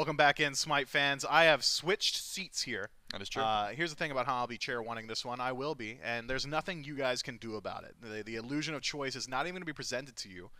Welcome back in, Smite fans. I have switched seats here. That is true. Here's the thing about how I'll be chair wanting this one. I will be, and there's nothing you guys can do about it. The illusion of choice is not even going to be presented to you.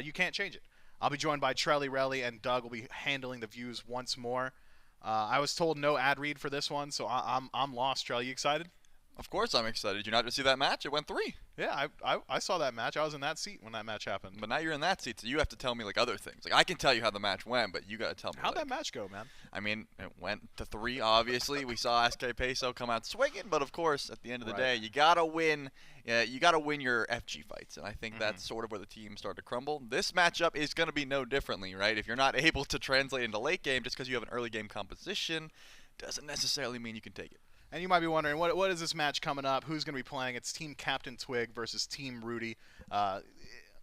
You can't change it. I'll be joined by Trelly, Relly, and Doug will be handling the views once more. I was told no ad read for this one, so I'm lost. Trelly, you excited? Of course I'm excited. Did you not just see that match? It went 3. Yeah, I saw that match. I was in that seat when that match happened. But now you're in that seat, so you have to tell me like other things. Like I can tell you how the match went, but you got to tell me. How'd like, that match go, man? I mean, it went to 3. Obviously, we saw SK Peso come out swinging, but of course, at the end of the day, you gotta win. You gotta win your FG fights, and I think that's sort of where the team started to crumble. This matchup is gonna be no differently, right? If you're not able to translate into late game just because you have an early game composition, doesn't necessarily mean you can take it. And you might be wondering, what is this match coming up? Who's going to be playing? It's Team CaptainTwig versus Team Ruedy. A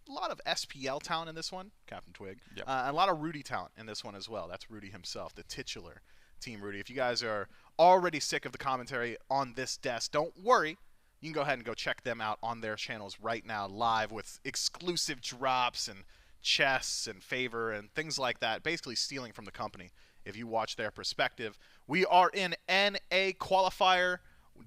lot of SPL talent in this one, CaptainTwig. Yep. A lot of Ruedy talent in this one as well. That's Ruedy himself, the titular Team Ruedy. If you guys are already sick of the commentary on this desk, don't worry. You can go ahead and go check them out on their channels right now, live with exclusive drops and chests and favor and things like that, basically stealing from the company. If you watch their perspective, we are in NA qualifier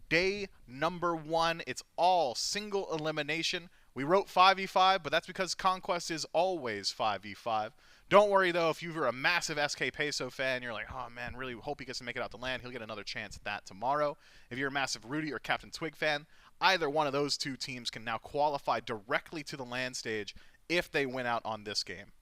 day number 1. It's all single elimination. We wrote 5v5, but that's because Conquest is always 5v5. Don't worry though, if you're a massive SK Peso fan, you're like, oh man, really hope he gets to make it out to LAN. He'll get another chance at that tomorrow. If you're a massive Ruedy or CaptainTwig fan, either one of those two teams can now qualify directly to the LAN stage if they win out on this game.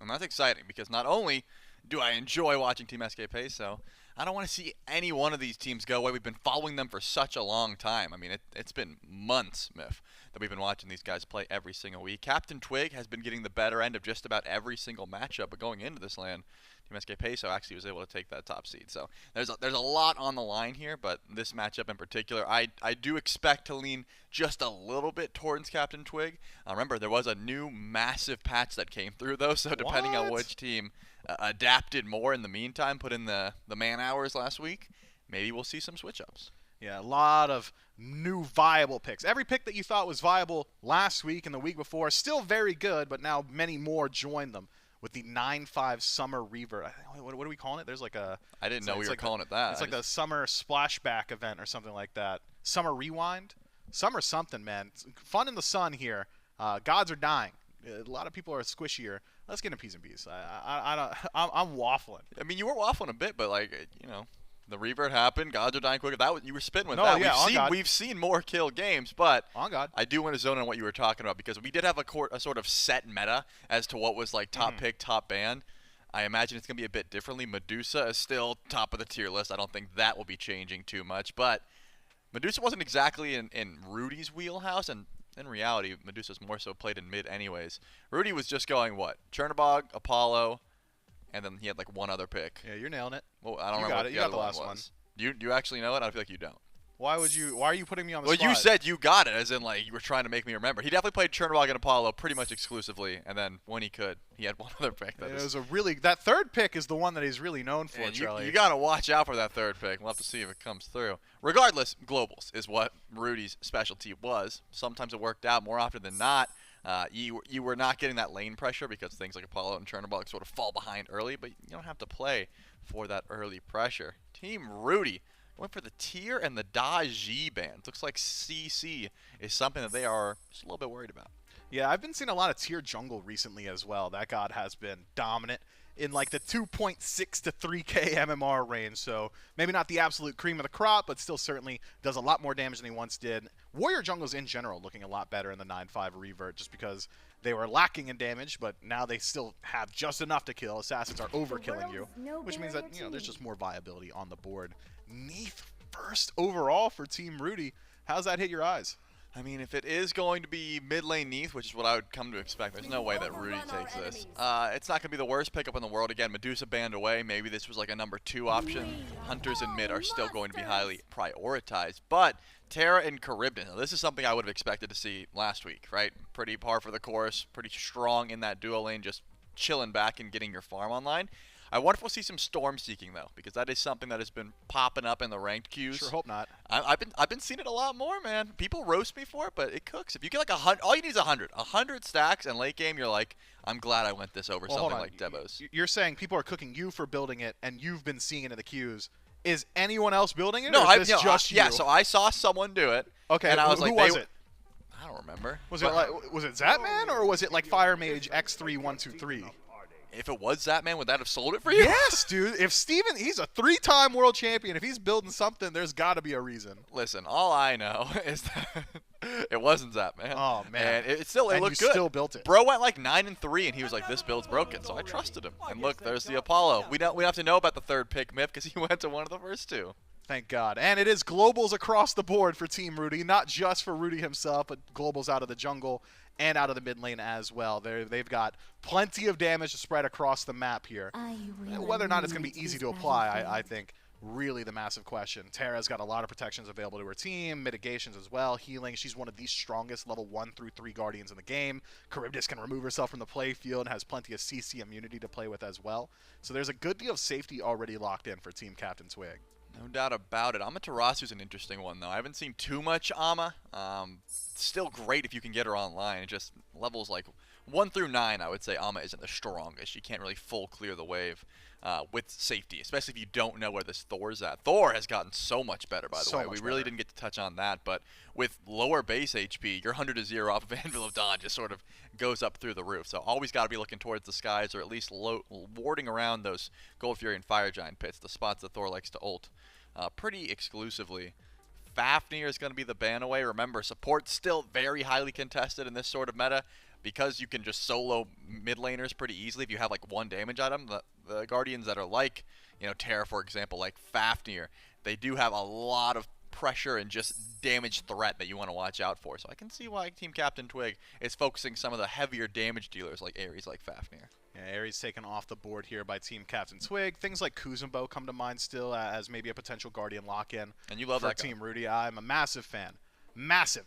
And that's exciting because not only do I enjoy watching Team SK Peso, I don't want to see any one of these teams go away. We've been following them for such a long time. I mean, it's been months, Miff, that we've been watching these guys play every single week. CaptainTwig has been getting the better end of just about every single matchup, but going into this LAN, Team SK Peso actually was able to take that top seed. So there's a lot on the line here, but this matchup in particular, I do expect to lean just a little bit towards CaptainTwig. Remember, there was a new massive patch that came through, though, so depending on which team adapted more in the meantime, put in the man hours last week, maybe we'll see some switch-ups. Yeah, a lot of new viable picks. Every pick that you thought was viable last week and the week before, still very good, but now many more join them with the 9-5 Summer Revert. What are we calling it? There's like a... I didn't know we were calling it that. It's like a Summer Splashback event or something like that. Summer Rewind? Summer something, man. It's fun in the sun here. Gods are dying. A lot of people are squishier. Let's get into P's and B's. I'm waffling. I mean, you were waffling a bit, but like, you know, the revert happened. Gods are dying quicker. You were spitting with that. Yeah, we've seen more kill games, but on God. I do want to zone on what you were talking about because we did have a sort of set meta as to what was like top pick, top ban. I imagine it's going to be a bit differently. Medusa is still top of the tier list. I don't think that will be changing too much, but Medusa wasn't exactly in Ruedy's wheelhouse, and in reality, Medusa's more so played in mid anyways. Ruedy was just going, what? Chernobog, Apollo, and then he had like one other pick. Yeah, you're nailing it. Well, I don't remember what the other one was. Do you actually know it? I feel like you don't. Why are you putting me on the spot? Well, you said you got it, as in like you were trying to make me remember. He definitely played Chernobog and Apollo pretty much exclusively, and then when he could, he had one other pick. That third pick is the one that he's really known for, Charlie. You got to watch out for that third pick. We'll have to see if it comes through. Regardless, globals is what Ruedy's specialty was. Sometimes it worked out. More often than not, you were not getting that lane pressure because things like Apollo and Chernobog sort of fall behind early, but you don't have to play for that early pressure. Team Ruedy went for the tier and the Daji bans. Looks like CC is something that they are just a little bit worried about. Yeah, I've been seeing a lot of tier jungle recently as well. That god has been dominant in like the 2.6 to 3k MMR range, so maybe not the absolute cream of the crop, but still certainly does a lot more damage than he once did. Warrior jungles in general looking a lot better in the 9-5 revert just because they were lacking in damage, but now they still have just enough to kill. Assassins are overkilling you, which means that there's just more viability on the board. Neath first overall for Team Ruedy. How's that hit your eyes? I mean, if it is going to be mid lane Neath, which is what I would come to expect, there's no way that Ruedy takes this. It's not going to be the worst pickup in the world. Again, Medusa banned away. Maybe this was like a number 2 option. Hunters in mid are still going to be highly prioritized. But Terra and Charybdis, now this is something I would have expected to see last week, right? Pretty par for the course, pretty strong in that duo lane, just chilling back and getting your farm online. I wonder if we'll see some Storm Seeking though, because that is something that has been popping up in the ranked queues. Sure hope not. I've been seeing it a lot more, man. People roast me for it, but it cooks. If you get like 100, all you need is 100. 100 stacks, and late game, you're like, I'm glad I went this over something like Debo's. You're saying people are cooking you for building it, and you've been seeing it in the queues. Is anyone else building it? No, or is this just you? Yeah. So I saw someone do it. Okay, and I was who like, was it? I don't remember. Was it Zatman, or was it like Fire Mage X3123? If it was Zatman, would that have sold it for you? Yes, dude. If Steven, he's a 3-time world champion. If he's building something, there's got to be a reason. Listen, all I know is that it wasn't Zatman. Oh man, and it looked good. Still built it. Bro went like 9-3, and he was like, "This build's broken," so I trusted him. And look, there's the Apollo. We don't have to know about the third pick, Miff, because he went to one of the first two. Thank God. And it is globals across the board for Team Ruedy, not just for Ruedy himself, but globals out of the jungle and out of the mid lane as well. They've got plenty of damage to spread across the map here. Whether or not it's going to be easy to apply, I think, really the massive question. Tara's got a lot of protections available to her team, mitigations as well, healing. She's one of the strongest level 1 through 3 Guardians in the game. Charybdis can remove herself from the play field and has plenty of CC immunity to play with as well. So there's a good deal of safety already locked in for Team CaptainTwig. No doubt about it. Amaterasu's an interesting one, though. I haven't seen too much Ama. Still great if you can get her online. It just levels like 1 through 9, I would say Ama isn't the strongest. She can't really full clear the wave with safety, especially if you don't know where this Thor's at. Thor has gotten so much better, by the way. We really didn't get to touch on that, but with lower base HP, your 100 to 0 off of Anvil of Dawn just sort of goes up through the roof. So always got to be looking towards the skies, or at least warding around those Gold Fury and Fire Giant pits, the spots that Thor likes to ult pretty exclusively. Fafnir is going to be the ban away. Remember, support's still very highly contested in this sort of meta because you can just solo mid laners pretty easily if you have like 1 damage item. The Guardians that are like, Terra, for example, like Fafnir, they do have a lot of pressure and just damage threat that you want to watch out for. So I can see why Team CaptainTwig is focusing some of the heavier damage dealers like Ares, like Fafnir. Yeah, Ares taken off the board here by Team CaptainTwig. Things like Kuzumbo come to mind still as maybe a potential Guardian lock-in. And you love for that Team Ruedy. I'm a massive fan. Massive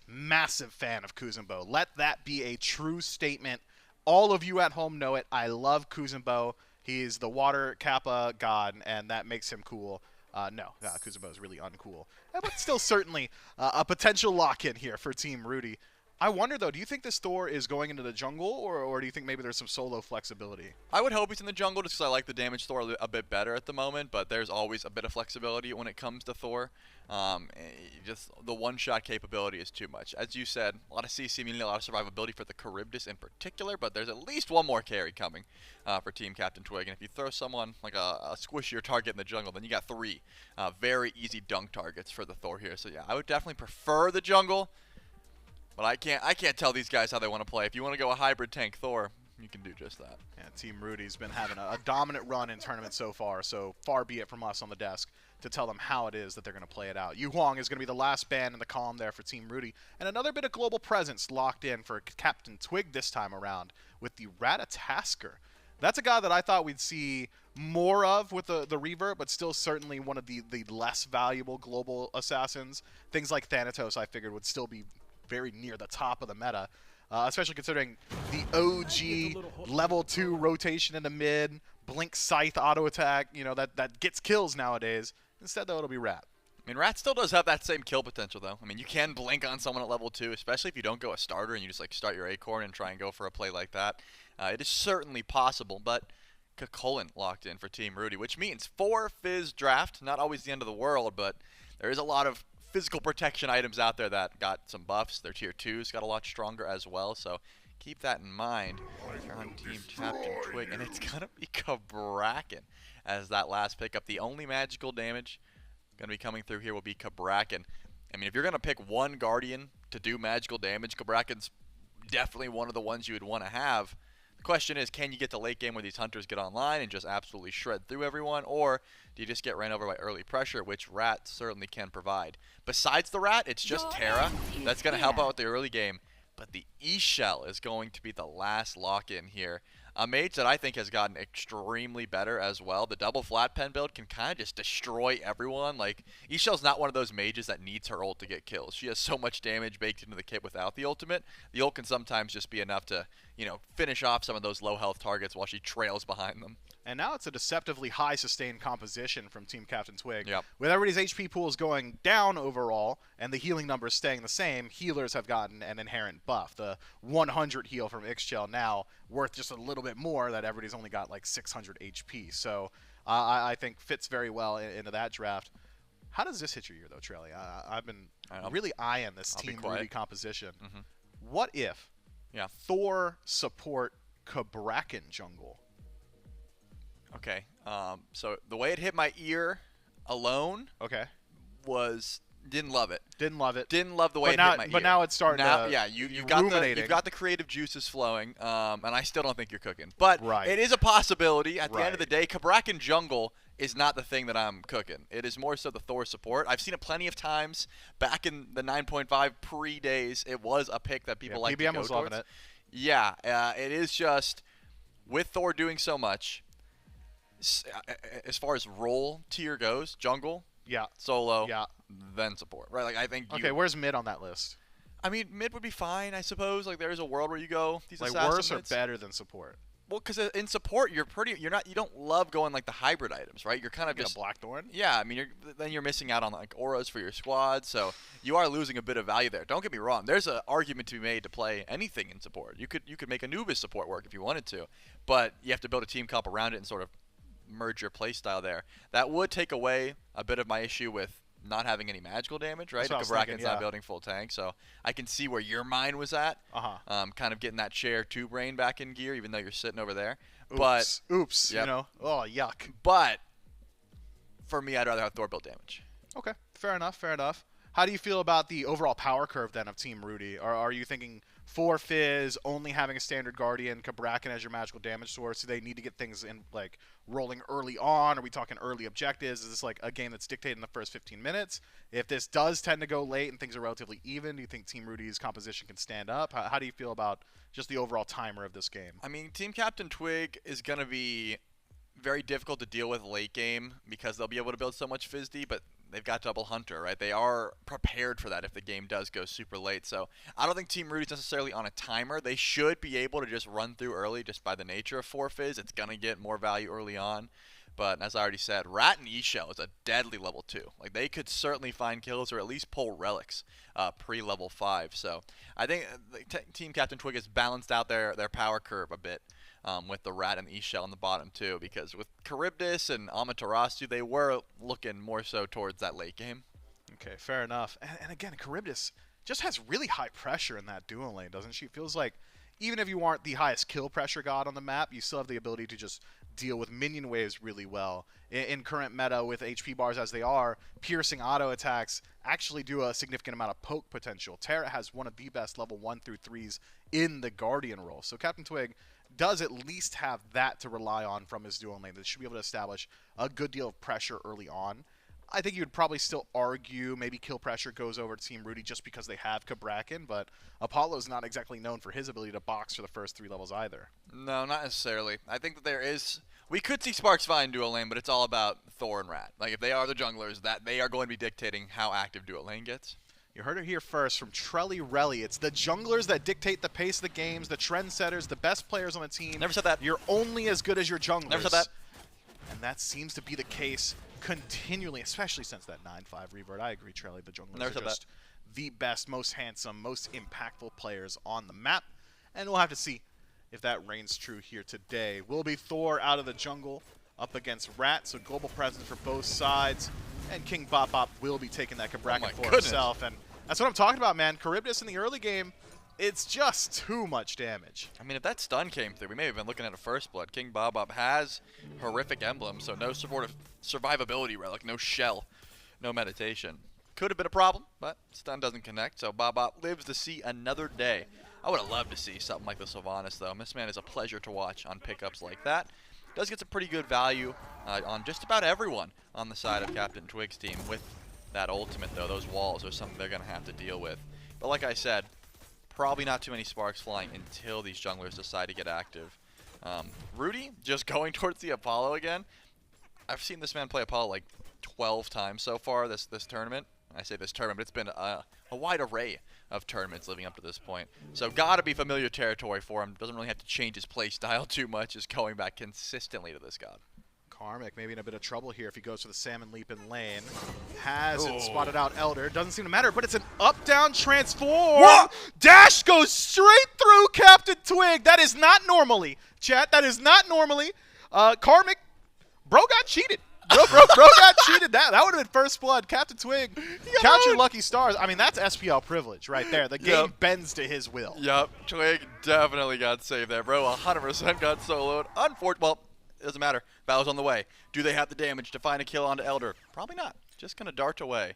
fan of Kuzumbo. Let that be a true statement. All of you at home know it. I love Kuzumbo. He's the water Kappa god, and that makes him cool. Kuzumbo is really uncool. But still certainly a potential lock-in here for Team Ruedy. I wonder, though, do you think this Thor is going into the jungle, or do you think maybe there's some solo flexibility? I would hope he's in the jungle just because I like the damage Thor a bit better at the moment, but there's always a bit of flexibility when it comes to Thor. Just the one-shot capability is too much. As you said, a lot of CC immunity, a lot of survivability for the Charybdis in particular, but there's at least one more carry coming for Team CaptainTwig, and if you throw someone like a squishier target in the jungle, then you got 3 very easy dunk targets for the Thor here. So yeah, I would definitely prefer the jungle. But I can't tell these guys how they want to play. If you want to go a hybrid tank Thor, you can do just that. Yeah, Team Ruedy's been having a dominant run in tournaments so far be it from us on the desk to tell them how it is that they're going to play it out. Yu Huang is going to be the last ban in the column there for Team Ruedy, and another bit of global presence locked in for CaptainTwig this time around with the Ratatasker. That's a guy that I thought we'd see more of with the Reaver, but still certainly one of the less valuable global assassins. Things like Thanatos I figured would still be very near the top of the meta, especially considering the OG level 2 rotation in the mid, blink scythe auto attack, that gets kills nowadays. Instead, though, it'll be Rat. I mean, Rat still does have that same kill potential, though. I mean, you can blink on someone at level 2, especially if you don't go a starter and you just like start your Acorn and try and go for a play like that. It is certainly possible, but Kakolin locked in for Team Ruedy, which means 4 Fizz draft. Not always the end of the world, but there is a lot of physical protection items out there that got some buffs. Their tier 2s got a lot stronger as well, so keep that in mind if you're on Team CaptainTwig. And it's going to be Cabrakan as that last pickup. The only magical damage going to be coming through here will be Cabrakan. I mean, if you're going to pick one Guardian to do magical damage, Cabrakan's definitely one of the ones you would want to have. The question is, can you get to late game where these hunters get online and just absolutely shred through everyone, or do you just get ran over by early pressure, which Rat certainly can provide. Besides the Rat, it's just Terra that's going to help out with the early game, but the E-Shell is going to be the last lock-in here. A mage that I think has gotten extremely better as well. The double flat pen build can kind of just destroy everyone. Like, E-Shell's not one of those mages that needs her ult to get kills. She has so much damage baked into the kit without the ultimate. The ult can sometimes just be enough to, finish off some of those low health targets while she trails behind them. And now it's a deceptively high sustained composition from Team CaptainTwig. Yep. With everybody's HP pools going down overall and the healing numbers staying the same, healers have gotten an inherent buff. The 100 heal from Ixchel now worth just a little bit more that everybody's only got like 600 HP. So I think fits very well into that draft. How does this hit your ear, though, Trelly? I've been really eyeing this Team Ruedy composition. What if Thor support Cabrakan jungle? Okay. So the way it hit my ear alone was didn't love it. Didn't love it. Didn't love the way it hit my ear. But now it's starting to yeah, you've got the creative juices flowing, and I still don't think you're cooking. But it is a possibility. At the end of the day, Cabrakan jungle is not the thing that I'm cooking. It is more so the Thor support. I've seen it plenty of times. Back in the 9.5 pre-days, it was a pick that people like to go PBM was towards. loving it. Yeah, it is just with Thor doing so much, as far as role tier goes, jungle, solo, then support, right? Like I think. Where's mid on that list? I mean, mid would be fine, I suppose. Like there's a world where you go these like assassin worse mids. or better than support. Well, because in support you don't love going like the hybrid items, right? You're kind of just a Blackthorn. Yeah, I mean then you're missing out on like auras for your squad, so you are losing a bit of value there. Don't get me wrong. There's an argument to be made to play anything in support. You could make Anubis support work if you wanted to, but you have to build a team comp around it and sort of merge your playstyle there. That would take away a bit of my issue with not having any magical damage, right? Cabrakan's not building full tank, so I can see where your mind was at. Kind of getting that chair 2 brain back in gear, even though you're sitting over there. Oops, you know. Oh, yuck. But for me, I'd rather have Thor build damage. Okay, fair enough. How do you feel about the overall power curve then of Team Ruedy? Are you thinking 4 Fizz, only having a standard Guardian, Cabrakan as your magical damage source? Do they need to get things in like rolling early on? Are we talking early objectives? Is this like a game that's dictated in the first 15 minutes? If this does tend to go late and things are relatively even, do you think Team Ruedy's composition can stand up? How do you feel about just the overall timer of this game? I mean, Team CaptainTwig is going to be very difficult to deal with late game because they'll be able to build so much FizzD, but they've got double Hunter, right? They are prepared for that if the game does go super late. So I don't think Team Ruedy's necessarily on a timer. They should be able to just run through early just by the nature of 4 Fizz. It's going to get more value early on. But as I already said, Rat and E-Shell is a deadly level 2. Like they could certainly find kills or at least pull relics pre-level 5. So I think Team CaptainTwig has balanced out their power curve a bit. With the Rat and the E-Shell on the bottom too, because with Charybdis and Amaterasu, they were looking more so towards that late game. Okay, fair enough. And again, Charybdis just has really high pressure in that dual lane, doesn't she? It feels like even if you aren't the highest kill pressure god on the map, you still have the ability to just deal with minion waves really well. In current meta, with HP bars as they are, piercing auto attacks actually do a significant amount of poke potential. Terra has one of the best level 1 through 3s in the Guardian role. So CaptainTwig does at least have that to rely on from his dual lane. That should be able to establish a good deal of pressure early on. I think you would probably still argue maybe kill pressure goes over to Team Ruedy just because they have Cabrakan, but Apollo's not exactly known for his ability to box for the first 3 levels either. No, not necessarily. I think that there is... We could see Sparks find dual lane, but it's all about Thor and Rat. Like, if they are the junglers, that they are going to be dictating how active dual lane gets. You heard it here first from Trelly Relly. It's the junglers that dictate the pace of the games, the trendsetters, the best players on the team. Never said that. You're only as good as your junglers. Never said that. And that seems to be the case continually, especially since that 9-5 revert. I agree, Trelly. The junglers are just the best, most handsome, most impactful players on the map. And we'll have to see if that reigns true here today. Will be Thor out of the jungle up against Rat, so global presence for both sides. And King Bop Bop will be taking that Cabrakan for himself. And that's what I'm talking about, man. Charybdis in the early game, it's just too much damage. I mean, if that stun came through, we may have been looking at a first blood. King Bop Bop has horrific emblems, so no supportive survivability relic, no shell, no meditation. Could have been a problem, but stun doesn't connect, so Bop Bop lives to see another day. I would have loved to see something like the Sylvanas, though. This man is a pleasure to watch on pickups like that. Does get some pretty good value on just about everyone on the side of CaptainTwig's team. With that ultimate, though, those walls are something they're going to have to deal with. But like I said, probably not too many sparks flying until these junglers decide to get active. Ruedy just going towards the Apollo again. I've seen this man play Apollo like 12 times so far this tournament. I say this tournament, but it's been a wide array of tournaments living up to this point. So gotta be familiar territory for him. Doesn't really have to change his play style too much, just going back consistently to this god. Karmic maybe in a bit of trouble here if he goes for the salmon leap in lane. Hasn't spotted out Elder. Doesn't seem to matter, but it's an up-down transform. What? Dash goes straight through CaptainTwig. That is not normally, chat. That is not normally. Karmic, bro got cheated. Bro got cheated. That would have been first blood. CaptainTwig, count your lucky stars. I mean, that's SPL privilege right there. The game bends to his will. Yep, Twig definitely got saved there, bro. 100% got soloed. Unfortunately, well, it doesn't matter. Valor's on the way. Do they have the damage to find a kill onto Elder? Probably not. Just going to dart away.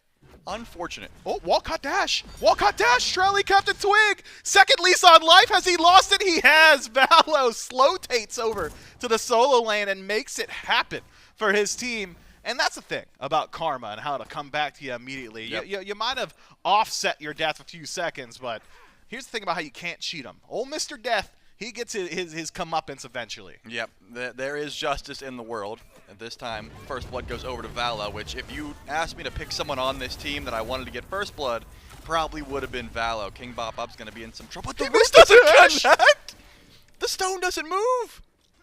Unfortunate. Oh, Walcott dash. Walcott dash. Trelly, CaptainTwig. Second lease on life. Has he lost it? He has. Valo slow-tates over to the solo lane and makes it happen for his team. And that's the thing about Karma and how to come back to you immediately. Yep. You might have offset your death a few seconds, but here's the thing about how you can't cheat him. Old Mr. Death, he gets his comeuppance eventually. Yep, there is justice in the world. At this time, first blood goes over to Valo, which if you asked me to pick someone on this team that I wanted to get first blood, probably would have been Valo. King Bop Up's going to be in some trouble. But the mist doesn't connect! The stone doesn't move!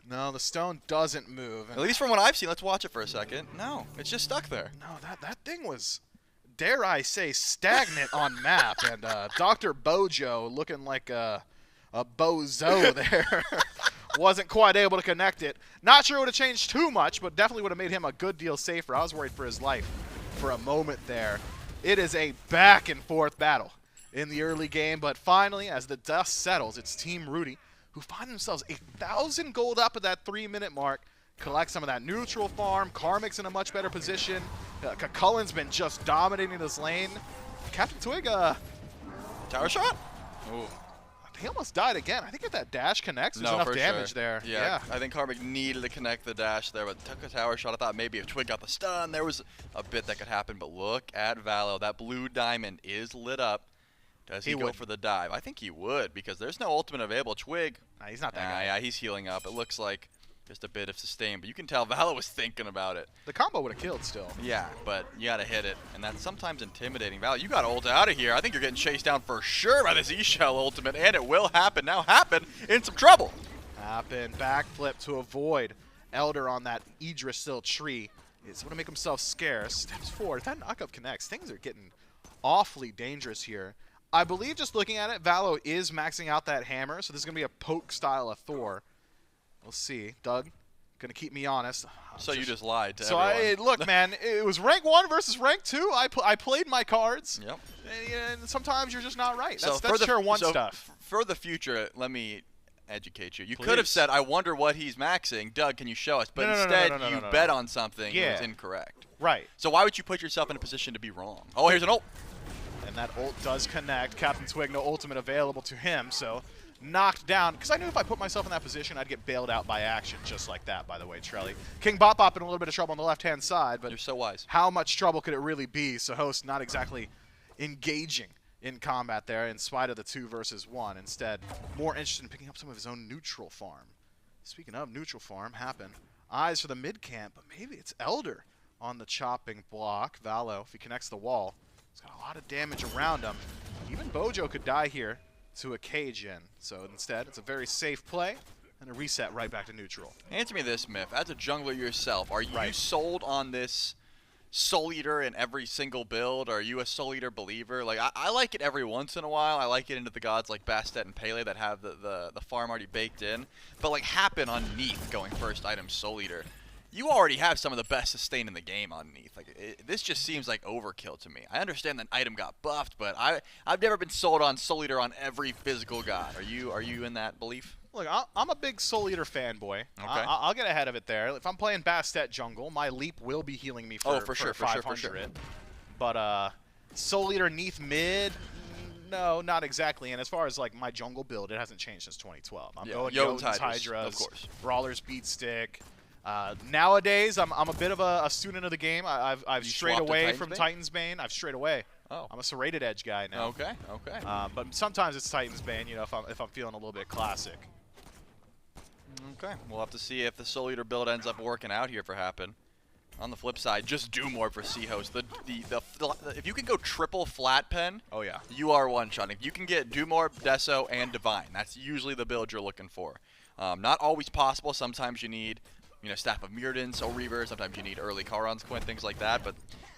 No, the stone doesn't move. At least from what I've seen. Let's watch it for a second. No, it's just stuck there. No, that thing was, dare I say, stagnant on map. And Dr. Bojo looking like a bozo there. Wasn't quite able to connect it. Not sure it would have changed too much, but definitely would have made him a good deal safer. I was worried for his life for a moment there. It is a back and forth battle in the early game, but finally, as the dust settles, it's Team Ruedy, who find themselves 1,000 gold up at that 3-minute mark, collect some of that neutral farm. Karmic's in a much better position. Cullen's been just dominating this lane. CaptainTwig, Tower shot? Ooh. He almost died again. I think if that dash connects, there's enough damage there. Yeah, I think Karmic needed to connect the dash there, but took a tower shot. I thought maybe if Twig got the stun, there was a bit that could happen. But look at Valo. That blue diamond is lit up. Does he go for the dive? I think he would, because there's no ultimate available. Twig, nah, he's not that guy. Yeah, he's healing up. It looks like just a bit of sustain, but you can tell Valo was thinking about it. The combo would have killed still. Yeah, but you got to hit it, and that's sometimes intimidating. Valo, you got to ult out of here. I think you're getting chased down for sure by this E-Shell ultimate, and it will happen. Now Happen in some trouble. Happen, backflip to avoid Elder on that Idrisil tree. He's going to make himself scarce. Steps forward. If that knockup connects, things are getting awfully dangerous here. I believe just looking at it, Valo is maxing out that hammer, so this is going to be a poke style of Thor. We'll see. Doug, gonna keep me honest. So you just lied to everyone. Look, man, it was rank 1 versus rank 2. I played my cards. Yep. And sometimes you're just not right. So That's tier 1 stuff. For the future, let me educate you. You could have said, I wonder what he's maxing. Doug, can you show us? But instead, you bet on something that was incorrect. Right. So why would you put yourself in a position to be wrong? Oh, here's an ult. And that ult does connect. CaptainTwig, no ultimate available to him, so knocked down, because I knew if I put myself in that position, I'd get bailed out by action, just like that, by the way, Trelly. King Bop Bop in a little bit of trouble on the left-hand side, but you're so wise. How much trouble could it really be? So Host not exactly engaging in combat there, in spite of the 2 versus 1. Instead, more interested in picking up some of his own neutral farm. Speaking of neutral farm, Happen. Eyes for the mid-camp, but maybe it's Elder on the chopping block. Valo, if he connects the wall, he's got a lot of damage around him. Even Bojo could die here to a cage in. So instead, it's a very safe play and a reset right back to neutral. Answer me this, Myth. As a jungler yourself, are you sold on this Soul Eater in every single build? Are you a Soul Eater believer? Like, I like it every once in a while. I like it into the gods like Bastet and Pele that have the farm already baked in. But like Happen on Neath going first item Soul Eater, you already have some of the best sustain in the game underneath. Like this just seems like overkill to me. I understand that item got buffed, but I've never been sold on Soul Eater on every physical god. Are you in that belief? Look, I'm a big Soul Eater fanboy. Okay. I'll get ahead of it there. If I'm playing Bastet jungle, my leap will be healing me for, for 500. sure. But Soul Eater Neath mid, no, not exactly. And as far as like my jungle build, it hasn't changed since 2012. I'm going Jotun's Hydras, of course. Brawler's Beat Stick. Nowadays, I'm a bit of a student of the game. I've strayed away from Titan's Bane. I've strayed away. Oh. I'm a serrated edge guy now. Okay. But sometimes it's Titan's Bane, you know, if I'm feeling a little bit classic. Okay. We'll have to see if the Soul Eater build ends up working out here for Happen. on the flip side, just do more for C-Host. If you can go triple flat pen, oh yeah, you are one-shotting. If you can get do more, Deso, and Divine, that's usually the build you're looking for. Not always possible. Sometimes you need, Staff of Mirrodin, Soul Reaver. Sometimes you need early Charon's Quint, things like that. But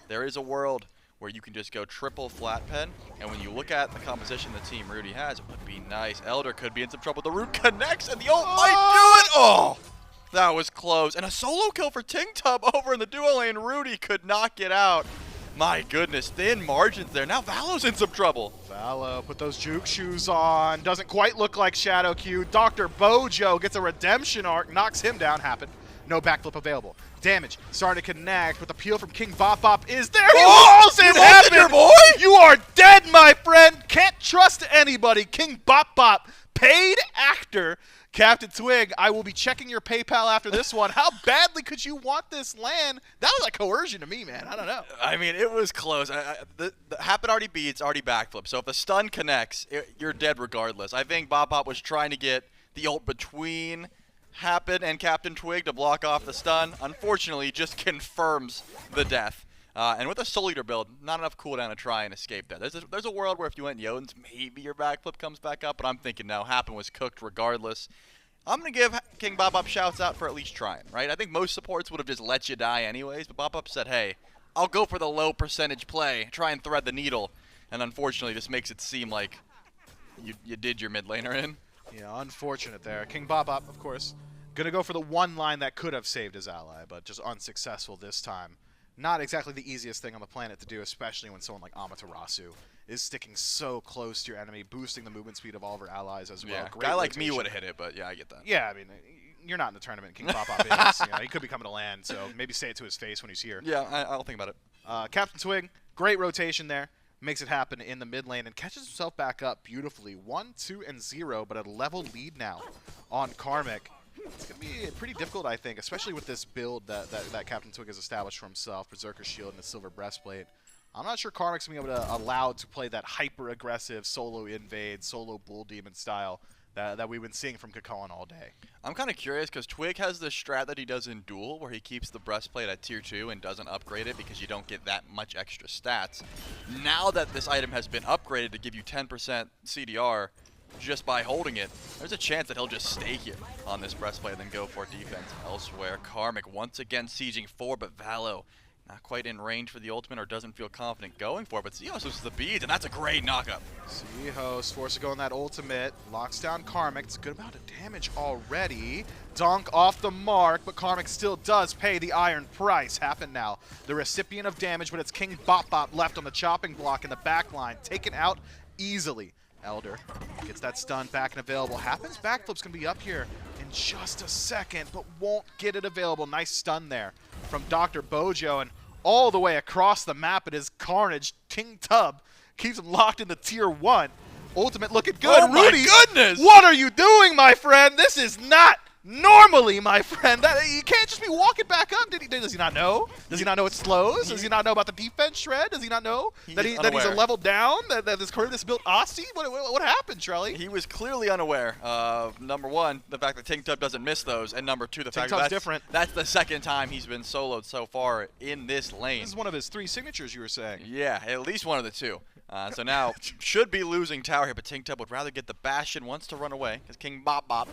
there is a world where you can just go triple flat pen. And when you look at the composition the team Ruedy has, it would be nice. Elder could be in some trouble. The root connects, and the ult might do it. Oh! That was close. And a solo kill for TingTub over in the duo lane. Ruedy could not get out. My goodness, thin margins there. Now Valo's in some trouble. Valo put those juke shoes on. Doesn't quite look like Shadow Q. Dr. Bojo gets a redemption arc, knocks him down. Happened. No backflip available. Damage starting to connect, but the peel from King Bop Bop is there. He walls it. Heaven, your boy? You are dead, my friend. Can't trust anybody. King Bop Bop, paid actor. CaptainTwig, I will be checking your PayPal after this one. How badly could you want this LAN? That was like coercion to me, man. I don't know. I mean, it was close. The Happen already beats, already backflip. So if the stun connects, you're dead regardless. I think Bop Bop was trying to get the ult between Happen and CaptainTwig to block off the stun. Unfortunately, just confirms the death. And with a Soul Eater build, not enough cooldown to try and escape that. There's a world where if you went Yones, maybe your backflip comes back up, but I'm thinking no, Happen was cooked regardless. I'm going to give King Bop Bop shouts out for at least trying, right? I think most supports would have just let you die anyways, but Bop Bop said, hey, I'll go for the low percentage play, try and thread the needle, and unfortunately just makes it seem like you did your mid laner in. Yeah, unfortunate there. King Bop Bop, of course, going to go for the one line that could have saved his ally, but just unsuccessful this time. Not exactly the easiest thing on the planet to do, especially when someone like Amaterasu is sticking so close to your enemy, boosting the movement speed of all of her allies as well. Yeah, Great guy like rotation. me would have hit it, but yeah, I get that. Yeah, I mean, you're not in the tournament. King Bop Bop is. He could be coming to LAN, so maybe say it to his face when he's here. Yeah, I'll think about it. CaptainTwig, great rotation there. Makes it happen in the mid lane and catches himself back up beautifully. 1, 2, and 0, but a level lead now on Karmic. It's going to be pretty difficult, I think, especially with this build that CaptainTwig has established for himself, Berserker Shield and a Silver Breastplate. I'm not sure Karmic's going to be able to allow to play that hyper-aggressive solo invade, solo Bull Demon style that we've been seeing from Kakaon all day. I'm kind of curious because Twig has this strat that he does in Duel where he keeps the breastplate at tier 2 and doesn't upgrade it because you don't get that much extra stats. Now that this item has been upgraded to give you 10% CDR just by holding it, there's a chance that he'll just stay here on this breastplate and then go for defense elsewhere. Karmic once again sieging 4, but Valo not quite in range for the ultimate or doesn't feel confident going for it, but C-Host loses the beads, and that's a great knockup. C-Host forced to go in that ultimate, locks down Karmic. It's a good amount of damage already. Dunk off the mark, but Karmic still does pay the iron price. Happen now, the recipient of damage, but it's King Bop Bop left on the chopping block in the back line, taken out easily. Elder gets that stun back and available. Happen's backflip's going to be up here in just a second, but won't get it available. Nice stun there from Dr. Bojo, and all the way across the map it is carnage. TingTub keeps him locked into tier 1. Ultimate looking good. Oh Ruedy, my goodness! What are you doing, my friend? This is not normally, my friend. You can't just be walking back up. Does he not know? Does he not know it slows? Does he not know about the defense shred? Does he not know that he's a level down? That this Corvus built Aussie? What happened, Trelly? He was clearly unaware of, number 1, the fact that TingTub doesn't miss those, and number 2, the fact that that's the second time he's been soloed so far in this lane. This is one of his 3 signatures, you were saying. Yeah, at least one of the 2. So now, should be losing tower here, but TingTub would rather get the Bastion, wants to run away, because King Bop Bop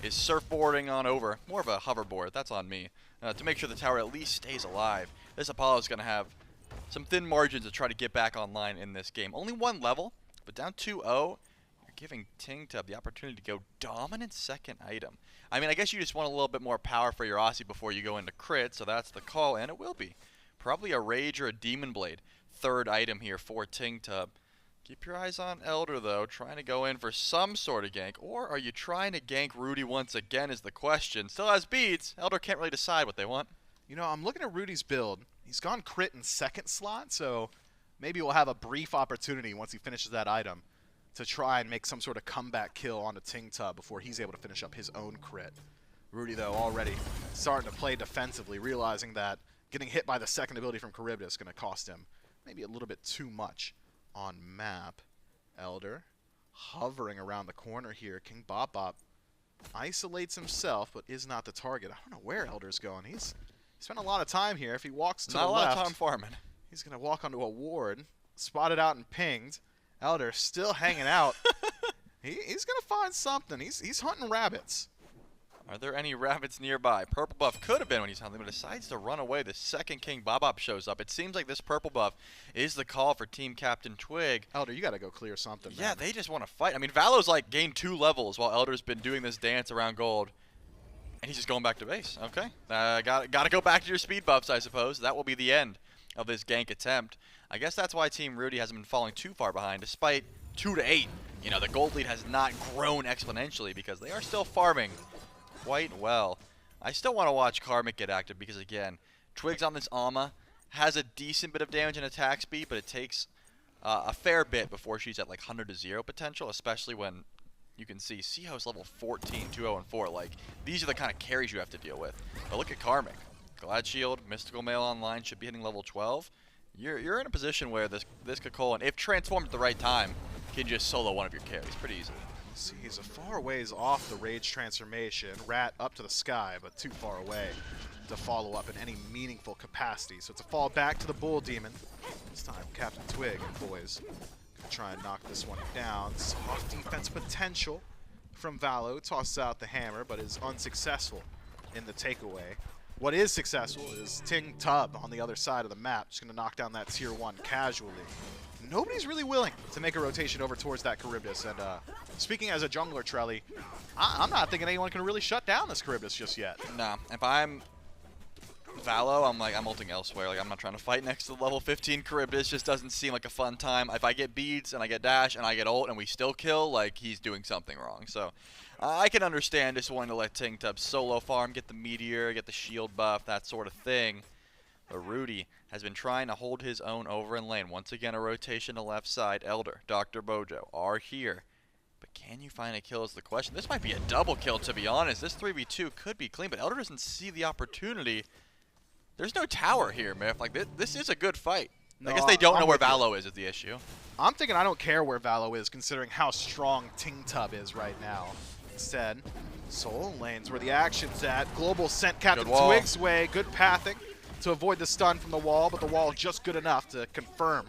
is surfboarding on over, more of a hoverboard, that's on me, to make sure the tower at least stays alive. This Apollo is going to have some thin margins to try to get back online in this game. Only 1 level, but down 2-0, you're giving TingTub the opportunity to go dominant second item. I mean, I guess you just want a little bit more power for your Aussie before you go into crit, so that's the call, and it will be. Probably a Rage or a Demon Blade, 3rd item here for TingTub. Keep your eyes on Elder, though, trying to go in for some sort of gank. Or are you trying to gank Ruedy once again is the question. Still has beads. Elder can't really decide what they want. You know, I'm looking at Rudy's build. He's gone crit in 2nd slot, so maybe we'll have a brief opportunity once he finishes that item to try and make some sort of comeback kill onto TingTub before he's able to finish up his own crit. Ruedy, though, already starting to play defensively, realizing that getting hit by the 2nd ability from Charybdis is going to cost him maybe a little bit too much on map. Elder hovering around the corner here. King Bop Bop isolates himself, but is not the target. I don't know where Elder's going. He's spent a lot of time here. If he walks to Not the a lot left, of time farming. he's going to walk onto a ward, spotted out and pinged. Elder still hanging out. He's going to find something. He's hunting rabbits. Are there any rabbits nearby? Purple buff could have been when he's hunting, but decides to run away. The second King Bop shows up. It seems like this purple buff is the call for Team CaptainTwig. Elder, you got to go clear something, Yeah, man. they just want to fight. I mean, Valo's like gained 2 levels while Elder's been doing this dance around gold. And he's just going back to base. Okay. Got to go back to your speed buffs, I suppose. That will be the end of this gank attempt. I guess that's why Team Ruedy hasn't been falling too far behind, despite 2 to 8. You know, the gold lead has not grown exponentially because they are still farming quite well. I still want to watch Karmic get active because, again, Twigs on this Alma has a decent bit of damage and attack speed, but it takes a fair bit before she's at like 100 to 0 potential, especially when you can see Seahost level 14, 2-0 and 4. Like, these are the kind of carries you have to deal with. But look at Karmic. Glad Shield, Mystical Mail online, should be hitting level 12. You're in a position where this Kakolin, if transformed at the right time, can just solo one of your carries pretty easily. See, he's a far ways off the Rage transformation. Rat up to the sky, but too far away to follow up in any meaningful capacity. So it's a fall back to the Bull Demon. This time, CaptainTwig and boys gonna try and knock this one down. Soft defense potential from Valo. Tosses out the hammer, but is unsuccessful in the takeaway. What is successful is Ting Tub on the other side of the map. Just gonna knock down that tier 1 casually. Nobody's really willing to make a rotation over towards that Charybdis. And speaking as a jungler, Trelly, I'm not thinking anyone can really shut down this Charybdis just yet. Nah, if I'm Valo, I'm ulting elsewhere. Like, I'm not trying to fight next to the level 15 Charybdis. Just doesn't seem like a fun time. If I get beads and I get dash and I get ult and we still kill, like, he's doing something wrong. So I can understand just wanting to let Ting Tub solo farm, get the meteor, get the shield buff, that sort of thing. But Ruedy has been trying to hold his own over in lane. Once again, a rotation to left side. Elder, Dr. Bojo are here. But can you find a kill is the question. This might be a double kill, to be honest. This 3v2 could be clean, but Elder doesn't see the opportunity. There's no tower here, Miff. Like, this is a good fight. No, I guess they don't know where with you. Valo is the issue. I'm thinking I don't care where Valo is, considering how strong Ting Tub is right now. Instead, Soul lanes where the action's at. Global sent CaptainTwig's way. Good pathing to avoid the stun from the wall, but the wall just good enough to confirm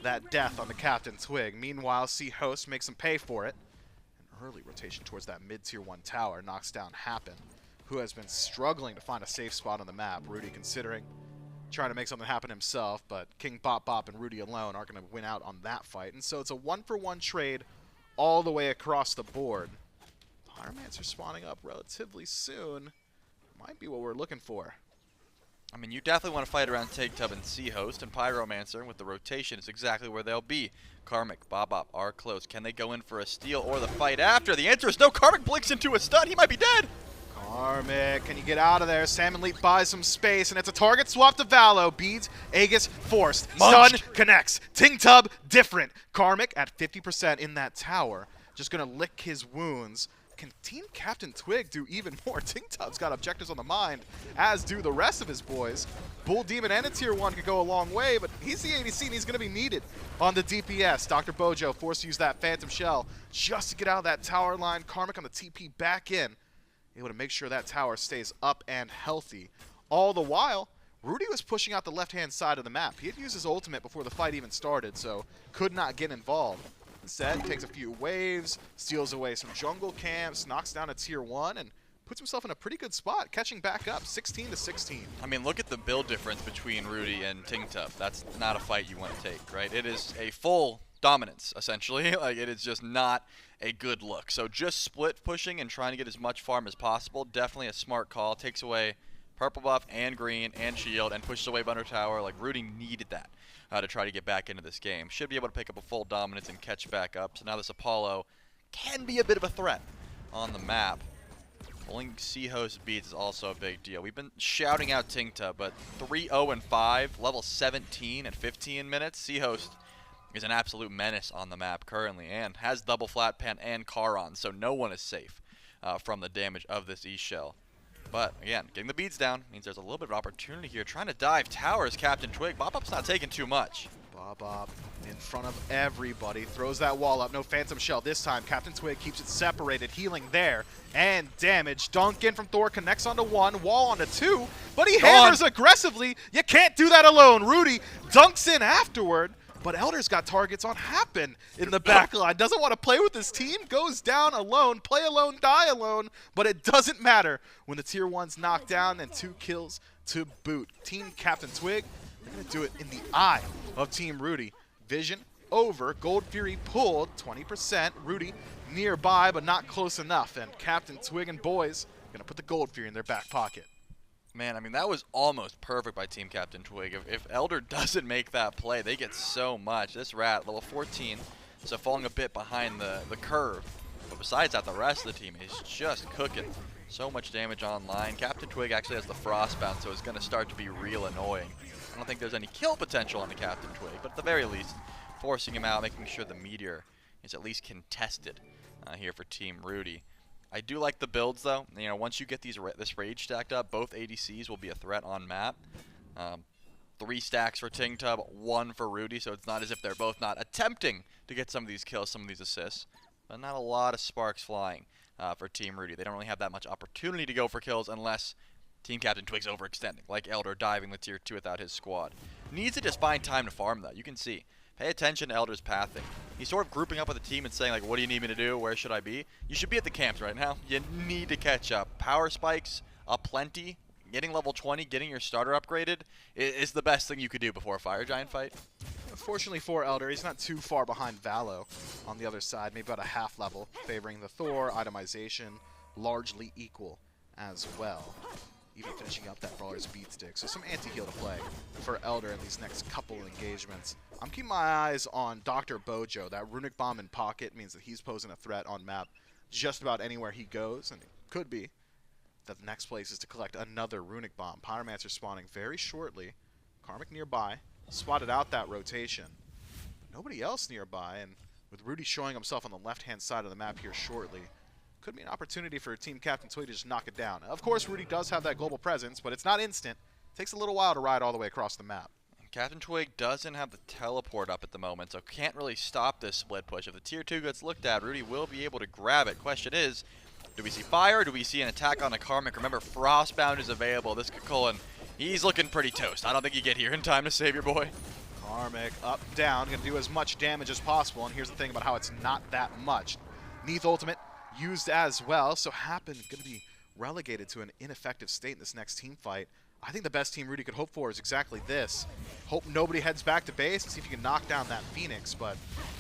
that death on the CaptainTwig. Meanwhile, Seahost makes him pay for it. An early rotation towards that mid-tier 1 tower knocks down Happen, who has been struggling to find a safe spot on the map. Ruedy considering trying to make something happen himself, but King Bop and Ruedy alone aren't going to win out on that fight. And so it's a 1-for-1 trade all the way across the board. Pyromancer spawning up relatively soon. Might be what we're looking for. I mean, you definitely want to fight around Take Tub and Seahost, and Pyromancer with the rotation is exactly where they'll be. Karmic, Bop are close. Can they go in for a steal or the fight after? The answer is no. Karmic blinks into a stun. He might be dead. Karmic, can you get out of there? Salmon Leap buys some space, and it's a target swap to Valo. Beads, Aegis, forced. Munched. Stun connects. Ting Tub, different. Karmic at 50% in that tower. Just going to lick his wounds. Can Team CaptainTwig do even more? Ting Tub's got objectives on the mind, as do the rest of his boys. Bull Demon and a tier 1 could go a long way, but he's the ADC and he's going to be needed on the DPS. Dr. Bojo forced to use that Phantom Shell just to get out of that tower line. Karmic on the TP back in, able to make sure that tower stays up and healthy. All the while, Ruedy was pushing out the left-hand side of the map. He had used his ultimate before the fight even started, so could not get involved. Instead, takes a few waves, steals away some jungle camps, knocks down a tier 1, and puts himself in a pretty good spot, catching back up 16-16. I mean, look at the build difference between Ruedy and Ting Tub. That's not a fight you want to take, right? It is a full dominance, essentially. Like, it is just not a good look. So just split pushing and trying to get as much farm as possible. Definitely a smart call. Takes away purple buff and green and shield and pushes away Bunder Tower. Like, Ruedy needed that to try to get back into this game. Should be able to pick up a full dominance and catch back up. So now this Apollo can be a bit of a threat on the map. Pulling Seahost beats is also a big deal. We've been shouting out Ting Tub, but 3-0-5, level 17 and 15 minutes. Seahost is an absolute menace on the map currently and has double flat pan and Charon, so no one is safe from the damage of this E-Shell. But again, getting the beads down means there's a little bit of opportunity here. Trying to dive towers, CaptainTwig. Bop-Up's not taking too much. Bob in front of everybody, throws that wall up, no Phantom Shell this time. CaptainTwig keeps it separated, healing there, and damage. Duncan from Thor connects onto 1, wall onto 2, but he hammers aggressively. You can't do that alone. Ruedy dunks in afterward, but Elder's got targets on Happen in the back line. Doesn't want to play with his team, goes down alone, play alone, die alone, but it doesn't matter when the tier 1's knocked down and 2 kills to boot. Team CaptainTwig, they're going to do it in the eye of Team Ruedy. Vision over, Gold Fury pulled, 20%. Ruedy nearby, but not close enough. And CaptainTwig and boys going to put the Gold Fury in their back pocket. Man, I mean, that was almost perfect by Team CaptainTwig. If Elder doesn't make that play, they get so much. This rat, level 14, so falling a bit behind the curve. But besides that, the rest of the team is just cooking. So much damage online. CaptainTwig actually has the Frostbound, so it's going to start to be real annoying. I don't think there's any kill potential on the CaptainTwig, but at the very least, forcing him out, making sure the Meteor is at least contested here for Team Ruedy. I do like the builds, though. You know, once you get this Rage stacked up, both ADCs will be a threat on map. 3 stacks for Tingtub, 1 for Ruedy, so it's not as if they're both not attempting to get some of these kills, some of these assists. But not a lot of sparks flying for Team Ruedy. They don't really have that much opportunity to go for kills unless Team CaptainTwig's overextending, like Elder diving the tier 2 without his squad. Needs to just find time to farm, though. You can see. Pay attention to Elder's pathing. He's sort of grouping up with the team and saying, like, what do you need me to do? Where should I be? You should be at the camps right now. You need to catch up. Power spikes aplenty. Getting level 20, getting your starter upgraded is the best thing you could do before a Fire Giant fight. Fortunately for Elder, he's not too far behind Valo on the other side. Maybe about a half level, favoring the Thor. Itemization largely equal as well. Even finishing up that Brawler's Beat Stick. So some anti-heal to play for Elder in these next couple engagements. I'm keeping my eyes on Dr. Bojo. That Runic Bomb in pocket means that he's posing a threat on map just about anywhere he goes. And it could be that the next place is to collect another Runic Bomb. Pyromancer spawning very shortly. Karmic nearby. Spotted out that rotation. Nobody else nearby. And with Ruedy showing himself on the left-hand side of the map here shortly, could be an opportunity for Team CaptainTwig to just knock it down. Of course, Ruedy does have that global presence, but it's not instant. It takes a little while to ride all the way across the map. CaptainTwig doesn't have the teleport up at the moment, so can't really stop this split push. If the tier 2 gets looked at, Ruedy will be able to grab it. Question is, do we see fire? Do we see an attack on the Karmic? Remember, Frostbound is available. This Kukulin, he's looking pretty toast. I don't think you get here in time to save your boy. Karmic up, down, going to do as much damage as possible, and here's the thing about how it's not that much. Neath ultimate used as well, so Happen going to be relegated to an ineffective state in this next team fight. I think the best team Ruedy could hope for is exactly this. Hope nobody heads back to base and see if you can knock down that Phoenix, but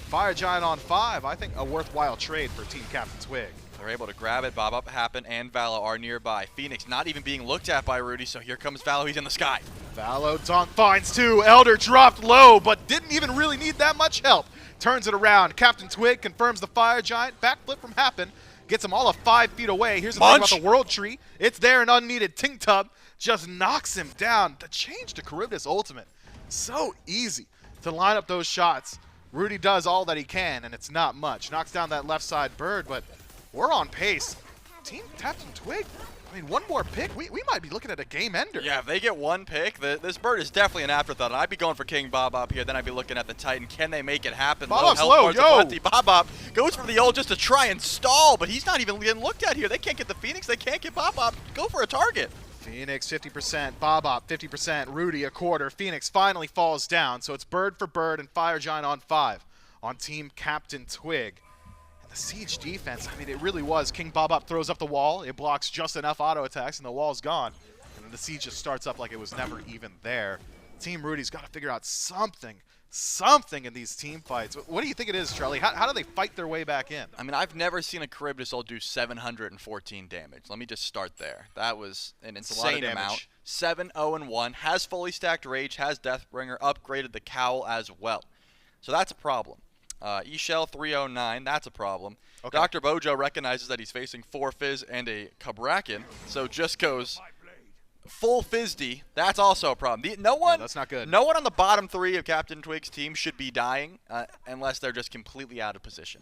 Fire Giant on 5, I think a worthwhile trade for Team CaptainTwig. They're able to grab it. Bob Up, Happen, and Valo are nearby. Phoenix not even being looked at by Ruedy, so here comes Valo. He's in the sky. Valo dunk finds 2. Elder dropped low, but didn't even really need that much help. Turns it around. CaptainTwig confirms the Fire Giant. Backflip from Happen. Gets them all of 5 feet away. Here's the thing about the World Tree. It's there and unneeded. Tingtub just knocks him down. The change to Charybdis ultimate. So easy to line up those shots. Ruedy does all that he can, and it's not much. Knocks down that left side bird, but we're on pace. Team CaptainTwig, I mean, one more pick, we might be looking at a game ender. Yeah, if they get one pick, this bird is definitely an afterthought. And I'd be going for King Bob Up here. Then I'd be looking at the Titan. Can they make it happen? Bob Up's low, yo! Bob Up goes for the ult just to try and stall, but he's not even getting looked at here. They can't get the Phoenix. They can't get Bob Up. Go for a target. Phoenix 50%, Bob Up 50%, Ruedy a quarter. Phoenix finally falls down, so it's bird for bird and Fire Giant on 5 on Team CaptainTwig. The siege defense, I mean, it really was. King Bob Up throws up the wall. It blocks just enough auto attacks, and the wall's gone. And then the siege just starts up like it was never even there. Team Ruedy's got to figure out something in these team fights. What do you think it is, Charlie? How do they fight their way back in? I mean, I've never seen a Charybdis ult do 714 damage. Let me just start there. That was an insane amount. 7-0-1, has fully stacked Rage, has Deathbringer, upgraded the Cowl as well. So that's a problem. E-Shell 309, that's a problem. Okay. Dr. Bojo recognizes that he's facing 4 Fizz and a Cabrakan, so just goes full Fizzdy. That's also a problem. That's not good. No one on the bottom 3 of CaptainTwig's team should be dying unless they're just completely out of position.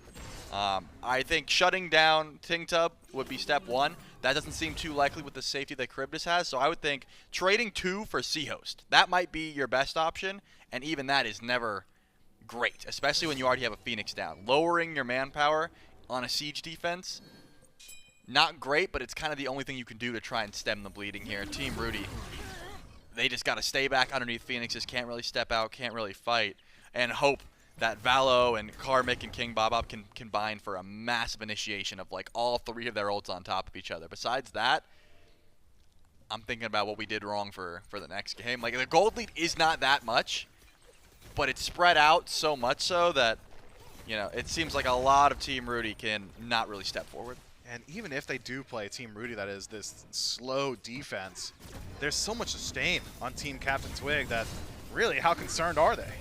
I think shutting down Tingtub would be step 1. That doesn't seem too likely with the safety that Charybdis has, so I would think trading 2 for Seahost. That might be your best option, and even that is never great, especially when you already have a Phoenix down. Lowering your manpower on a siege defense, not great, but it's kind of the only thing you can do to try and stem the bleeding here. Team Ruedy, they just got to stay back underneath Phoenixes, can't really step out, can't really fight, and hope that Valo and Karmic and King Bob can combine for a massive initiation of like all 3 of their ults on top of each other. Besides that, I'm thinking about what we did wrong for the next game. Like, the gold lead is not that much, but it's spread out so much so that, you know, it seems like a lot of Team Ruedy can not really step forward. And even if they do play Team Ruedy that is this slow defense, there's so much sustain on Team CaptainTwig that really, how concerned are they?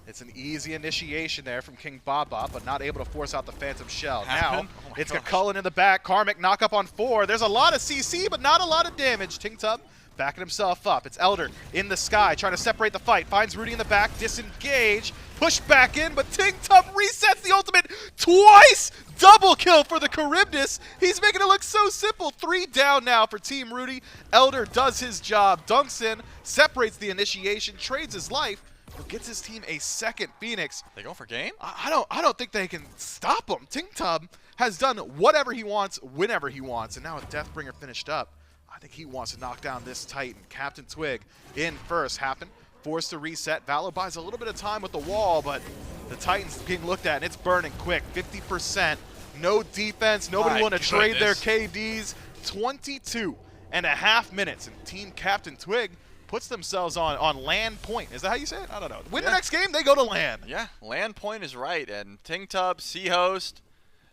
It's an easy initiation there from King Baba, but not able to force out the Phantom Shell. Now, it's Cullen in the back. Karmic knock up on 4. There's a lot of CC, but not a lot of damage. Tingtub backing himself up. It's Elder in the sky, trying to separate the fight. Finds Ruedy in the back, disengage, push back in, but Tingtub resets the ultimate twice! Double kill for the Charybdis. He's making it look so simple. 3 down now for Team Ruedy. Elder does his job, dunks in, separates the initiation, trades his life, but gets his team a second Phoenix. They go for game? I don't think they can stop him. Tingtub has done whatever he wants, whenever he wants, and now with Deathbringer finished up, I think he wants to knock down this Titan. CaptainTwig in first. Happen forced to reset. Valo buys a little bit of time with the wall, but the Titan's being looked at, and it's burning quick. 50%. No defense. Nobody want to trade their KDs. 22.5 minutes, and Team CaptainTwig puts themselves on LAN point. Is that how you say it? I don't know. Win the next game, they go to LAN. Yeah, LAN point is right. And Tingtub, C-Host,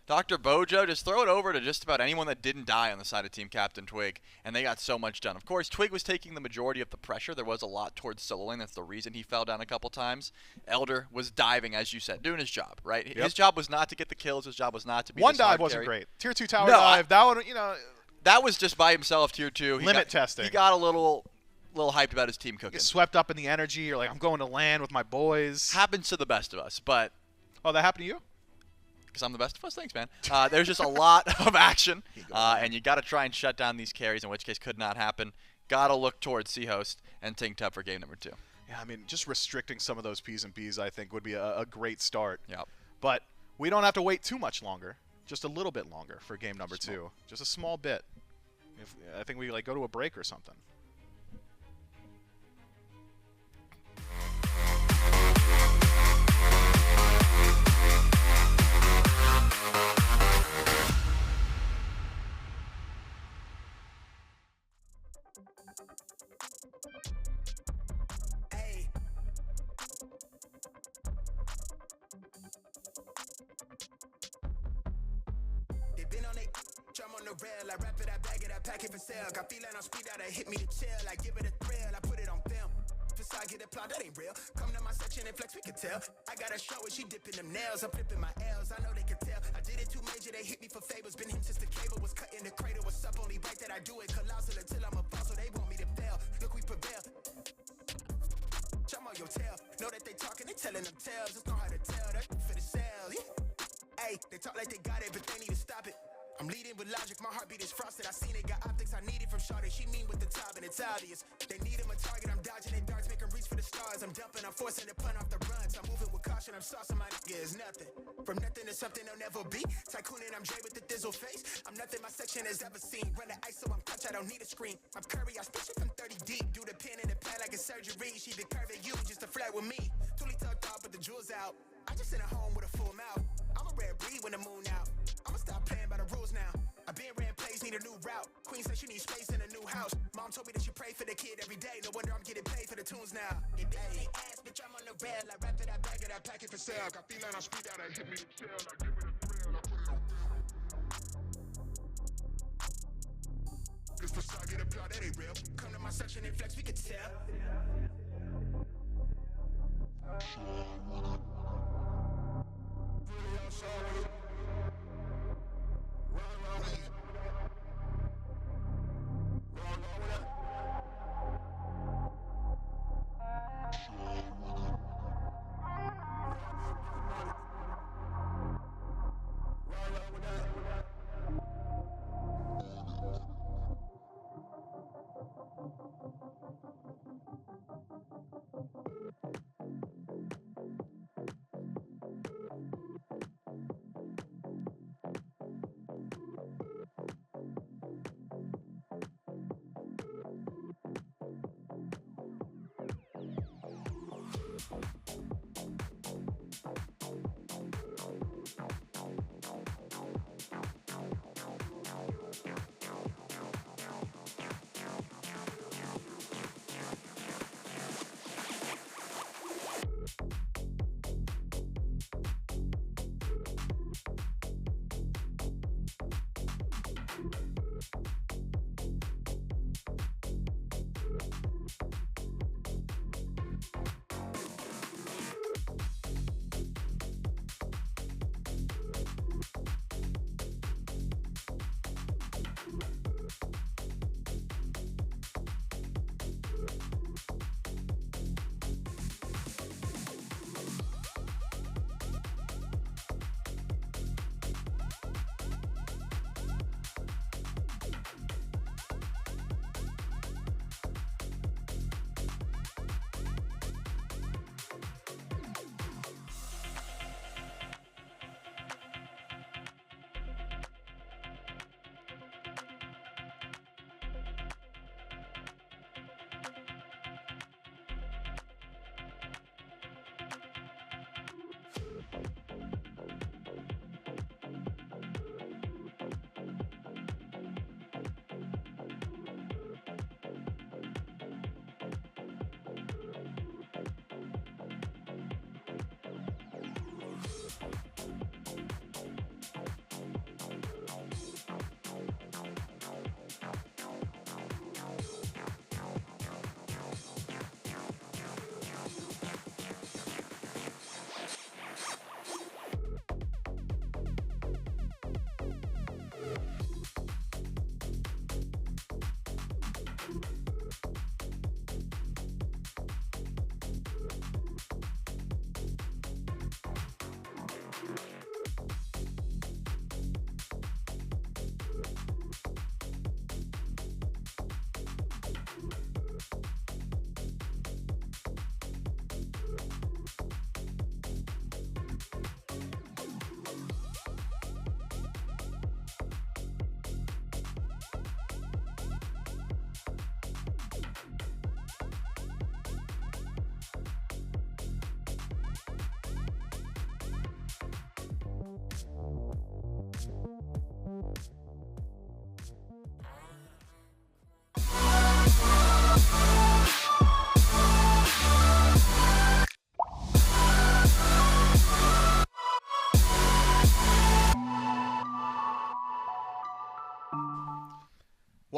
Dr. Bojo, just throw it over to just about anyone that didn't die on the side of Team CaptainTwig, and they got so much done. Of course, Twig was taking the majority of the pressure. There was a lot towards solo lane. That's the reason he fell down a couple times. Elder was diving, as you said, doing his job, right? Yep. His job was not to get the kills. His job was not to be one dive wasn't great. Tier 2 tower dive. That one, you know. That was just by himself, Tier 2. Limit testing. He got a little hyped about his team cooking. Get swept up in the energy. You're like, I'm going to LAN with my boys. Happens to the best of us, but... Oh, that happened to you? Because I'm the best of us? Thanks, man. There's just a lot of action, and you got to try and shut down these carries, in which case could not happen. Got to look towards C-Host and Tingtub for game number 2. Yeah, I mean, just restricting some of those P's and B's, I think, would be a great start. Yep. But we don't have to wait too much longer. Just a little bit longer for game number 2. Just a small bit. I think we like go to a break or something. On the rail, I wrap it, I bag it, I pack it for sale. Got feeling on speed out, I hit me to chill. I give it a thrill, I put it on film. I get a plot, that ain't real. Come to my section and flex, we can tell. I got a show and she dipping them nails. I'm flipping my L's, I know they can tell. I did it too major, they hit me for favors. Been him since the cable was cut in the cradle. What's up, only right that I do it. Colossal until I'm a boss, so they want me to fail. Look, we prevail. Jump on your tail. Know that they talking, they telling them tales. Just know how to tell, that for the sale. Hey, they talk like they got it, but they need to stop it. I'm leading with logic, my heartbeat is frosted. I seen it, got optics I needed from Shawty. She mean with the top and it's obvious. They need him a target, I'm dodging their darts, make them reach for the stars. I'm dumping, I'm forcing the pun off the runs. I'm moving with caution, I'm saucing my nigga is nothing. From nothing to something they'll never be. Tycoon and I'm Dre with the Dizzle face. I'm nothing my section has ever seen. Run the ice so I'm clutch, I don't need a screen. I'm Curry, I spit it from 30 deep. Do the pin in the pad like a surgery. She been curving you just to flirt with me. Toolie tucked off, but the jewels out. I just in a home with a full mouth. I'm a rare breed when the moon out. I'ma stop playing by the rules now. I been ran plays, need a new route. Queen said she needs space in a new house. Mom told me that she pray for the kid every day. No wonder I'm getting paid for the tunes now. It ain't ass, bitch, I'm on the rail. I wrap it, I bag it, I pack it for sale. Got feeling on speed out, I hit me to chill. I give it a thrill, I put it on. This the side, get a plot, that ain't real. Come to my section and flex, we can tell.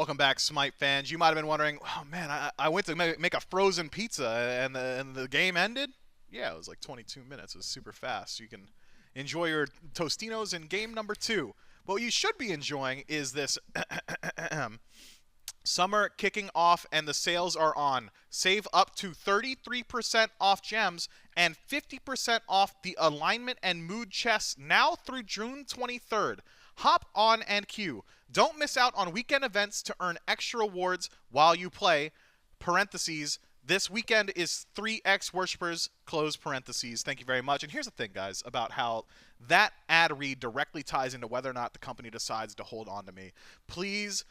Welcome back, SMITE fans. You might have been wondering, oh man, I went to make a frozen pizza and the game ended? Yeah, it was like 22 minutes. It was super fast. You can enjoy your Tostinos in game number 2. What you should be enjoying is this summer kicking off and the sales are on. Save up to 33% off gems and 50% off the alignment and mood chests now through June 23rd. Hop on and queue. Don't miss out on weekend events to earn extra rewards while you play. Parentheses. This weekend is 3x worshippers, close parentheses. Thank you very much. And here's the thing, guys, about how that ad read directly ties into whether or not the company decides to hold on to me. Please,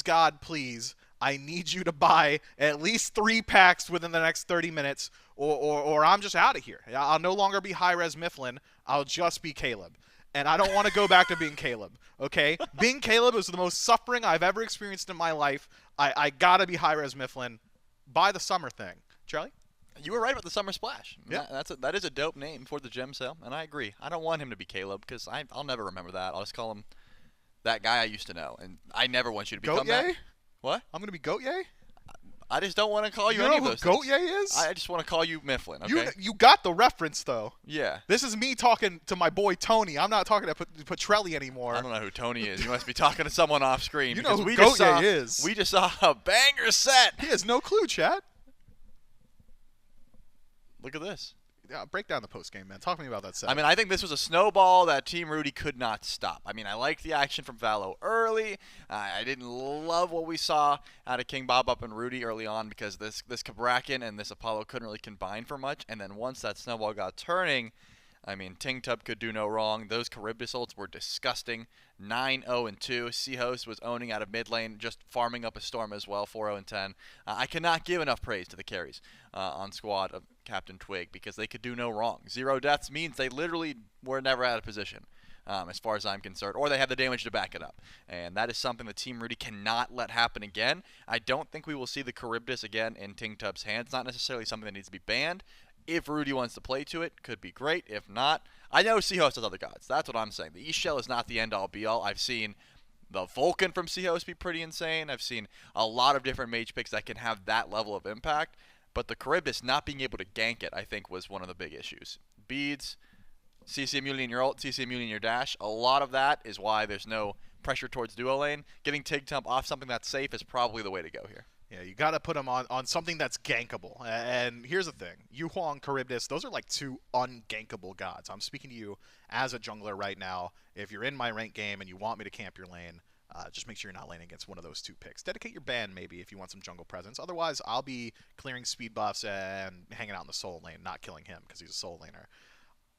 God, please, I need you to buy at least 3 packs within the next 30 minutes, or I'm just out of here. I'll no longer be hi-rez Mifflin. I'll just be Caleb. And I don't want to go back to being Caleb, okay? Being Caleb is the most suffering I've ever experienced in my life. I got to be hi-rez Mifflin. Buy the summer thing. Charlie? You were right about the Summer Splash. Yeah. That is a dope name for the gem sale, and I agree. I don't want him to be Caleb because I'll never remember that. I'll just call him that guy I used to know, and I never want you to become that. What? I'm going to be Goat-Yay? I just don't want to call you know any of who those Goat-Yay things. is? I just want to call you Mifflin, okay? You got the reference, though. Yeah. This is me talking to my boy Tony. I'm not talking to Petrelli anymore. I don't know who Tony is. You must be talking to someone off screen. You know who Goat-Yay is. We just saw a banger set. He has no clue, Chad. Look at this. Yeah, break down the post game, man. Talk to me about that set. I mean, I think this was a snowball that Team Ruedy could not stop. I mean, I liked the action from Valo early. I didn't love what we saw out of King Bob up and Ruedy early on because this Cabrakan and this Apollo couldn't really combine for much. And then once that snowball got turning, I mean, Ting Tub could do no wrong. Those Charybdis ults were disgusting. 9-0-2. Seahost was owning out of mid lane, just farming up a storm as well, 4-0-10. I cannot give enough praise to the carries on squad of CaptainTwig because they could do no wrong. 0 deaths means they literally were never out of position, as far as I'm concerned, or they have the damage to back it up. And that is something that Team Ruedy cannot let happen again. I don't think we will see the Charybdis again in Ting Tub's hands. Not necessarily something that needs to be banned. If Ruedy wants to play to it, could be great. If not, I know Seahost has other gods. That's what I'm saying. The East Shell is not the end-all, be-all. I've seen the Vulcan from Seahost be pretty insane. I've seen a lot of different mage picks that can have that level of impact. But the Charybdis not being able to gank it, I think, was one of the big issues. Beads, CC immunity in your ult, CC immunity in your dash. A lot of that is why there's no pressure towards duo lane. Getting Tig Tump off something that's safe is probably the way to go here. Yeah, you got to put them on something that's gankable. And here's the thing. Yuhuang, Charybdis, those are like 2 ungankable gods. I'm speaking to you as a jungler right now. If you're in my ranked game and you want me to camp your lane, just make sure you're not laning against one of those 2 picks. Dedicate your ban maybe if you want some jungle presence. Otherwise, I'll be clearing speed buffs and hanging out in the soul lane, not killing him because he's a soul laner.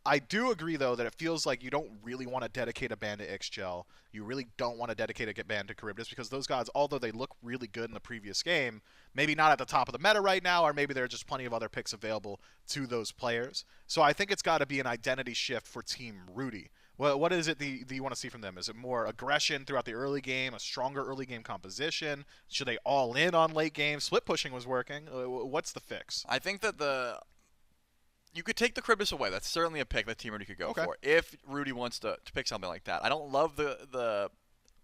I do agree, though, that it feels like you don't really want to dedicate a ban to Ixchel. You really don't want to dedicate a ban to Charybdis because those gods, although they look really good in the previous game, maybe not at the top of the meta right now, or maybe there are just plenty of other picks available to those players. So I think it's got to be an identity shift for Team Ruedy. What is it that you want to see from them? Is it more aggression throughout the early game, a stronger early game composition? Should they all in on late game? Split pushing was working. What's the fix? I think that you could take the Charybdis away. That's certainly a pick that Team Ruedy could go for if Ruedy wants to pick something like that. I don't love the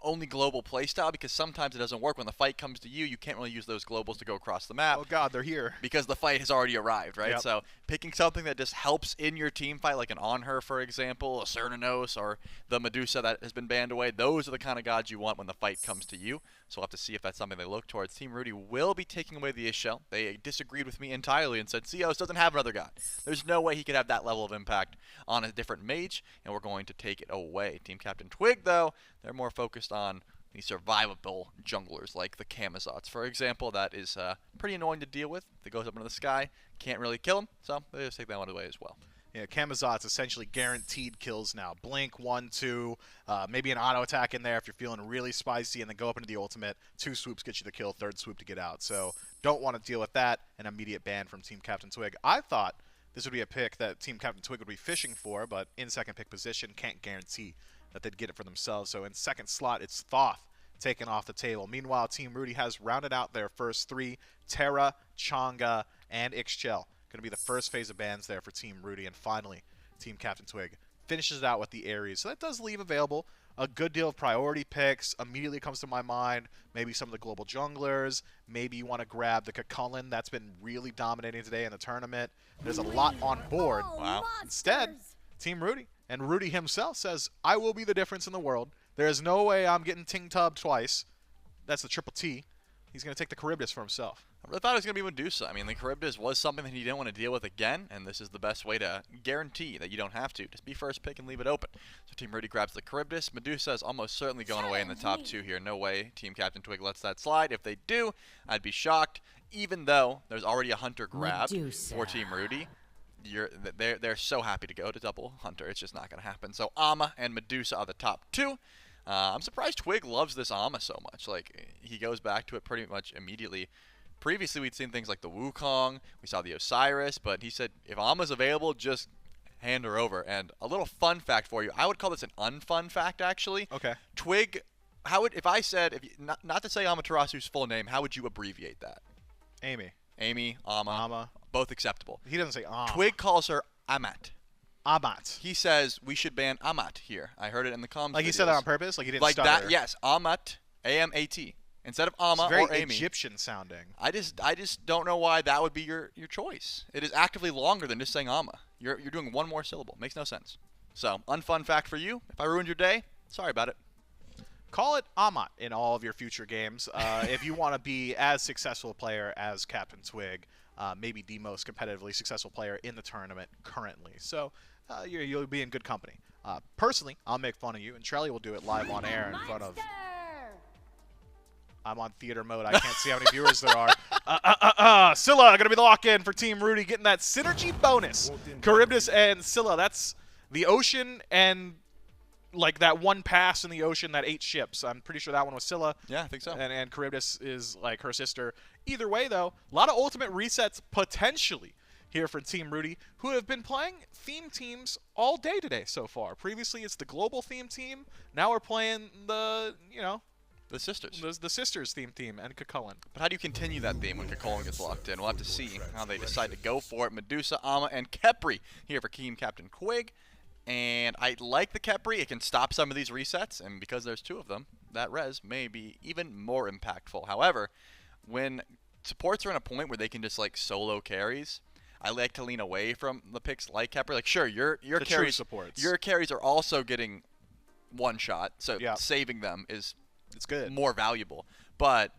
only global playstyle because sometimes it doesn't work. When the fight comes to you, you can't really use those globals to go across the map. Oh, God, they're here. Because the fight has already arrived, right? Yep. So picking something that just helps in your team fight, like an On Her, for example, a Cernanos, or the Medusa that has been banned away, those are the kind of gods you want when the fight comes to you. So we'll have to see if that's something they look towards. Team Ruedy will be taking away the Ishel. They disagreed with me entirely and said Seahost doesn't have another god. There's no way he could have that level of impact on a different mage, and we're going to take it away. Team CaptainTwig, though, they're more focused on the survivable junglers like the Camazots, for example. That is pretty annoying to deal with. If it goes up into the sky, can't really kill him, so they just take that one away as well. Yeah, Camazot's essentially guaranteed kills now. Blink, 1, 2, maybe an auto attack in there if you're feeling really spicy, and then go up into the ultimate. 2 swoops get you the kill, 3rd swoop to get out. So don't want to deal with that. An immediate ban from Team CaptainTwig. I thought this would be a pick that Team CaptainTwig would be fishing for, but in second pick position, can't guarantee that they'd get it for themselves. So in second slot, it's Thoth taken off the table. Meanwhile, Team Ruedy has rounded out their first 3, Terra, Chang'e, and Ixchel. Going to be the first phase of bans there for Team Ruedy. And finally, Team CaptainTwig finishes it out with the Ares. So that does leave available a good deal of priority picks. Immediately comes to my mind, maybe some of the global junglers. Maybe you want to grab the Kakulin that's been really dominating today in the tournament. There's a lot on board. Wow. Instead, Team Ruedy, and Ruedy himself says, I will be the difference in the world. There is no way I'm getting ting-tubbed twice. That's the triple T. He's going to take the Charybdis for himself. I really thought it was going to be Medusa. I mean, the Charybdis was something that he didn't want to deal with again, and this is the best way to guarantee that you don't have to. Just be first pick and leave it open. So Team Ruedy grabs the Charybdis. Medusa is almost certainly going away in the top 2 here. No way Team CaptainTwig lets that slide. If they do, I'd be shocked, even though there's already a Hunter grab for Team Ruedy. They're so happy to go to double Hunter. It's just not going to happen. So Ama and Medusa are the top 2. I'm surprised Twig loves this Ama so much. Like, he goes back to it pretty much immediately. Previously, we'd seen things like the Wukong. We saw the Osiris. But he said, if Ama's available, just hand her over. And a little fun fact for you. I would call this an unfun fact, actually. Okay. Twig, if I said, not to say Amaterasu's full name, how would you abbreviate that? Amy. Amy, Ama. Both acceptable. He doesn't say Twig calls her Amat. Amat. He says we should ban Amat here. I heard it in the comms. Like videos. he said that on purpose? Like he didn't like stutter? That, yes. Amat, A-M-A-T. Instead of Ama it's very or Amy. Egyptian sounding. I just don't know why that would be your choice. It is actively longer than just saying Ama. You're doing one more syllable. Makes no sense. So, unfun fact for you. If I ruined your day, sorry about it. Call it Amat in all of your future games. If you want to be as successful a player as CaptainTwig, maybe the most competitively successful player in the tournament currently. So you'll be in good company. Personally, I'll make fun of you, and Charlie will do it live on air in front of... I'm on theater mode. I can't see how many viewers there are. Scylla going to be the lock-in for Team Ruedy, getting that synergy bonus. Charybdis and Scylla, that's the ocean and... like that one pass in the ocean, that 8 ships. I'm pretty sure that one was Scylla. Yeah, I think so. And Charybdis is like her sister. Either way, though, a lot of ultimate resets potentially here for Team Ruedy, who have been playing theme teams all day today so far. Previously, it's the global theme team. Now we're playing the, the sisters. The sisters theme team and Kakulin. But how do you continue that theme when Kakulin gets locked in? We'll have to see how they decide to go for it. Medusa, Ama, and Khepri here for Team CaptainTwig. And I like the Khepri. It can stop some of these resets, and because there's 2 of them, that res may be even more impactful. However, when supports are in a point where they can just like solo carries, I like to lean away from the picks like Khepri. Like, sure, your carries, supports. Your carries are also getting one shot, so yeah. saving them is good. More valuable. But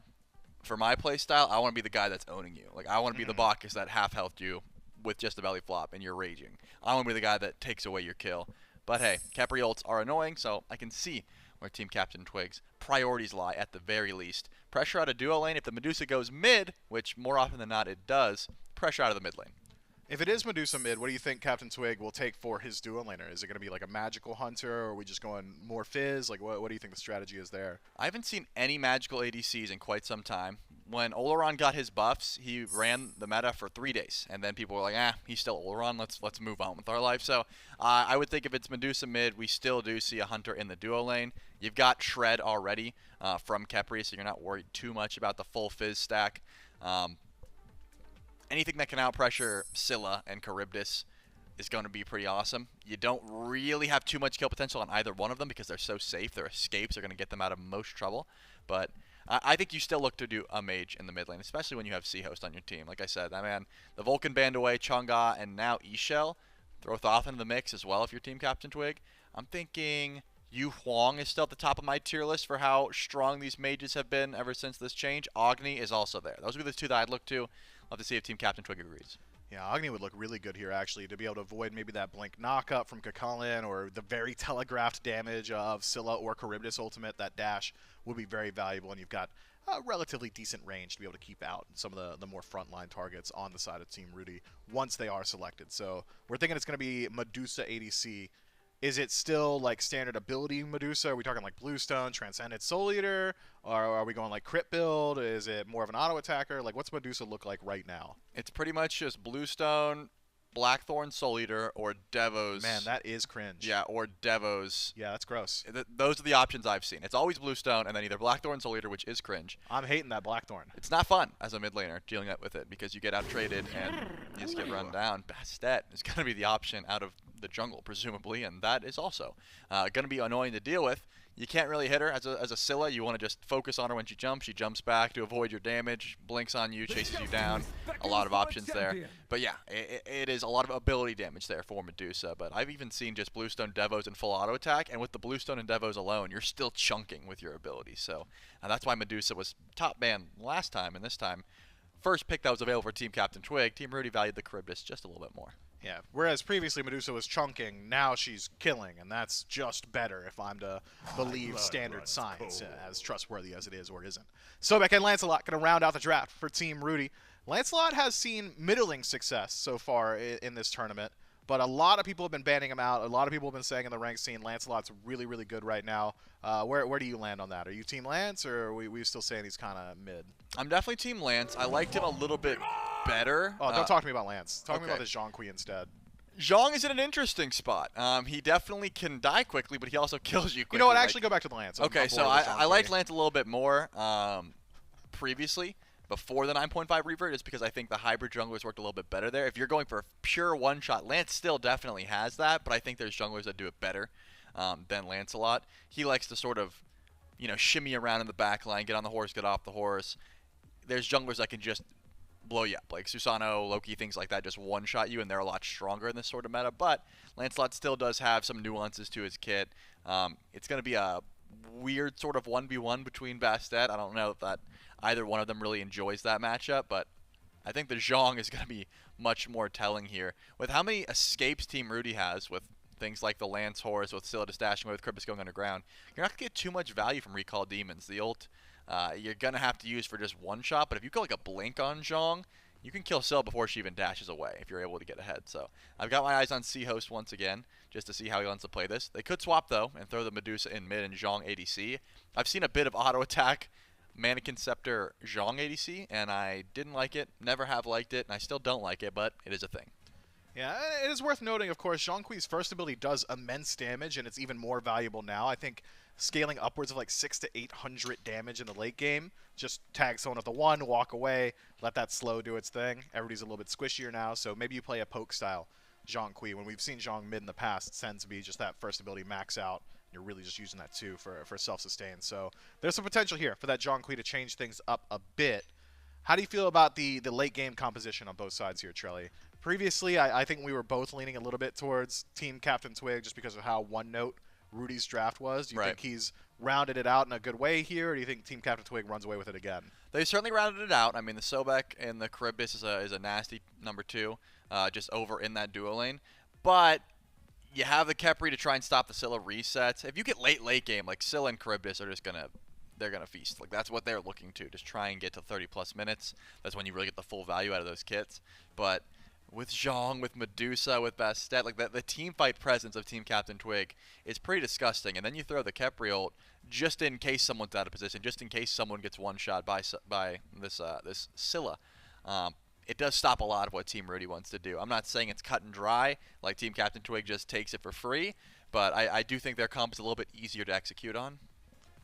for my play style, I want to be the guy that's owning you. Like, I want to be the Bacchus that half healthed you with just a belly flop and you're raging. I want to be the guy that takes away your kill. But hey, Khepri ults are annoying, so I can see where Team CaptainTwig's priorities lie at the very least. Pressure out of duo lane. If the Medusa goes mid, which more often than not it does, pressure out of the mid lane. If it is Medusa mid, what do you think CaptainTwig will take for his duo laner? Is it going to be like a magical hunter, or are we just going more fizz? Like, what do you think the strategy is there? I haven't seen any magical ADCs in quite some time. When Oleron got his buffs, he ran the meta for 3 days, and then people were like, he's still Oleron, let's move on with our life. So I would think if it's Medusa mid, we still do see a hunter in the duo lane. You've got Shred already from Khepri, so you're not worried too much about the full fizz stack. Anything that can outpressure Scylla and Charybdis is going to be pretty awesome. You don't really have too much kill potential on either one of them because they're so safe. Their escapes are going to get them out of most trouble. But I think you still look to do a mage in the mid lane, especially when you have Seahost on your team. Like I said, the Vulcan banned away, Chang'e, and now Ixchel. Throw Thoth into the mix as well if you're Team CaptainTwig. I'm thinking Yu Huang is still at the top of my tier list for how strong these mages have been ever since this change. Agni is also there. Those would be the 2 that I'd look to. I'll have to see if Team CaptainTwig agrees. Yeah, Agni would look really good here, actually, to be able to avoid maybe that blink knockup from Kakulin or the very telegraphed damage of Scylla or Charybdis ultimate. That dash would be very valuable, and you've got a relatively decent range to be able to keep out some of the more frontline targets on the side of Team Ruedy once they are selected. So we're thinking it's going to be Medusa ADC. Is it still like standard ability Medusa? Are we talking like Bluestone, Transcendent Soul Eater? Or are we going like crit build? Is it more of an auto attacker? Like, what's Medusa look like right now? It's pretty much just Bluestone, Blackthorn Soul Eater, or Devos. Man, that is cringe. Yeah, or Devos. Yeah, that's gross. Those are the options I've seen. It's always Bluestone and then either Blackthorn Soul Eater, which is cringe. I'm hating that Blackthorn. It's not fun as a mid laner dealing with it because you get out traded and you just get run down. Bastet is going to be the option out of the jungle, presumably, and that is also going to be annoying to deal with. You can't really hit her as a Scylla. You want to just focus on her when she jumps. She jumps back to avoid your damage, blinks on you, chases you down. A lot of options there. But yeah, it is a lot of ability damage there for Medusa. But I've even seen just Bluestone Devos in full auto attack, and with the Bluestone and Devos alone, you're still chunking with your ability. So that's why Medusa was top ban last time, and this time, first pick that was available for Team CaptainTwig. Team Ruedy valued the Charybdis just a little bit more. Yeah, whereas previously Medusa was chunking, now she's killing, and that's just better if I'm to believe standard science, as trustworthy as it is or isn't. Sobek and Lancelot going to round out the draft for Team Ruedy. Lancelot has seen middling success so far in this tournament, but a lot of people have been banning him out. A lot of people have been saying in the ranked scene, Lancelot's really, really good right now. Where do you land on that? Are you Team Lance, or are we still saying he's kind of mid? I'm definitely Team Lance. I liked him a little bit better. Oh, don't talk to me about Lance. Talk to me okay. about this Zhong Kui instead. Zhong is in an interesting spot. He definitely can die quickly, but he also kills you quickly. You know what? Actually, go back to the Lance. Okay, so I liked Lance a little bit more previously, before the 9.5 revert, just because I think the hybrid junglers worked a little bit better there. If you're going for a pure one-shot, Lance still definitely has that, but I think there's junglers that do it better than Lancelot. He likes to sort of, shimmy around in the back line, get on the horse, get off the horse. There's junglers that can just blow you up, like Susano, Loki, things like that, just one-shot you, and they're a lot stronger in this sort of meta. But Lancelot still does have some nuances to his kit. It's going to be a weird sort of 1v1 between Bastet. I don't know if that either one of them really enjoys that matchup, but I think the Zhong is going to be much more telling here. With how many escapes Team Ruedy has, with things like the Lance Horse, with Scylla dashing away, with Charybdis going underground, you're not going to get too much value from Recall Demons. The ult you're going to have to use for just one shot, but if you go like a blink on Zhong, you can kill Scylla before she even dashes away if you're able to get ahead. So I've got my eyes on C-Host once again, just to see how he wants to play this. They could swap, though, and throw the Medusa in mid and Zhong ADC. I've seen a bit of auto attack Mannequin Scepter Zhong ADC, and I didn't like it, never have liked it, and I still don't like it, but it is a thing. Yeah, it is worth noting, of course, Zhong Kui's first ability does immense damage, and it's even more valuable now. I think scaling upwards of like 600 to 800 damage in the late game. Just tag someone at the one, walk away, let that slow do its thing. Everybody's a little bit squishier now, so maybe you play a poke style Zhong Kui. When we've seen Zhong mid in the past, it tends to be just that first ability max out. You're really just using that too for self-sustain. So there's some potential here for that Zhong Kui to change things up a bit. How do you feel about the late game composition on both sides here, Trelly? Previously, I think we were both leaning a little bit towards Team CaptainTwig just because of how one-note Rudy's draft was. Do you think he's rounded it out in a good way here, or do you think Team CaptainTwig runs away with it again? They certainly rounded it out. I mean, the Sobek and the Charybdis is a nasty number 2, just over in that duo lane. But you have the Khepri to try and stop the Scylla resets. If you get late game, like Scylla and Charybdis are just they're gonna feast. Like that's what they're looking to, just try and get to 30+ minutes. That's when you really get the full value out of those kits. But with Zhong, with Medusa, with Bastet, like the team fight presence of Team CaptainTwig is pretty disgusting. And then you throw the Khepri ult just in case someone's out of position, just in case someone gets one shot by this Scylla. It does stop a lot of what Team Ruedy wants to do. I'm not saying it's cut and dry, like Team CaptainTwig just takes it for free, but I do think their comp is a little bit easier to execute on.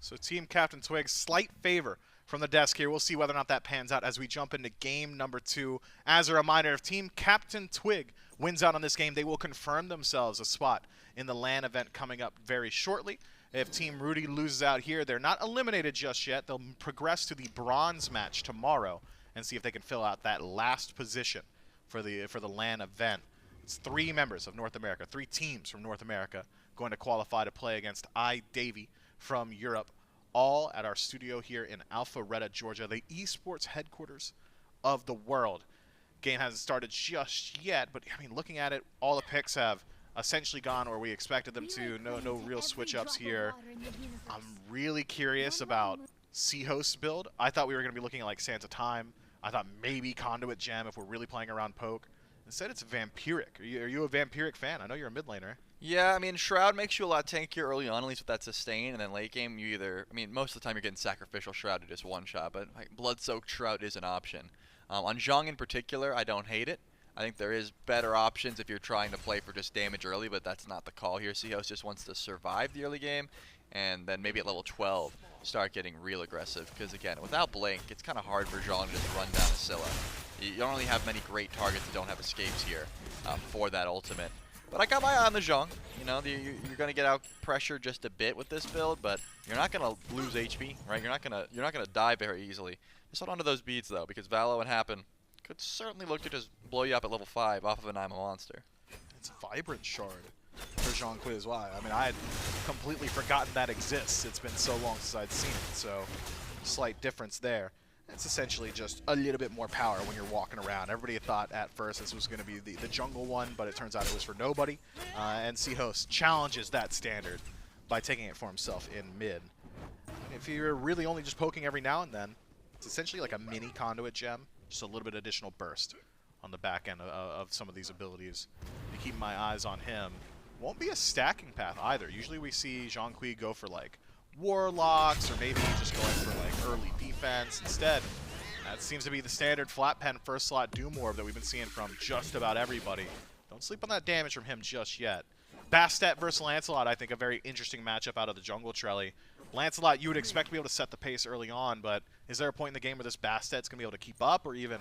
So Team CaptainTwig, slight favor from the desk here. We'll see whether or not that pans out as we jump into game number 2. As a reminder, if Team CaptainTwig wins out on this game, they will confirm themselves a spot in the LAN event coming up very shortly. If Team Ruedy loses out here, they're not eliminated just yet. They'll progress to the bronze match tomorrow and see if they can fill out that last position for the LAN event. It's 3 members of North America, 3 teams from North America going to qualify to play against Davey from Europe, all at our studio here in Alpharetta, Georgia, the esports headquarters of the world. Game hasn't started just yet, but I mean, looking at it, all the picks have essentially gone where we expected them to. No real switch-ups here. I'm really curious about C-Host's build. I thought we were going to be looking at like Sands of Time. I thought maybe Conduit Gem if we're really playing around poke. Instead, it's Vampiric. Are you a Vampiric fan? I know you're a mid laner. Yeah, I mean, Shroud makes you a lot tankier early on, at least with that sustain, and then late game you either, I mean, most of the time you're getting Sacrificial Shroud to just one-shot, but like, Blood-Soaked Shroud is an option. On Zhong in particular, I don't hate it. I think there is better options if you're trying to play for just damage early, but that's not the call here. C-Host just wants to survive the early game, and then maybe at level 12 start getting real aggressive, because again, without Blink, it's kind of hard for Zhong to just run down a Scylla. You don't really have many great targets that don't have escapes here for that ultimate. But I got my eye on the Zhong. You know, you're going to get out pressure just a bit with this build, but you're not going to lose HP, right? You're not going to die very easily. Just hold on to those beads though, because Valo and Happen could certainly look to just blow you up at level 5 off of an I'm a Monster. It's a Vibrant Shard for Zhong as well. I mean, I had completely forgotten that exists. It's been so long since I'd seen it, so slight difference there. It's essentially just a little bit more power when you're walking around. Everybody thought at first this was going to be the jungle one, but it turns out it was for nobody. And Seahos challenges that standard by taking it for himself in mid. If you're really only just poking every now and then, it's essentially like a mini conduit gem, just a little bit additional burst on the back end of some of these abilities. To keep my eyes on him. Won't be a stacking path either. Usually we see Zhong go for like Warlocks, or maybe just going for like early defense. Instead, that seems to be the standard flat pen first slot Doom Orb that we've been seeing from just about everybody. Don't sleep on that damage from him just yet. Bastet versus Lancelot, I think a very interesting matchup out of the jungle Trelly. Lancelot, you would expect to be able to set the pace early on, but is there a point in the game where this Bastet's going to be able to keep up or even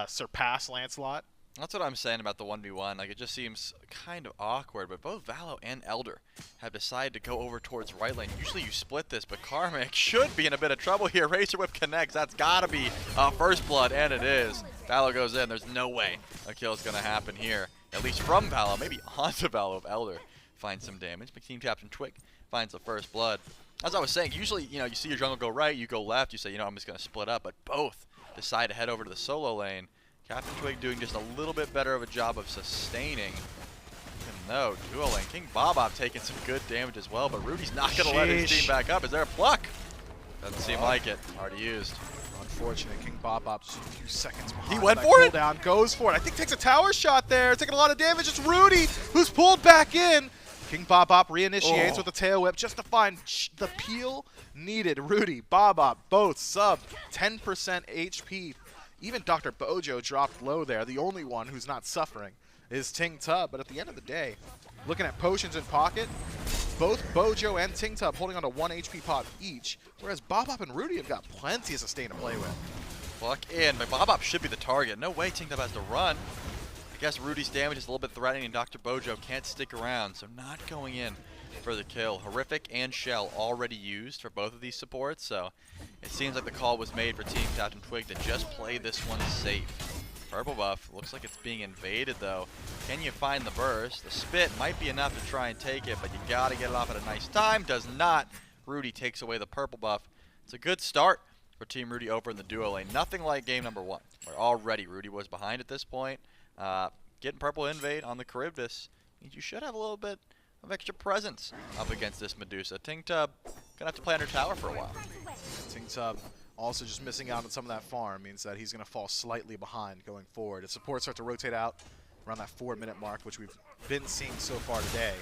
surpass Lancelot? That's what I'm saying about the 1v1. Like, it just seems kind of awkward, but both Valo and Elder have decided to go over towards right lane. Usually you split this, but Karmic should be in a bit of trouble here. Razor Whip connects. That's got to be first blood, and it is. Valo goes in. There's no way a kill is going to happen here, at least from Valo. Maybe onto Valo if Elder finds some damage. But Team CaptainTwig finds the first blood. As I was saying, usually, you know, you see your jungle go right, you go left, you say, you know, I'm just going to split up, but both decide to head over to the solo lane. CaptainTwig doing just a little bit better of a job of sustaining. Even though duo lane, King Bob taking some good damage as well, but Rudy's not going to let his team back up. Is there a pluck? Doesn't seem like it. Already used. Unfortunate. King Bob just a few seconds behind. He went for it? Down, goes for it. I think takes a tower shot there. Taking a lot of damage. It's Ruedy who's pulled back in. King Bob reinitiates with a tail whip just to find the peel needed. Ruedy, Bob both sub 10% HP. Even Dr. Bojo dropped low there. The only one who's not suffering is Ting Tub. But at the end of the day, looking at potions in pocket, both Bojo and Ting Tub holding on to 1 HP pot each, whereas Bob and Ruedy have got plenty of sustain to play with. Pluck in, but Bob should be the target. No way Ting Tub has to run. I guess Rudy's damage is a little bit threatening, and Dr. Bojo can't stick around, so not going in for the kill. Horrific and Shell already used for both of these supports, so it seems like the call was made for Team CaptainTwig to just play this one safe. Purple buff looks like it's being invaded though. Can you find the burst? The spit might be enough to try and take it, but you gotta get it off at a nice time. Does not. Ruedy takes away the purple buff. It's a good start for Team Ruedy over in the duo lane. Nothing like game number 1, where already Ruedy was behind at this point. Getting purple invade on the Charybdis means you should have a little bit of extra presence up against this Medusa. Ting Tub gonna have to play under tower for a while. Ting Tub also just missing out on some of that farm means that he's gonna fall slightly behind going forward. As supports start to rotate out around that 4-minute mark, which we've been seeing so far today,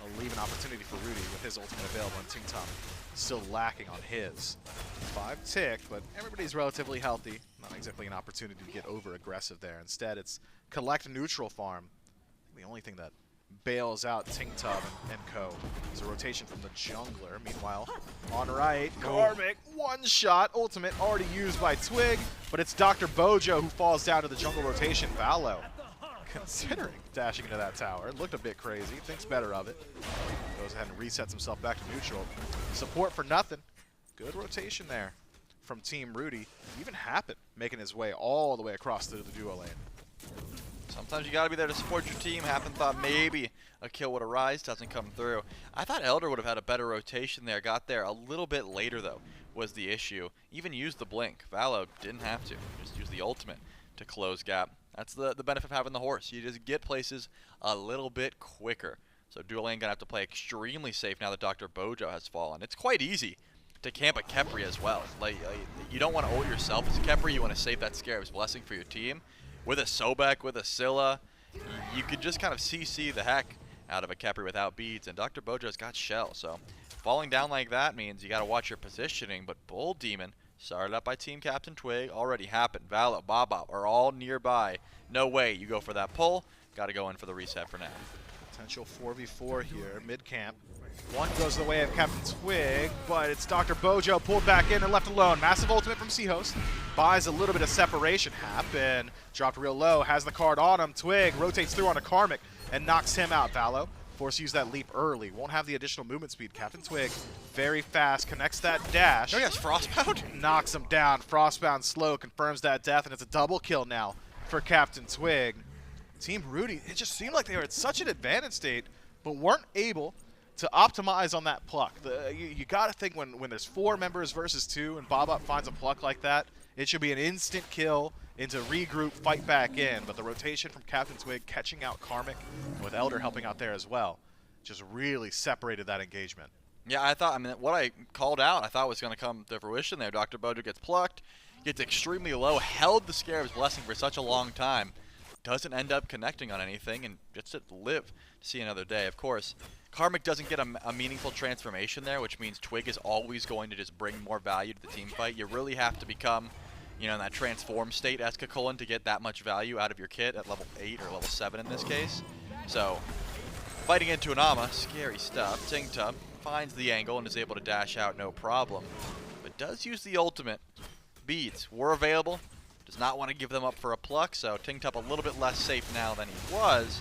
will leave an opportunity for Ruedy with his ultimate available, and Ting Tub still lacking on his. 5 tick, but everybody's relatively healthy. Not exactly an opportunity to get over aggressive there. Instead, it's collect neutral farm. The only thing that bails out Ting Tub and co is a rotation from the jungler. Meanwhile, on right, Karmic, one shot, ultimate already used by Twig, but it's Dr. Bojo who falls down to the jungle rotation. Valo, considering dashing into that tower, it looked a bit crazy, thinks better of it. Goes ahead and resets himself back to neutral. Support for nothing. Good rotation there from Team Ruedy. Even Happen making his way all the way across the duo lane. Sometimes you got to be there to support your team. Happen thought maybe a kill would arise. Doesn't come through. I thought Elder would have had a better rotation there. Got there a little bit later, though, was the issue. Even used the blink. Valo didn't have to. Just use the ultimate to close gap. That's the benefit of having the horse. You just get places a little bit quicker. So duo lane going to have to play extremely safe now that Dr. Bojo has fallen. It's quite easy to camp a Khepri as well. Like you don't want to ult yourself as a Khepri. You want to save that Scarab's Blessing for your team. With a Sobek, with a Scylla, you could just kind of CC the heck out of a Khepri without beads, and Dr. Bojo's got Shell, so falling down like that means you got to watch your positioning, but Bull Demon, started up by Team CaptainTwig, already happened. Valo, Bob are all nearby. No way you go for that pull. Got to go in for the reset for now. Potential 4v4 here, mid-camp. One goes the way of CaptainTwig, but it's Dr. Bojo pulled back in and left alone. Massive ultimate from C-Host. Buys a little bit of separation happen. Dropped real low, has the card on him. Twig rotates through onto Karmic and knocks him out. Valo forced to use that leap early. Won't have the additional movement speed. CaptainTwig very fast, connects that dash. Oh, yes, Frostbound. Knocks him down. Frostbound slow, confirms that death, and it's a double kill now for CaptainTwig. Team Ruedy, it just seemed like they were at such an advantage state, but weren't able to optimize on that pluck. You got to think when there's 4 members versus 2 and Bob Up finds a pluck like that, it should be an instant kill into regroup, fight back in. But the rotation from CaptainTwig catching out Karmic, with Elder helping out there as well, just really separated that engagement. Yeah, I mean, what I called out, I thought was going to come to fruition there. Dr. Bojo gets plucked, gets extremely low, held the Scarab's Blessing for such a long time, doesn't end up connecting on anything, and gets to live to see another day. Of course, Karmic doesn't get a meaningful transformation there, which means Twig is always going to just bring more value to the team fight. You really have to become, you know, in that transform state as Kakolin to get that much value out of your kit at level 8 or level 7 in this case. So, fighting into an Ama, scary stuff. Tingtub finds the angle and is able to dash out no problem, but does use the ultimate. Beads were available. Does not want to give them up for a pluck, so Tingtub a little bit less safe now than he was.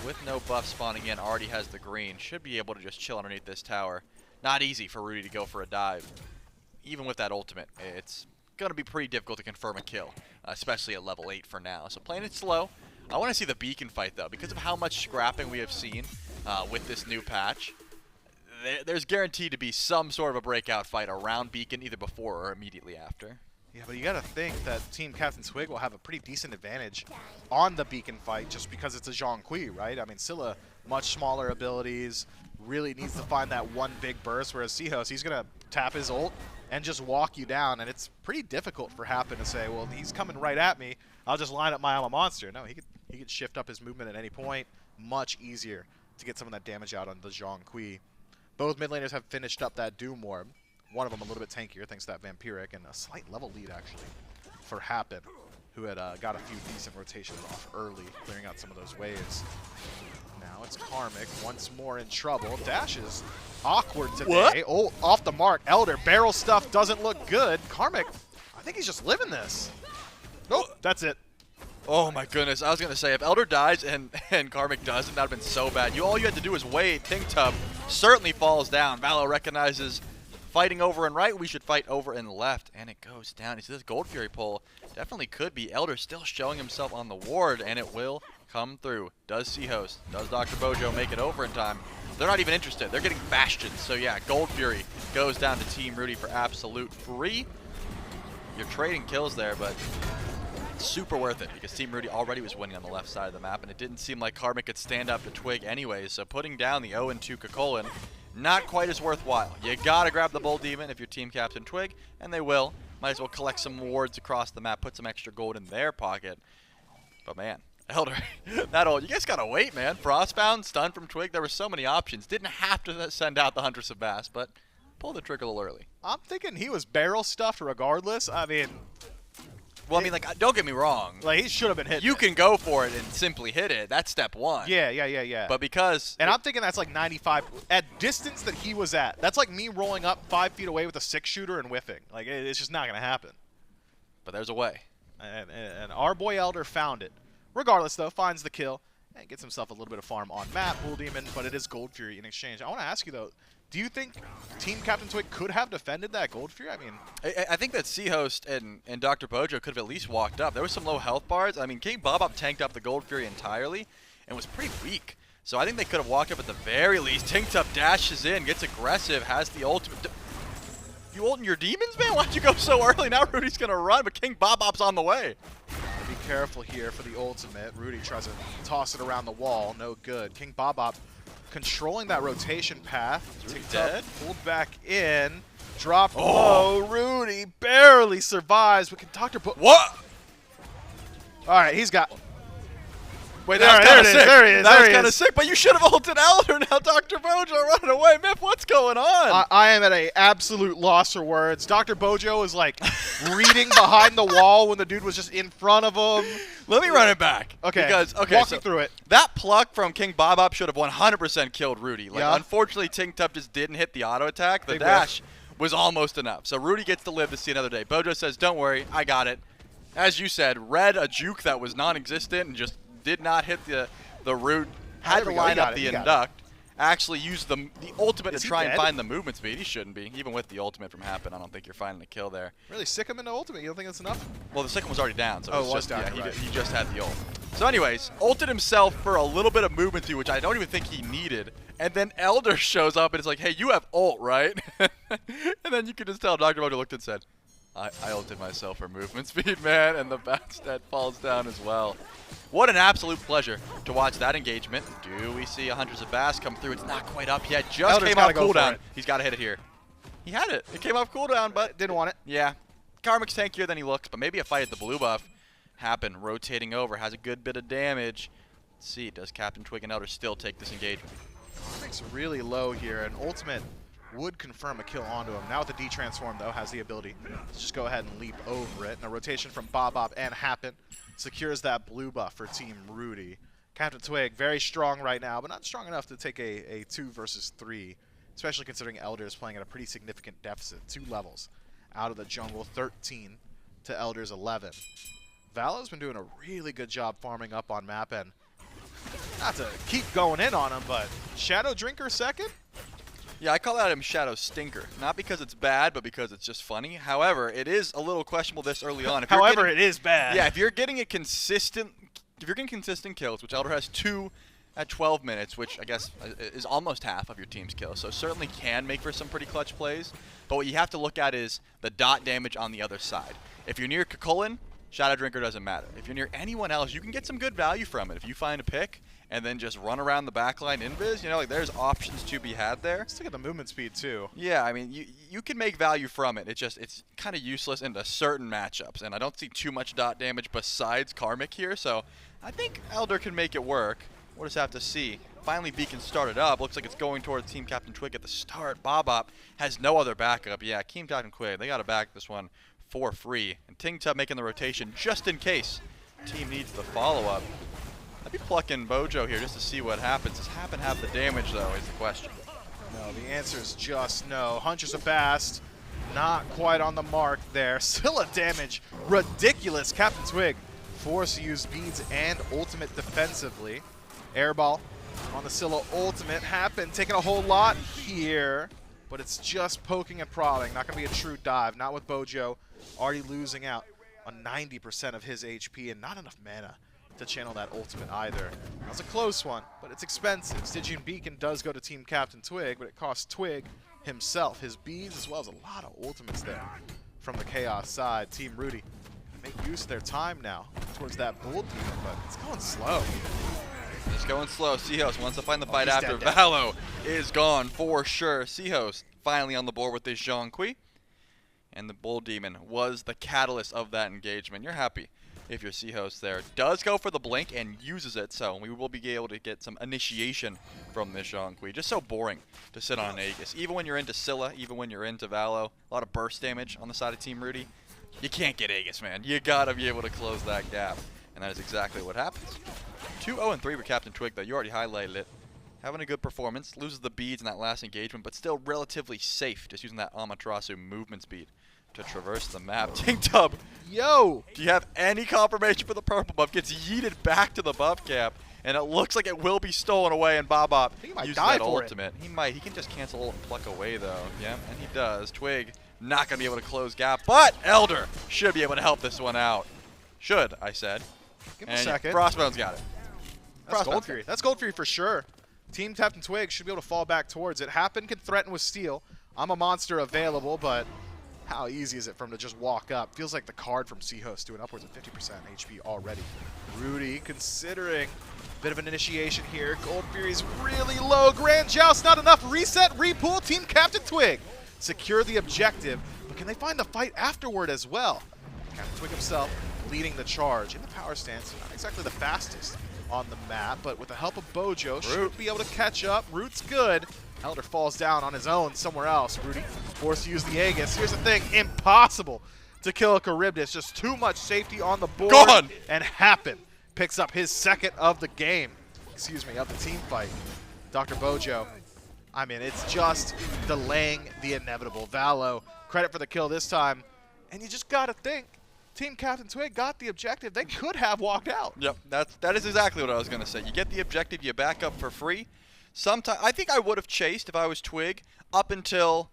With no buff spawning in, already has the green. Should be able to just chill underneath this tower. Not easy for Ruedy to go for a dive. Even with that ultimate, it's going to be pretty difficult to confirm a kill, especially at level 8 for now. So playing it slow. I want to see the beacon fight, though, because of how much scrapping we have seen with this new patch. There's guaranteed to be some sort of a breakout fight around beacon, either before or immediately after. Yeah, but you got to think that Team CaptainTwig will have a pretty decent advantage on the beacon fight just because it's a Zhong Kui, right? I mean, Scylla, much smaller abilities, really needs to find that one big burst, whereas C-Host, he's going to tap his ult and just walk you down, and it's pretty difficult for Happen to say, well, he's coming right at me, I'll just line up my Alma Monster. No, he could shift up his movement at any point. Much easier to get some of that damage out on the Zhong Kui. Both mid laners have finished up that Doom Orb. One of them a little bit tankier thanks to that Vampiric, and a slight level lead actually for Happen, who had got a few decent rotations off early, clearing out some of those waves. Now it's Karmic once more in trouble. Dash is awkward today. Oh, off the mark. Elder barrel stuff doesn't look good. Karmic, I think he's just living this. Nope, that's it. Oh my goodness, I was going to say, if Elder dies and Karmic doesn't, that would have been so bad. All you had to do was wait. Tingtub certainly falls down. Valo recognizes fighting over and right, we should fight over and left, and it goes down. You see this Gold Fury pull definitely could be. Elder still showing himself on the ward, and it will come through. Does C-Host, does Dr. Bojo make it over in time? They're not even interested. They're getting bastions. So yeah, Gold Fury goes down to Team Ruedy for absolute free. You're trading kills there, but super worth it because Team Ruedy already was winning on the left side of the map, and it didn't seem like Karmic could stand up to Twig anyways. So putting down the 0-2 Kakolin, not quite as worthwhile. You gotta grab the Bull Demon if you're Team CaptainTwig, and they will. Might as well collect some wards across the map, put some extra gold in their pocket. But man, Elder, that old, you guys gotta wait, man. Frostbound, stun from Twig, there were so many options. Didn't have to send out the Huntress of Bass, but pull the trigger a little early. I'm thinking he was barrel stuffed regardless. I mean, well, I mean, like, don't get me wrong. Like, he should have been hit. You can go for it and simply hit it. That's step one. Yeah. But because... And I'm thinking that's like 95. At distance that he was at, that's like me rolling up 5 feet away with a 6-shooter and whiffing. Like, it's just not going to happen. But there's a way. And our boy Elder found it. Regardless, though, finds the kill and gets himself a little bit of farm on map, Bull Demon, but it is Gold Fury in exchange. I want to ask you, though, do you think Team CaptainTwig could have defended that Gold Fury? I mean, I think that C-Host and Dr. Bojo could have at least walked up. There was some low health bars. I mean, King Bob tanked up the Gold Fury entirely and was pretty weak. So I think they could have walked up at the very least. Tingtub dashes in, gets aggressive, has the ultimate. You ulting your demons, man? Why'd you go so early? Now Rudy's going to run, but King Bob's on the way. Be careful here for the ultimate. Ruedy tries to toss it around the wall. No good. King Bob controlling that rotation path. Dead. Pulled back in. Dropped low. Ruedy barely survives. But can Dr. What? All right, he's got... Wait, there that was kind it of is, sick. there he is, That there was he kind of is. sick, but you should have ulted Elder. Now Dr. Bojo running away. Myth, what's going on? I am at an absolute loss for words. Dr. Bojo is like reading behind the wall when the dude was just in front of him. Let me run it back. Okay, Because, walk me through it. That pluck from King Bobop should have 100% killed Ruedy. Like, Yeah. unfortunately, Ting Tub just didn't hit the auto attack. The Big dash was almost enough. So Ruedy gets to live to see another day. Bojo says, don't worry, I got it. As you said, read a juke that was non-existent and just did not hit the root. Had to there we go. line He got up it. the He got it. induct. Actually used the ultimate Is to he try and dead? find the movement speed. He shouldn't be. Even with the ultimate from Happen, I don't think you're finding a kill there. Really sick him into ultimate. You don't think that's enough? Well, the second was already down, so Oh, it was just, down, yeah, right. he just had the ult. So anyways, ulted himself for a little bit of movement speed, which I don't even think he needed. And then Elder shows up and it's like, hey, you have ult, right? And then you can just tell Dr. Bojo looked and said, I ulted myself for movement speed, man, and the backstat falls down as well. What an absolute pleasure to watch that engagement. Do we see a Hunters of Bass come through? It's not quite up yet. Just Elder's came off gotta go for cooldown. it. He's got to hit it here. He had it. It came off cooldown, but Didn't want it. yeah. Karmic's tankier than he looks, but maybe a fight at the blue buff. Happen, rotating over, has a good bit of damage. Let's see, does CaptainTwig and Elder still take this engagement? Karmic's really low here, and ultimate would confirm a kill onto him. Now with the D-transform, though, has the ability to just go ahead and leap over it. And a rotation from Bobop and Happen secures that blue buff for Team Ruedy. CaptainTwig, very strong right now, but not strong enough to take a 2 versus 3, especially considering Elder is playing at a pretty significant deficit. 2 levels out of the jungle, 13 to Elder's 11. Valo's been doing a really good job farming up on map, and not to keep going in on him, but Shadow Drinker second? Yeah, I call out him Shadow Stinker. Not because it's bad, but because it's just funny. However, it is a little questionable this early on. If you're However, getting- it is bad. Yeah, if you're getting if you're getting consistent kills, which Elder has 2 at 12 minutes, which I guess is almost half of your team's kills, so certainly can make for some pretty clutch plays. But what you have to look at is the dot damage on the other side. If you're near Kukulin, Shadow Drinker doesn't matter. If you're near anyone else, you can get some good value from it. If you find a pick and then just run around the backline invis, you know, like there's options to be had there. Let's look at the movement speed, too. Yeah, I mean, you can make value from it. It's kind of useless into certain matchups, and I don't see too much dot damage besides Karmic here, so I think Elder can make it work. We'll just have to see. Finally, Beacon started up. Looks like it's going towards Team CaptainTwig at the start. Bobop has no other backup. Yeah, Team CaptainTwig, they got to back this one for free. And Ting Tub making the rotation just in case team needs the follow-up. I'd be plucking Bojo here just to see what happens. Does Happen have the damage, though, is the question. No, the answer is just no. Hunters of Bast, not quite on the mark there. Scylla damage, ridiculous. CaptainTwig forced to use beads and ultimate defensively. Airball on the Scylla ultimate. Happen taking a whole lot here, but it's just poking and prodding. Not going to be a true dive. Not with Bojo already losing out on 90% of his HP and not enough mana to channel that ultimate either. That was a close one, but it's expensive. Stygian Beacon does go to Team CaptainTwig, but it costs Twig himself, his beads, as well as a lot of ultimates there from the Chaos side. Team Ruedy make use of their time now towards that Bull Demon, but it's going slow. Just going slow. Seahost wants to find the fight he's after dead. Valo is gone for sure. Seahost finally on the board with this Jean Kui. And the Bull Demon was the catalyst of that engagement. You're happy if your Seahost there. Does go for the blink and uses it, so we will be able to get some initiation from this Jean Kui. Just so boring to sit on an Aegis. Even when you're into Scylla, even when you're into Valo, a lot of burst damage on the side of Team Ruedy. You can't get Aegis, man. You gotta be able to close that gap. And that is exactly what happens. 2-0-3 for CaptainTwig, though. You already highlighted it. Having a good performance. Loses the beads in that last engagement, but still relatively safe. Just using that Amaterasu movement speed to traverse the map. Ting Tub, Yo! do you have any confirmation for the purple buff? Gets yeeted back to the buff cap, and it looks like it will be stolen away, and Bobop he might uses die that for it. ultimate. He might. He can just cancel ult and pluck away, though. Yeah, and he does. Twig not going to be able to close gap, but Elder should be able to help this one out. Should, I said. Give him a And second. Crossbone's got it. That's Crossbone's Gold Fury. That's Gold Fury for sure. Team CaptainTwig should be able to fall back towards it. Happen can threaten with steal. I'm a monster available, but how easy is it for him to just walk up? Feels like the card from Seahost doing upwards of 50% HP already. Ruedy considering a bit of an initiation here. Gold Fury's really low. Grand Joust not enough. Reset, repool. Team CaptainTwig secure the objective, but can they find the fight afterward as well? CaptainTwig himself leading the charge in the power stance. Not exactly the fastest on the map, but with the help of Bojo, should be able to catch up. Root's good. Elder falls down on his own somewhere else. Ruedy forced to use the Aegis. Here's the thing, impossible to kill a Charybdis. Just too much safety on the board. Gone! And Happen picks up his second of the game. Excuse me, of the team fight. Dr. Bojo, I mean, it's just delaying the inevitable. Valo, credit for the kill this time. And you just got to think, Team CaptainTwig got the objective. They could have walked out. Yep, that is exactly what I was going to say. You get the objective, you back up for free. Sometimes I think I would have chased if I was Twig up until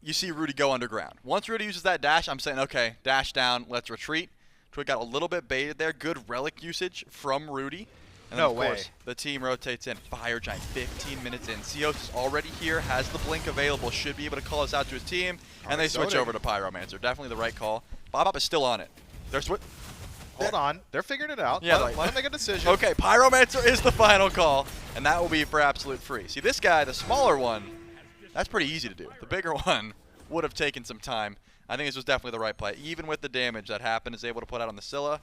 you see Ruedy go underground. Once Ruedy uses that dash, I'm saying, okay, dash down, let's retreat. Twig got a little bit baited there. Good relic usage from Ruedy. And then, of course, the team rotates in. Fire Giant, 15 minutes in. Seos is already here, has the blink available, should be able to call us out to his team, and they switch over to Pyromancer. Definitely the right call. Bob is still on it. Hold on. They're figuring it out. Yeah, let them make a decision. Okay, Pyromancer is the final call, and that will be for absolute free. See, this guy, the smaller one, that's pretty easy to do. The bigger one would have taken some time. I think this was definitely the right play. Even with the damage that Happen is able to put out on the Scylla,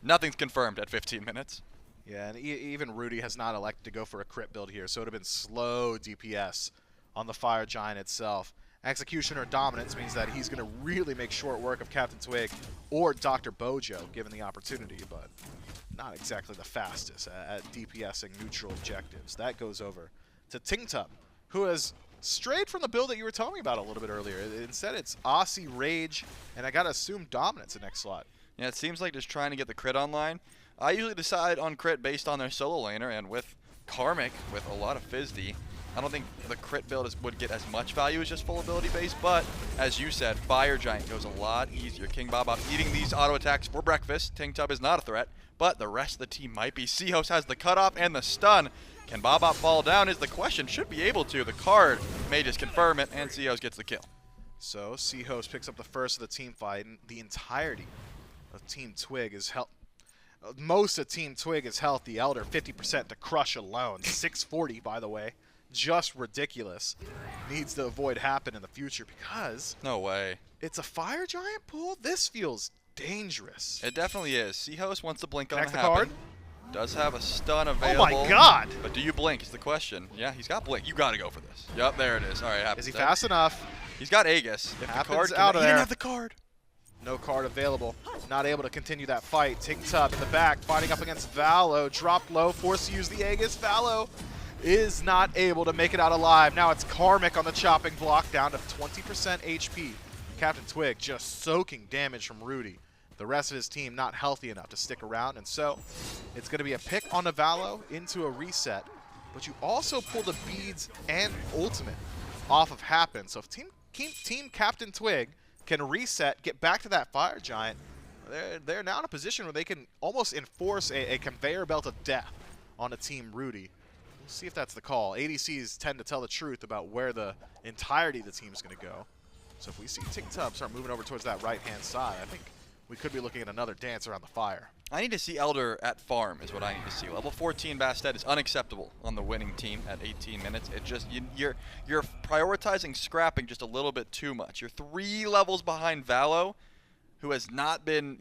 nothing's confirmed at 15 minutes. Yeah, and even Ruedy has not elected to go for a crit build here, so it would have been slow DPS on the Fire Giant itself. Executioner dominance means that he's going to really make short work of CaptainTwig or Dr. Bojo, given the opportunity, but not exactly the fastest at DPSing neutral objectives. That goes over to Tingtub, who has strayed from the build that you were telling me about a little bit earlier. Instead, it's Aussie Rage, and I got to assume dominance in next slot. Yeah, it seems like just trying to get the crit online. I usually decide on crit based on their solo laner, and with Karmic, with a lot of FizzD, I don't think the crit build would get as much value as just full ability base, but as you said, Fire Giant goes a lot easier. King Bob eating these auto attacks for breakfast. Tingtub is not a threat, but the rest of the team might be. Seahos has the cutoff and the stun. Can Bob fall down is the question. Should be able to. The card may just confirm it, and Seahos gets the kill. So Seahos picks up the first of the team fight, and the entirety of Team Twig is most of Team Twig is healthy. Elder 50% to crush alone. 640, by the way. Just ridiculous. Needs to avoid Happen in the future because no way. It's a Fire Giant pool. This feels dangerous. It definitely is. Seahos wants to blink on Connect the the Happen. card. Does have a stun available. Oh my god! But do you blink is the question. Yeah, he's got blink. You got to go for this. Yep, there it is. All right, Happen. Is he fast enough? He's got Aegis. If Happens the card out of he there. didn't have the card. No card available. Not able to continue that fight. Tingtub in the back, fighting up against Valo. Dropped low, forced to use the Aegis. Valo is not able to make it out alive. Now it's Karmic on the chopping block, down to 20% HP. CaptainTwig just soaking damage from Ruedy. The rest of his team not healthy enough to stick around, and so it's going to be a pick on Valo into a reset. But you also pull the beads and ultimate off of Happen. So if Team CaptainTwig can reset, get back to that Fire Giant, they're now in a position where they can almost enforce a conveyor belt of death on a Team Ruedy. We'll see if that's the call. ADCs tend to tell the truth about where the entirety of the team is going to go. So if we see Tingtub start moving over towards that right-hand side, I think we could be looking at another dance around the fire. I need to see Elder at farm is what I need to see. Level 14 Bastet is unacceptable on the winning team at 18 minutes. It just you're prioritizing scrapping just a little bit too much. You're 3 levels behind Valo, who has not been,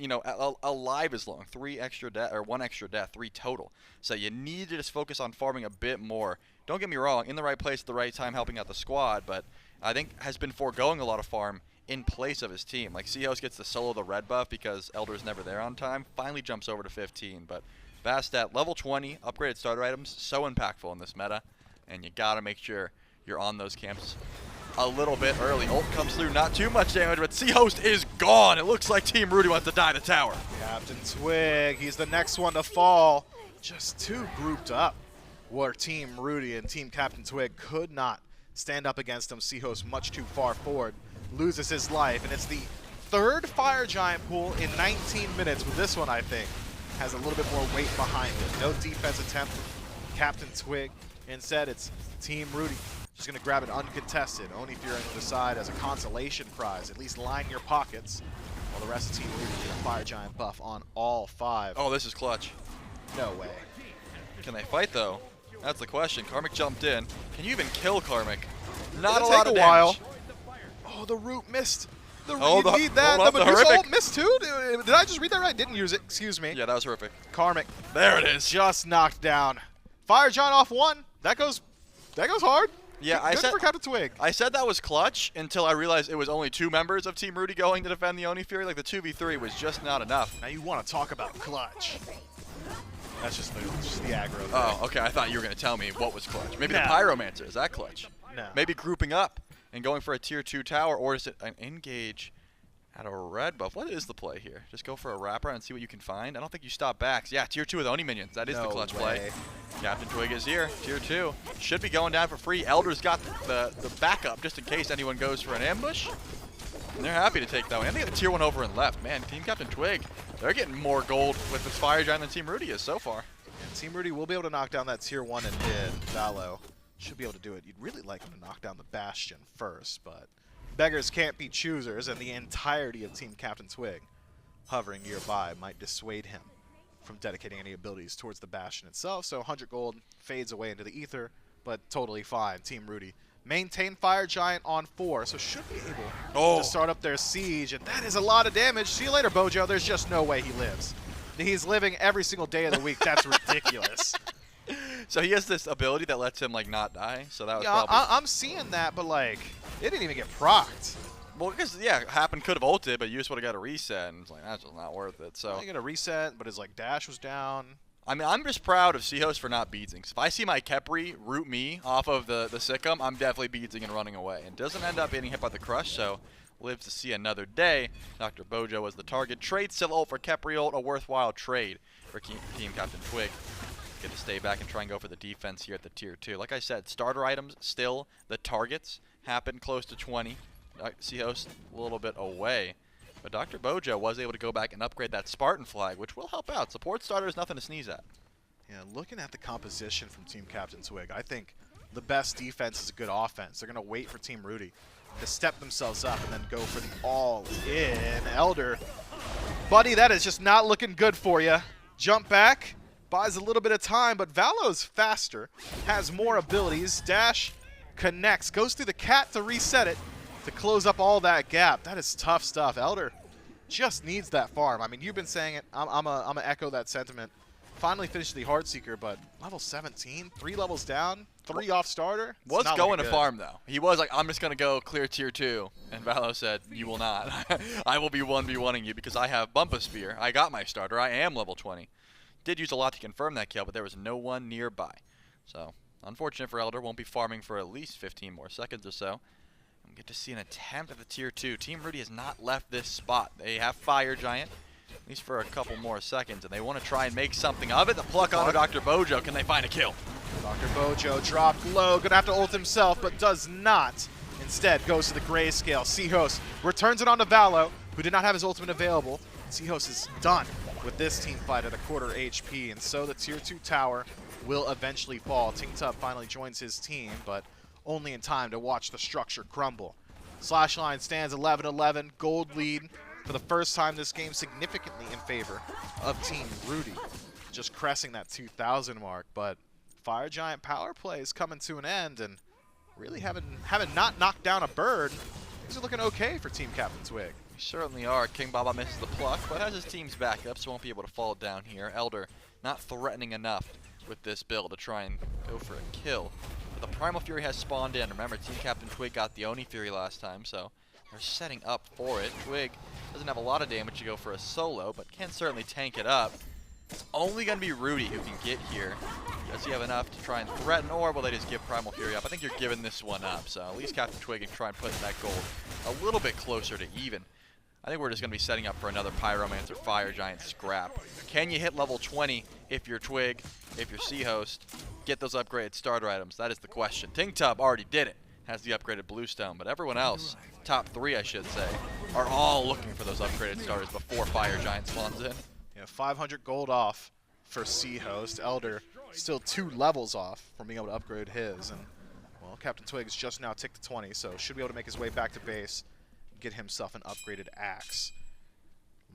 alive as long. 1 extra death, 3 total. So you need to just focus on farming a bit more. Don't get me wrong, in the right place at the right time, helping out the squad, but I think has been foregoing a lot of farm in place of his team. Like Seahos gets to solo the red buff because Elder's never there on time. Finally jumps over to 15, but Bastet, level 20, upgraded starter items, so impactful in this meta, and you gotta make sure you're on those camps a little bit early. Ult comes through, not too much damage, but Seahos is gone. It looks like Team Ruedy wants to die the tower. CaptainTwig, he's the next one to fall. Just too grouped up where Team Ruedy and Team CaptainTwig could not stand up against him. Seahos much too far forward, loses his life, and it's the 3rd Fire Giant pool in 19 minutes. With this one, I think, has a little bit more weight behind it. No defense attempt from CaptainTwig. Instead, it's Team Ruedy just going to grab it uncontested. Only if you're going to decide as a consolation prize, at least line your pockets, while the rest of Team Ruedy get a Fire Giant buff on all 5. Oh, this is clutch. No way. Can they fight, though? That's the question. Karmic jumped in. Can you even kill Karmic? Not It'll a lot take of a while. damage. Oh, the root missed. Hold you on, need that. hold The on, Medusa horrific. ult missed too? Did I just read that right? Didn't use it. Excuse me. Yeah, that was horrific. Karmic. There it is. Just knocked down. Fire Giant off one. That goes hard. Yeah, Good for CaptainTwig. I said that was clutch until I realized it was only 2 members of Team Ruedy going to defend the Oni Fury. Like, the 2v3 was just not enough. Now you want to talk about clutch. That's just the aggro thing. Oh, okay. I thought you were going to tell me what was clutch. Maybe No. the Pyromancer. Is that clutch? No. Maybe grouping up and going for a tier 2 tower, or is it an engage at a red buff? What is the play here? Just go for a wrapper and see what you can find? I don't think you stop backs. Yeah, tier 2 with Oni minions. That is the No clutch way. play. CaptainTwig is here. Tier 2. Should be going down for free. Elder's got the backup just in case anyone goes for an ambush. And they're happy to take that one. And they got the tier 1 over and left. Man, Team CaptainTwig, they're getting more gold with this Fire Giant than Team Ruedy is so far. And Team Ruedy will be able to knock down that tier 1 and did. Valo should be able to do it. You'd really like him to knock down the Bastion first, but beggars can't be choosers, and the entirety of Team CaptainTwig hovering nearby might dissuade him from dedicating any abilities towards the Bastion itself. So 100 gold fades away into the ether, but totally fine. Team Ruedy maintain Fire Giant on 4, so should be able to start up their siege, and that is a lot of damage. See you later, Bojo. There's just no way he lives. He's living every single day of the week. That's ridiculous. So he has this ability that lets him, like, not die. So that was Yeah, probably... I'm seeing that, but, like, it didn't even get procced. Well, because, yeah, Happen could have ulted, but you just would have got a reset, and it's like, that's just not worth it. So He got a reset, but his, like, dash was down. I mean, I'm just proud of Seahos for not beadsing. If I see my Kepri root me off of the Sikkim, I'm definitely beadsing and running away. And doesn't end up getting hit by the Crush, so lives to see another day. Dr. Bojo was the target. Trade still ult for Kepri ult, a worthwhile trade for Team CaptainTwig. Get to stay back and try and go for the defense here at the tier 2. Like I said, starter items still, the targets happen close to 20. Seahos a little bit away. But Dr. Bojo was able to go back and upgrade that Spartan flag, which will help out. Support starter is nothing to sneeze at. Yeah, looking at the composition from Team CaptainTwig, I think the best defense is a good offense. They're going to wait for Team Ruedy to step themselves up and then go for the all-in. Elder, buddy, that is just not looking good for you. Jump back, buys a little bit of time, but Valo's faster, has more abilities. Dash connects, goes through the cat to reset it, to close up all that gap. That is tough stuff. Elder just needs that farm. I mean, you've been saying it. I'm gonna echo that sentiment. Finally finished the Heartseeker, but level 17, 3 levels down, 3 off starter. Was going to farm, though. He was like, I'm just going to go clear tier 2. And Valo said, you will not. I will be 1v1ing you because I have Bumpasphere. I got my starter. I am level 20. Did use a lot to confirm that kill, but there was no one nearby. So, unfortunate for Elder. Won't be farming for at least 15 more seconds or so. And we get to see an attempt at the tier 2. Team Ruedy has not left this spot. They have Fire Giant, at least for a couple more seconds, and they want to try and make something of it. The pluck onto Dr. Bojo. Can they find a kill? Dr. Bojo dropped low, gonna have to ult himself, but does not. Instead, goes to the grayscale. Seahos returns it on to Valo, who did not have his ultimate available. Seahos is done with this team fight at a quarter HP, and so the tier 2 tower will eventually fall. Tingtub finally joins his team, but only in time to watch the structure crumble. Slashline stands 11-11, gold lead for the first time this game significantly in favor of Team Ruedy. Just cressing that 2,000 mark, but Fire Giant power play is coming to an end, and really having not knocked down a bird, things are looking okay for Team CaptainTwig. We certainly are. King Baba misses the pluck, but has his team's backup, so won't be able to fall down here. Elder not threatening enough with this build to try and go for a kill. But the Primal Fury has spawned in. Remember, Team CaptainTwig got the Oni Fury last time, so they're setting up for it. Twig doesn't have a lot of damage to go for a solo, but can certainly tank it up. It's only going to be Ruedy who can get here. Does he have enough to try and threaten, or will they just give Primal Fury up? I think you're giving this one up, so at least CaptainTwig can try and put that gold a little bit closer to even. I think we're just going to be setting up for another Pyromancer Fire Giant scrap. Can you hit level 20 if you're Twig, if you're Seahost, get those upgraded starter items? That is the question. Tingtub already did it, has the upgraded Bluestone, but everyone else, top 3 I should say, are all looking for those upgraded starters before Fire Giant spawns in. Yeah, 500 gold off for Seahost. Elder still 2 levels off from being able to upgrade his. And, well, CaptainTwig has just now ticked to 20, so should be able to make his way back to base, get himself an upgraded axe.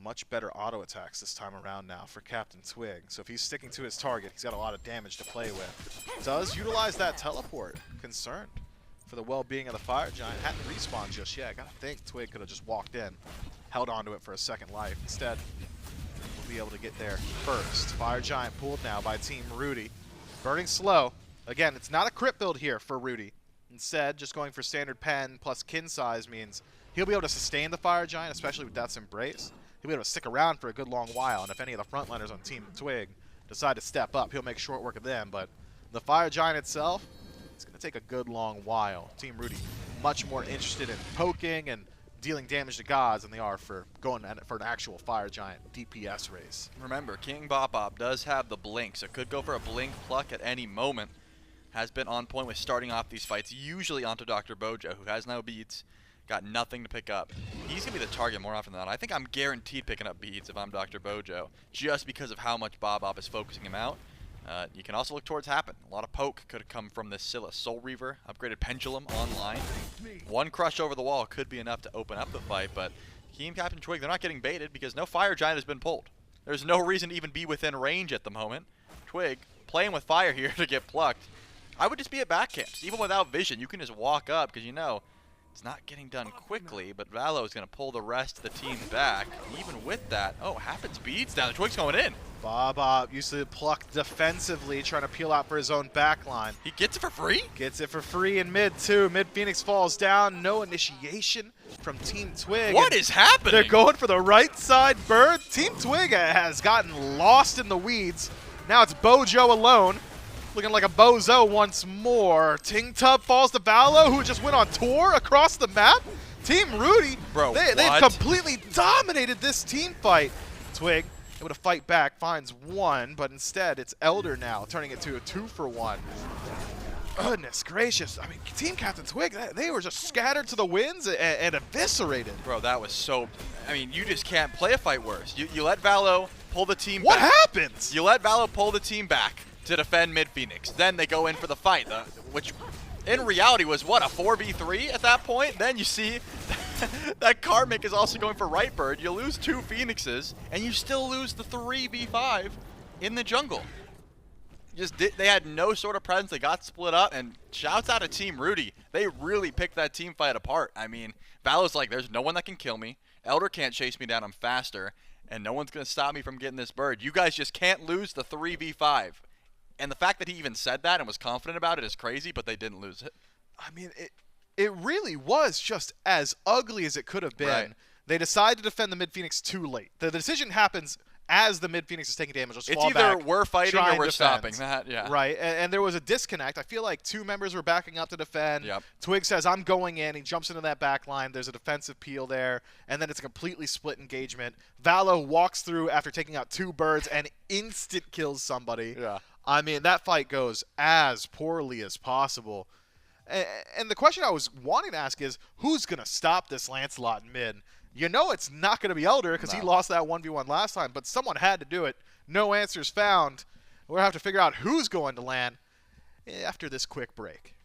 Much better auto attacks this time around now for CaptainTwig. So if he's sticking to his target, he's got a lot of damage to play with. Does utilize that teleport. Concerned for the well-being of the Fire Giant. Hadn't respawned just yet. Gotta think Twig could have just walked in, held onto it for a second life. Instead, we'll be able to get there first. Fire Giant pulled now by Team Ruedy. Burning slow. Again, it's not a crit build here for Ruedy. Instead, just going for standard pen plus kin size means he'll be able to sustain the Fire Giant, especially with Death's Embrace. He'll be able to stick around for a good long while, and if any of the frontliners on Team Twig decide to step up, he'll make short work of them. But the Fire Giant itself, it's going to take a good long while. Team Ruedy much more interested in poking and dealing damage to gods than they are for going at it for an actual Fire Giant DPS race. Remember, King Bop does have the blink, so could go for a blink pluck at any moment. Has been on point with starting off these fights, usually onto Dr. Bojo, who has no beads, got nothing to pick up. He's going to be the target more often than not. I think I'm guaranteed picking up beads if I'm Dr. Bojo, just because of how much Bop is focusing him out. You can also look towards Happen. A lot of poke could have come from this Scylla Soul Reaver, upgraded Pendulum online. One crush over the wall could be enough to open up the fight, but Team CaptainTwig, they're not getting baited because no Fire Giant has been pulled. There's no reason to even be within range at the moment. Twig playing with fire here to get plucked. I would just be at back camps. Even without vision, you can just walk up because you know it's not getting done quickly, but Valo is going to pull the rest of the team back. Even with that, oh, Happens beats down. The Twig's going in. Bob used to pluck defensively, trying to peel out for his own backline. He gets it for free? Gets it for free in mid, too. Mid Phoenix falls down. No initiation from Team Twig. What is happening? They're going for the right side bird. Team Twig has gotten lost in the weeds. Now it's Bojo alone, looking like a bozo once more. Ting Tub falls to Valo, who just went on tour across the map. Team Ruedy, bro, they've completely dominated this team fight. Twig able to fight back, finds one, but instead it's Elder now, turning it to a 2-for-1. Goodness gracious. I mean, Team CaptainTwig, they were just scattered to the winds and eviscerated. Bro, that was so... I mean, you just can't play a fight worse. You let Valo pull the team back. What happens? You let Valo pull the team back to defend mid Phoenix. Then they go in for the fight, which in reality was, what, a 4v3 at that point? Then you see that Karmic is also going for right bird. You lose 2 Phoenixes, and you still lose the 3v5 in the jungle. They had no sort of presence. They got split up, and shouts out to Team Ruedy. They really picked that team fight apart. I mean, Valo's like, there's no one that can kill me. Elder can't chase me down. I'm faster, and no one's going to stop me from getting this bird. You guys just can't lose the 3v5. And the fact that he even said that and was confident about it is crazy, but they didn't lose it. I mean, it really was just as ugly as it could have been. Right. They decide to defend the Mid Phoenix too late. The decision happens as the Mid Phoenix is taking damage. Just it's fall either back, we're fighting or we're defend. stopping that. Yeah. Right, and there was a disconnect. I feel like 2 members were backing up to defend. Yep. Twig says, I'm going in. He jumps into that back line. There's a defensive peel there, and then it's a completely split engagement. Valo walks through after taking out 2 birds and instant kills somebody. Yeah. I mean, that fight goes as poorly as possible. And the question I was wanting to ask is, who's going to stop this Lancelot in mid? You know it's not going to be Elder because he lost that 1v1 last time, but someone had to do it. No answers found. We're going to have to figure out who's going to LAN after this quick break.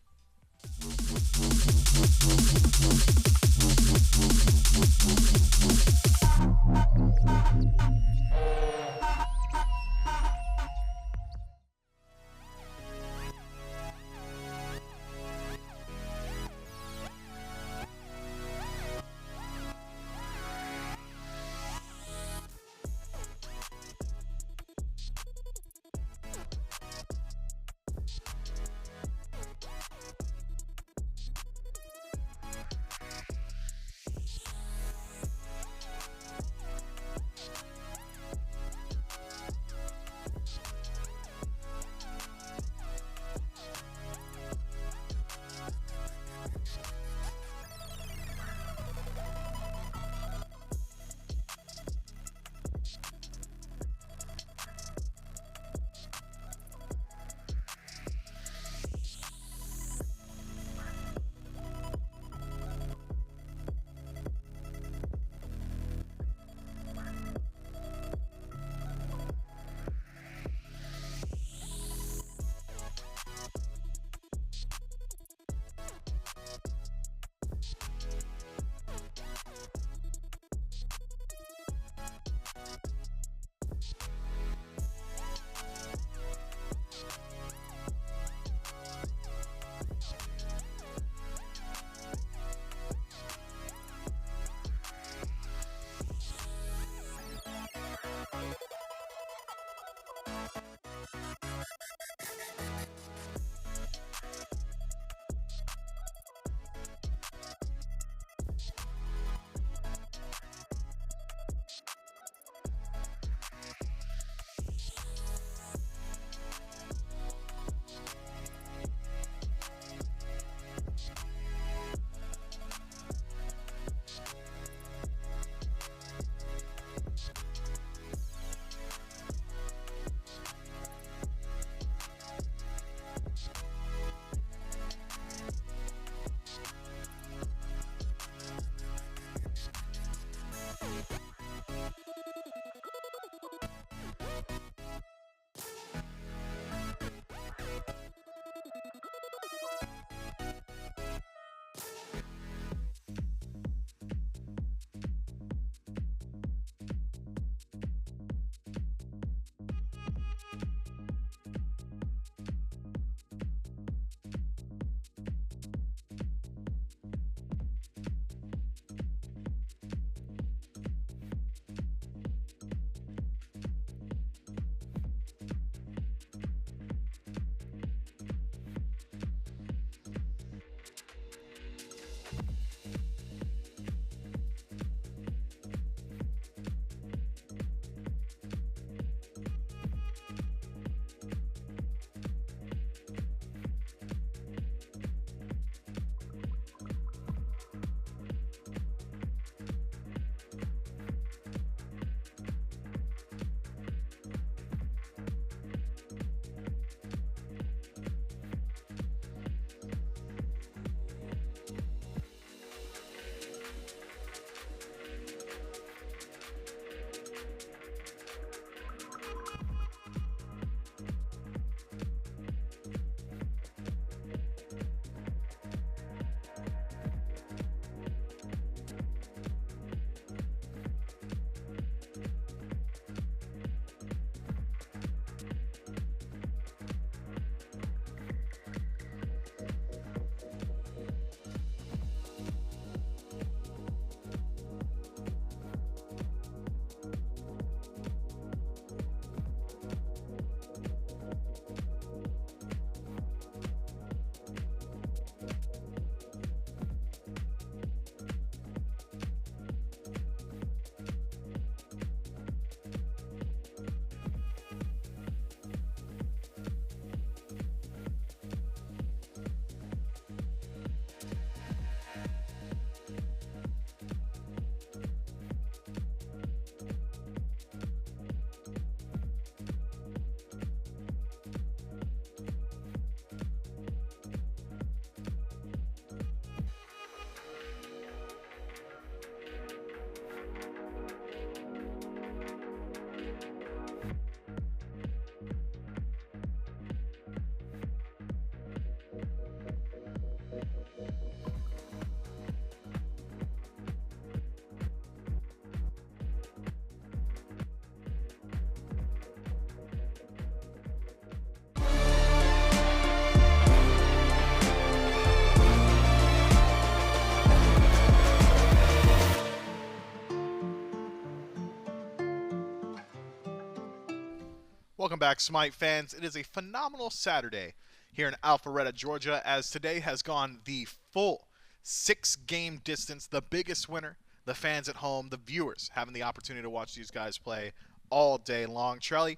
Welcome back, SMITE fans. It is a phenomenal Saturday here in Alpharetta, Georgia, as today has gone the full 6-game distance. The biggest winner, the fans at home, the viewers having the opportunity to watch these guys play all day long. Trelly,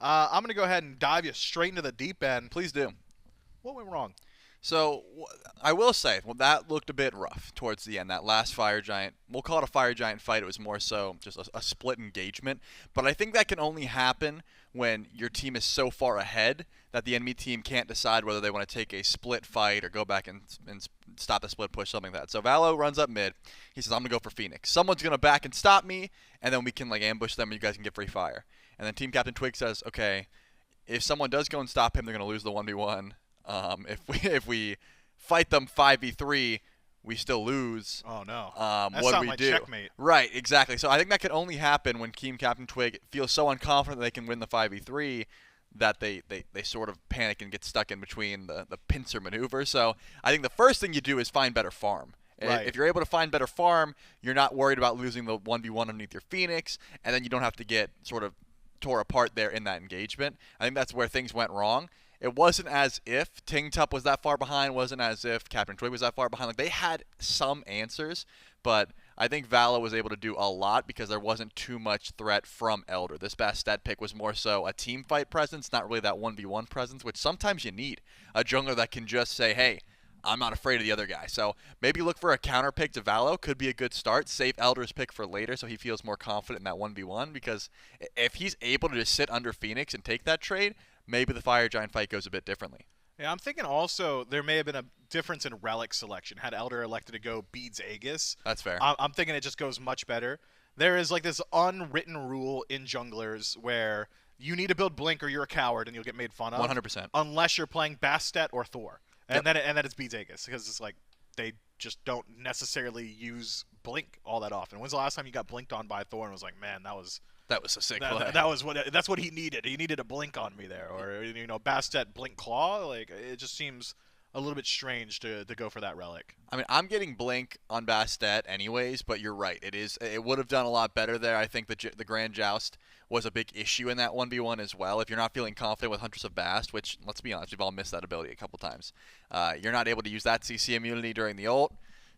I'm going to go ahead and dive you straight into the deep end. Please do. What went wrong? So I will say, well, that looked a bit rough towards the end. That last Fire Giant, we'll call it a Fire Giant fight. It was more so just a split engagement. But I think that can only happen when your team is so far ahead that the enemy team can't decide whether they want to take a split fight or go back and stop the split push, something like that. So Valo runs up mid. He says, I'm going to go for Phoenix. Someone's going to back and stop me, and then we can ambush them and you guys can get free fire. And then Team Captain Twig says, okay, if someone does go and stop him, they're going to lose the 1v1. If we fight them 5v3, we still lose. Oh no! What do we do? Checkmate. Right, exactly. So I think that can only happen when Team Captain Twig feels so unconfident that they can win the 5v3 that they sort of panic and get stuck in between the pincer maneuver. So I think the first thing you do is find better farm. Right. If you're able to find better farm, you're not worried about losing the 1v1 underneath your Phoenix, and then you don't have to get sort of tore apart there in that engagement. I think that's where things went wrong. It wasn't as if Ting Tup was that far behind. Wasn't as if Captain Twig was that far behind. They had some answers, but I think Valo was able to do a lot because there wasn't too much threat from Elder. This Bastet pick was more so a team fight presence, not really that 1v1 presence, which sometimes you need. A jungler that can just say, hey, I'm not afraid of the other guy. So maybe look for a counter pick to Valo. Could be a good start. Save Elder's pick for later so he feels more confident in that 1v1, because if he's able to just sit under Phoenix and take that trade, maybe the Fire Giant fight goes a bit differently. Yeah, I'm thinking also there may have been a difference in relic selection. Had Elder elected to go Beads Aegis. That's fair. I'm thinking it just goes much better. There is this unwritten rule in junglers where you need to build Blink or you're a coward and you'll get made fun of. 100%. Unless you're playing Bastet or Thor. And Yep. then it's Beads Aegis, because it's they just don't necessarily use Blink all that often. When's the last time you got blinked on by Thor and was like, man, that was a sick play. that's what he needed. He needed a blink on me there, or Bastet blink claw. It just seems a little bit strange to go for that relic. I mean, I'm getting blink on Bastet anyways, but you're right. It would have done a lot better there. I think the Grand Joust was a big issue in that 1v1 as well. If you're not feeling confident with Huntress of Bast, which, let's be honest, we've all missed that ability a couple times, you're not able to use that CC immunity during the ult.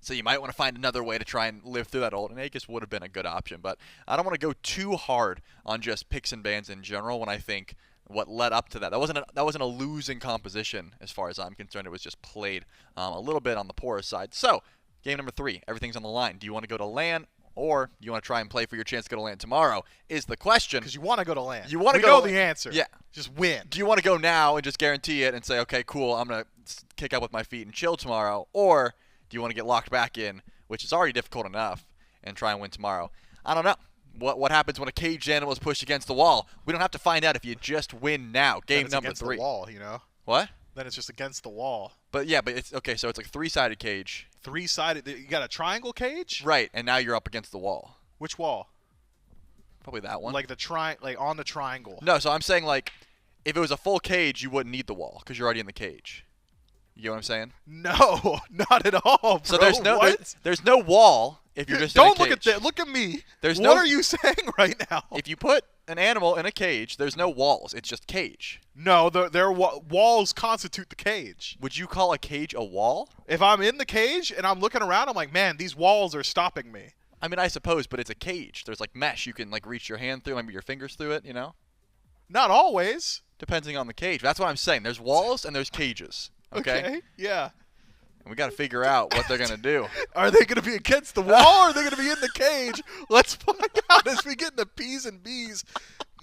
So you might want to find another way to try and live through that ult, and Aegis would have been a good option. But I don't want to go too hard on just picks and bans in general when I think what led up to that. That wasn't a losing composition as far as I'm concerned. It was just played a little bit on the poorer side. So game number 3, everything's on the line. Do you want to go to LAN, or do you want to try and play for your chance to go to LAN tomorrow is the question. Because you want to go to LAN. You want to we go know the answer. Yeah. Just win. Do you want to go now and just guarantee it and say, okay, cool, I'm going to kick up with my feet and chill tomorrow, or do you want to get locked back in, which is already difficult enough, and try and win tomorrow? I don't know. What happens when a caged animal is pushed against the wall? We don't have to find out if you just win now. Game number 3. Against the wall, What? Then it's just against the wall. But yeah, it's okay. So it's like 3-sided cage. 3-sided. You got a triangle cage? Right, and now you're up against the wall. Which wall? Probably that one. Like on the triangle. No, so I'm saying if it was a full cage, you wouldn't need the wall because you're already in the cage. You know what I'm saying? No, not at all, bro. So there's no what? there's no wall if you're just Don't in a look cage. at that. Look at me. There's what no- are you saying right now? If you put an animal in a cage, there's no walls. It's just cage. No, their walls constitute the cage. Would you call a cage a wall? If I'm in the cage and I'm looking around, I'm like, man, these walls are stopping me. I mean, I suppose, but it's a cage. There's mesh. You can reach your hand through, maybe your fingers through it, Not always. Depending on the cage. That's what I'm saying. There's walls and there's cages. Okay? Yeah. And we got to figure out what they're going to do. Are they going to be against the wall or are they going to be in the cage? Let's find out as we get into P's and B's.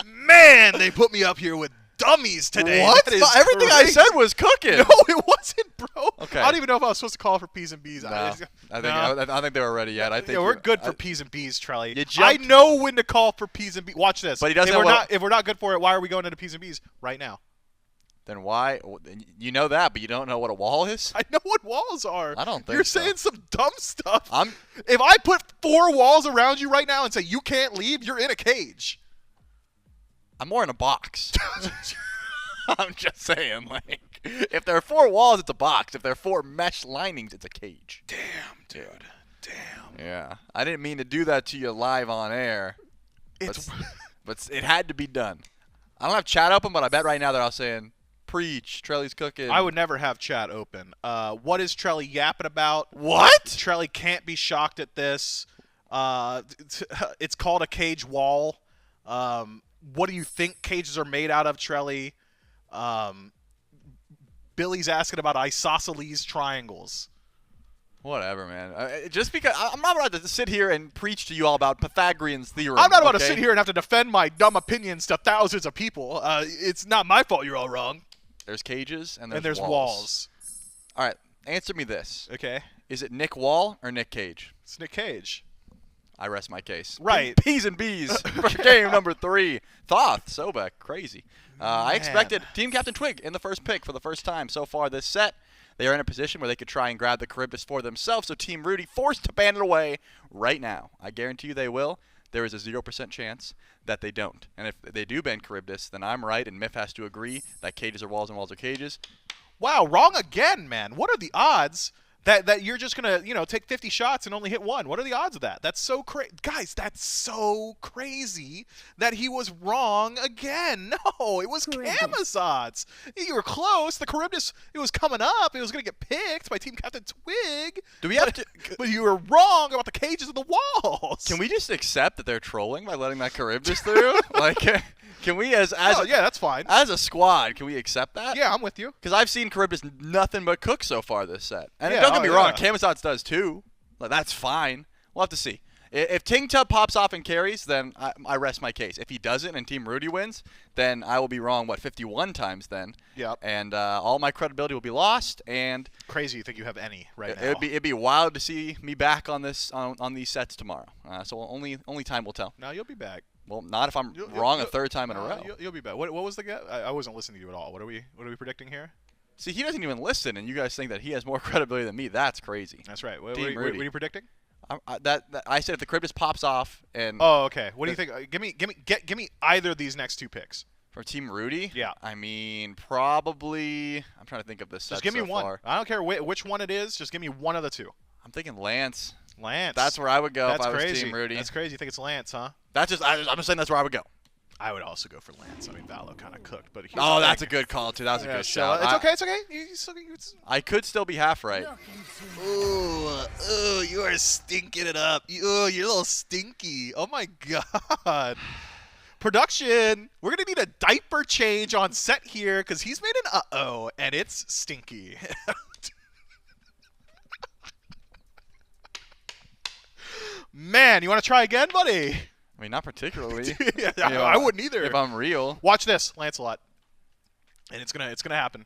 Man, they put me up here with dummies today. What? That is Everything I crazy. said was cooking. No, it wasn't, bro. Okay. I don't even know if I was supposed to call for P's and B's. No, No. I think they were ready yet. I think Yeah, we're good for P's and B's, Trelly. You I jumped- know when to call for P's and B's. Watch this. But he doesn't if have if we're not good for it, why are we going into P's and B's right now? Then why? You know that, but you don't know what a wall is? I know what walls are. I don't think You're so. saying some dumb stuff. I'm- If I put 4 walls around you right now and say you can't leave, you're in a cage. I'm more in a box. I'm just saying, if there are 4 walls, it's a box. If there are 4 mesh linings, it's a cage. Damn, dude. Damn. Yeah. I didn't mean to do that to you live on air. But it had to be done. I don't have chat open, but I bet right now they're all saying, preach, Trelly's cooking. I would never have chat open. What is Trelly yapping about? What? Trelly can't be shocked at this. It's called a cage wall. What do you think cages are made out of, Trelly? Billy's asking about isosceles triangles. Whatever, man. Just because I'm not about to sit here and preach to you all about Pythagorean's theorem. I'm not about to sit here and have to defend my dumb opinions to thousands of people. It's not my fault you're all wrong. There's cages and there's walls. walls. All right, answer me this. Okay. Is it Nick Wall or Nick Cage? It's Nick Cage. I rest my case. Right. P's and B's for game number 3. Thoth, Sobek, crazy. I expected Team CaptainTwig in the first pick for the first time so far this set. They are in a position where they could try and grab the Charybdis for themselves, so Team Ruedy forced to ban it away right now. I guarantee you they will. There is a 0% chance that they don't. And if they do ban Charybdis, then I'm right, and Miff has to agree that cages are walls and walls are cages. Wow, wrong again, man. What are the odds that you're just going to, take 50 shots and only hit one? What are the odds of that? That's so crazy. Guys, that's so crazy that he was wrong again. No, it was Kama's odds. You were close. The Charybdis, it was coming up. It was going to get picked by Team CaptainTwig. Do we have to? But you were wrong about the cages and the walls. Can we just accept that they're trolling by letting that Charybdis through? Can we yeah, that's fine. As a squad, can we accept that? Yeah, I'm with you. Because I've seen Charybdis nothing but cook so far this set. And Yeah, don't get me wrong, yeah. Kamazots does too. That's fine. We'll have to see. If Ting Tub pops off and carries, then I rest my case. If he doesn't and Team Ruedy wins, then I will be wrong, 51 times then? Yep. And all my credibility will be lost. And Crazy you think you have any right now. it'd be wild to see me back on this on these sets tomorrow. So only time will tell. No, you'll be back. Well, not if I'm wrong a third time in a row. You'll be back. What was the guess? I wasn't listening to you at all. What are we predicting here? See, he doesn't even listen, and you guys think that he has more credibility than me. That's crazy. That's right. What Team are Ruedy. you predicting? I said if the Charybdis pops off and Oh, okay. What do you think? Give me either of these next two picks. for Team Ruedy, Yeah. I mean probably. I'm trying to think of this. Just give me one. Far. I don't care which one it is. Just give me one of the two. I'm thinking Lance. Lance. That's where I would go That's if I was crazy. Team Ruedy. That's crazy. You think it's Lance, huh? That's just. I'm just saying that's where I would go. I would also go for Lance. I mean, Valo kind of cooked, but Oh, that's a good call too. That was a good shot. It's okay. It's okay. I could still be half right. Ooh, you are stinking it up. Ooh, you're a little stinky. Oh my god. Production, we're gonna need a diaper change on set here because he's made an uh-oh, and it's stinky. Man, you want to try again, buddy? I mean, not particularly. Yeah, I wouldn't either. If I'm real. Watch this, Lancelot. And it's gonna happen.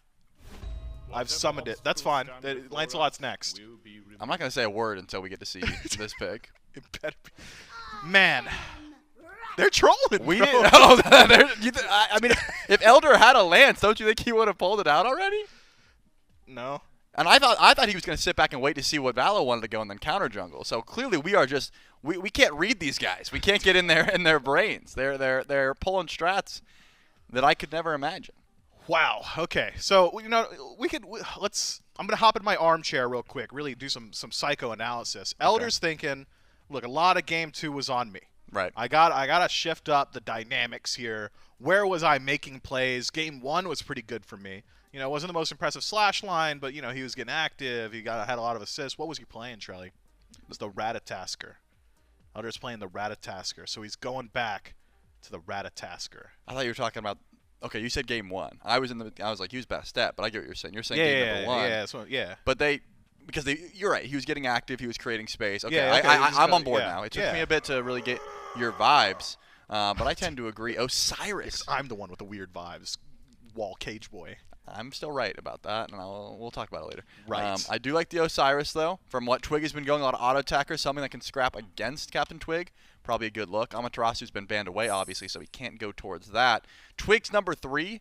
I've summoned it. That's fine. Lancelot's next. I'm not gonna say a word until we get to see this pick. It better be. Man, they're trolling. We bro. didn't. I mean, if Elder had a Lance, don't you think he would have pulled it out already? No. And I thought he was going to sit back and wait to see what Valo wanted to go and then counter jungle. So clearly we are just we can't read these guys. We can't get in their brains. They're pulling strats that I could never imagine. Wow. Okay. So let's. I'm gonna hop in my armchair real quick. Really do some psychoanalysis. Elder's thinking, look, a lot of game 2 was on me. Right. I gotta shift up the dynamics here. Where was I making plays? Game 1 was pretty good for me. It wasn't the most impressive slash line, but he was getting active. He had a lot of assists. What was he playing, Trelly? It was the Ratatasker. Elder's playing the Ratatasker, so he's going back to the Ratatasker. I thought you were talking about. Okay, you said game 1. I was like, he was best stat, but I get what you're saying. You're saying game number 1. Yeah. But you're right. He was getting active. He was creating space. Okay, Yeah, okay, I'm on board now. It took yeah. me a bit to really get your vibes, but I tend to agree. Osiris. I'm the one with the weird vibes. Wall cage boy. I'm still right about that, and we'll talk about it later. Right. I do like the Osiris, though. From what Twig has been going, a lot of auto-attackers, something that can scrap against CaptainTwig. Probably a good look. Amaterasu's been banned away, obviously, so he can't go towards that. Twig's number 3,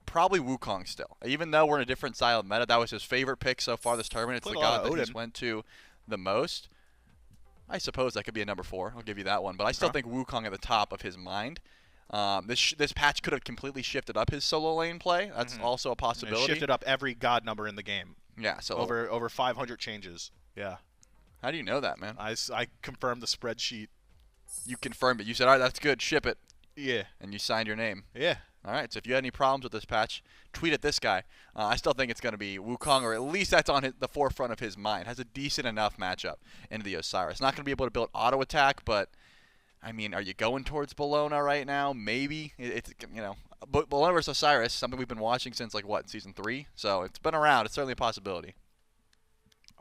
probably Wukong still. Even though we're in a different style of meta, that was his favorite pick so far this tournament. It's the god that he's went to the most. I suppose that could be a number 4. I'll give you that one. But I still think Wukong at the top of his mind. This patch could have completely shifted up his solo lane play. That's also a possibility. And shifted up every god number in the game. Yeah, so over 500 changes. Yeah. How do you know that, man? I confirmed the spreadsheet. You confirmed it. You said, all right, that's good. Ship it. Yeah. And you signed your name. Yeah. All right, so if you had any problems with this patch, tweet at this guy. I still think it's going to be Wukong, or at least that's on the forefront of his mind. Has a decent enough matchup into the Osiris. Not going to be able to build auto attack, but I mean, are you going towards Bologna right now? Maybe. It's Bologna versus Osiris, something we've been watching since season 3. So it's been around. It's certainly a possibility.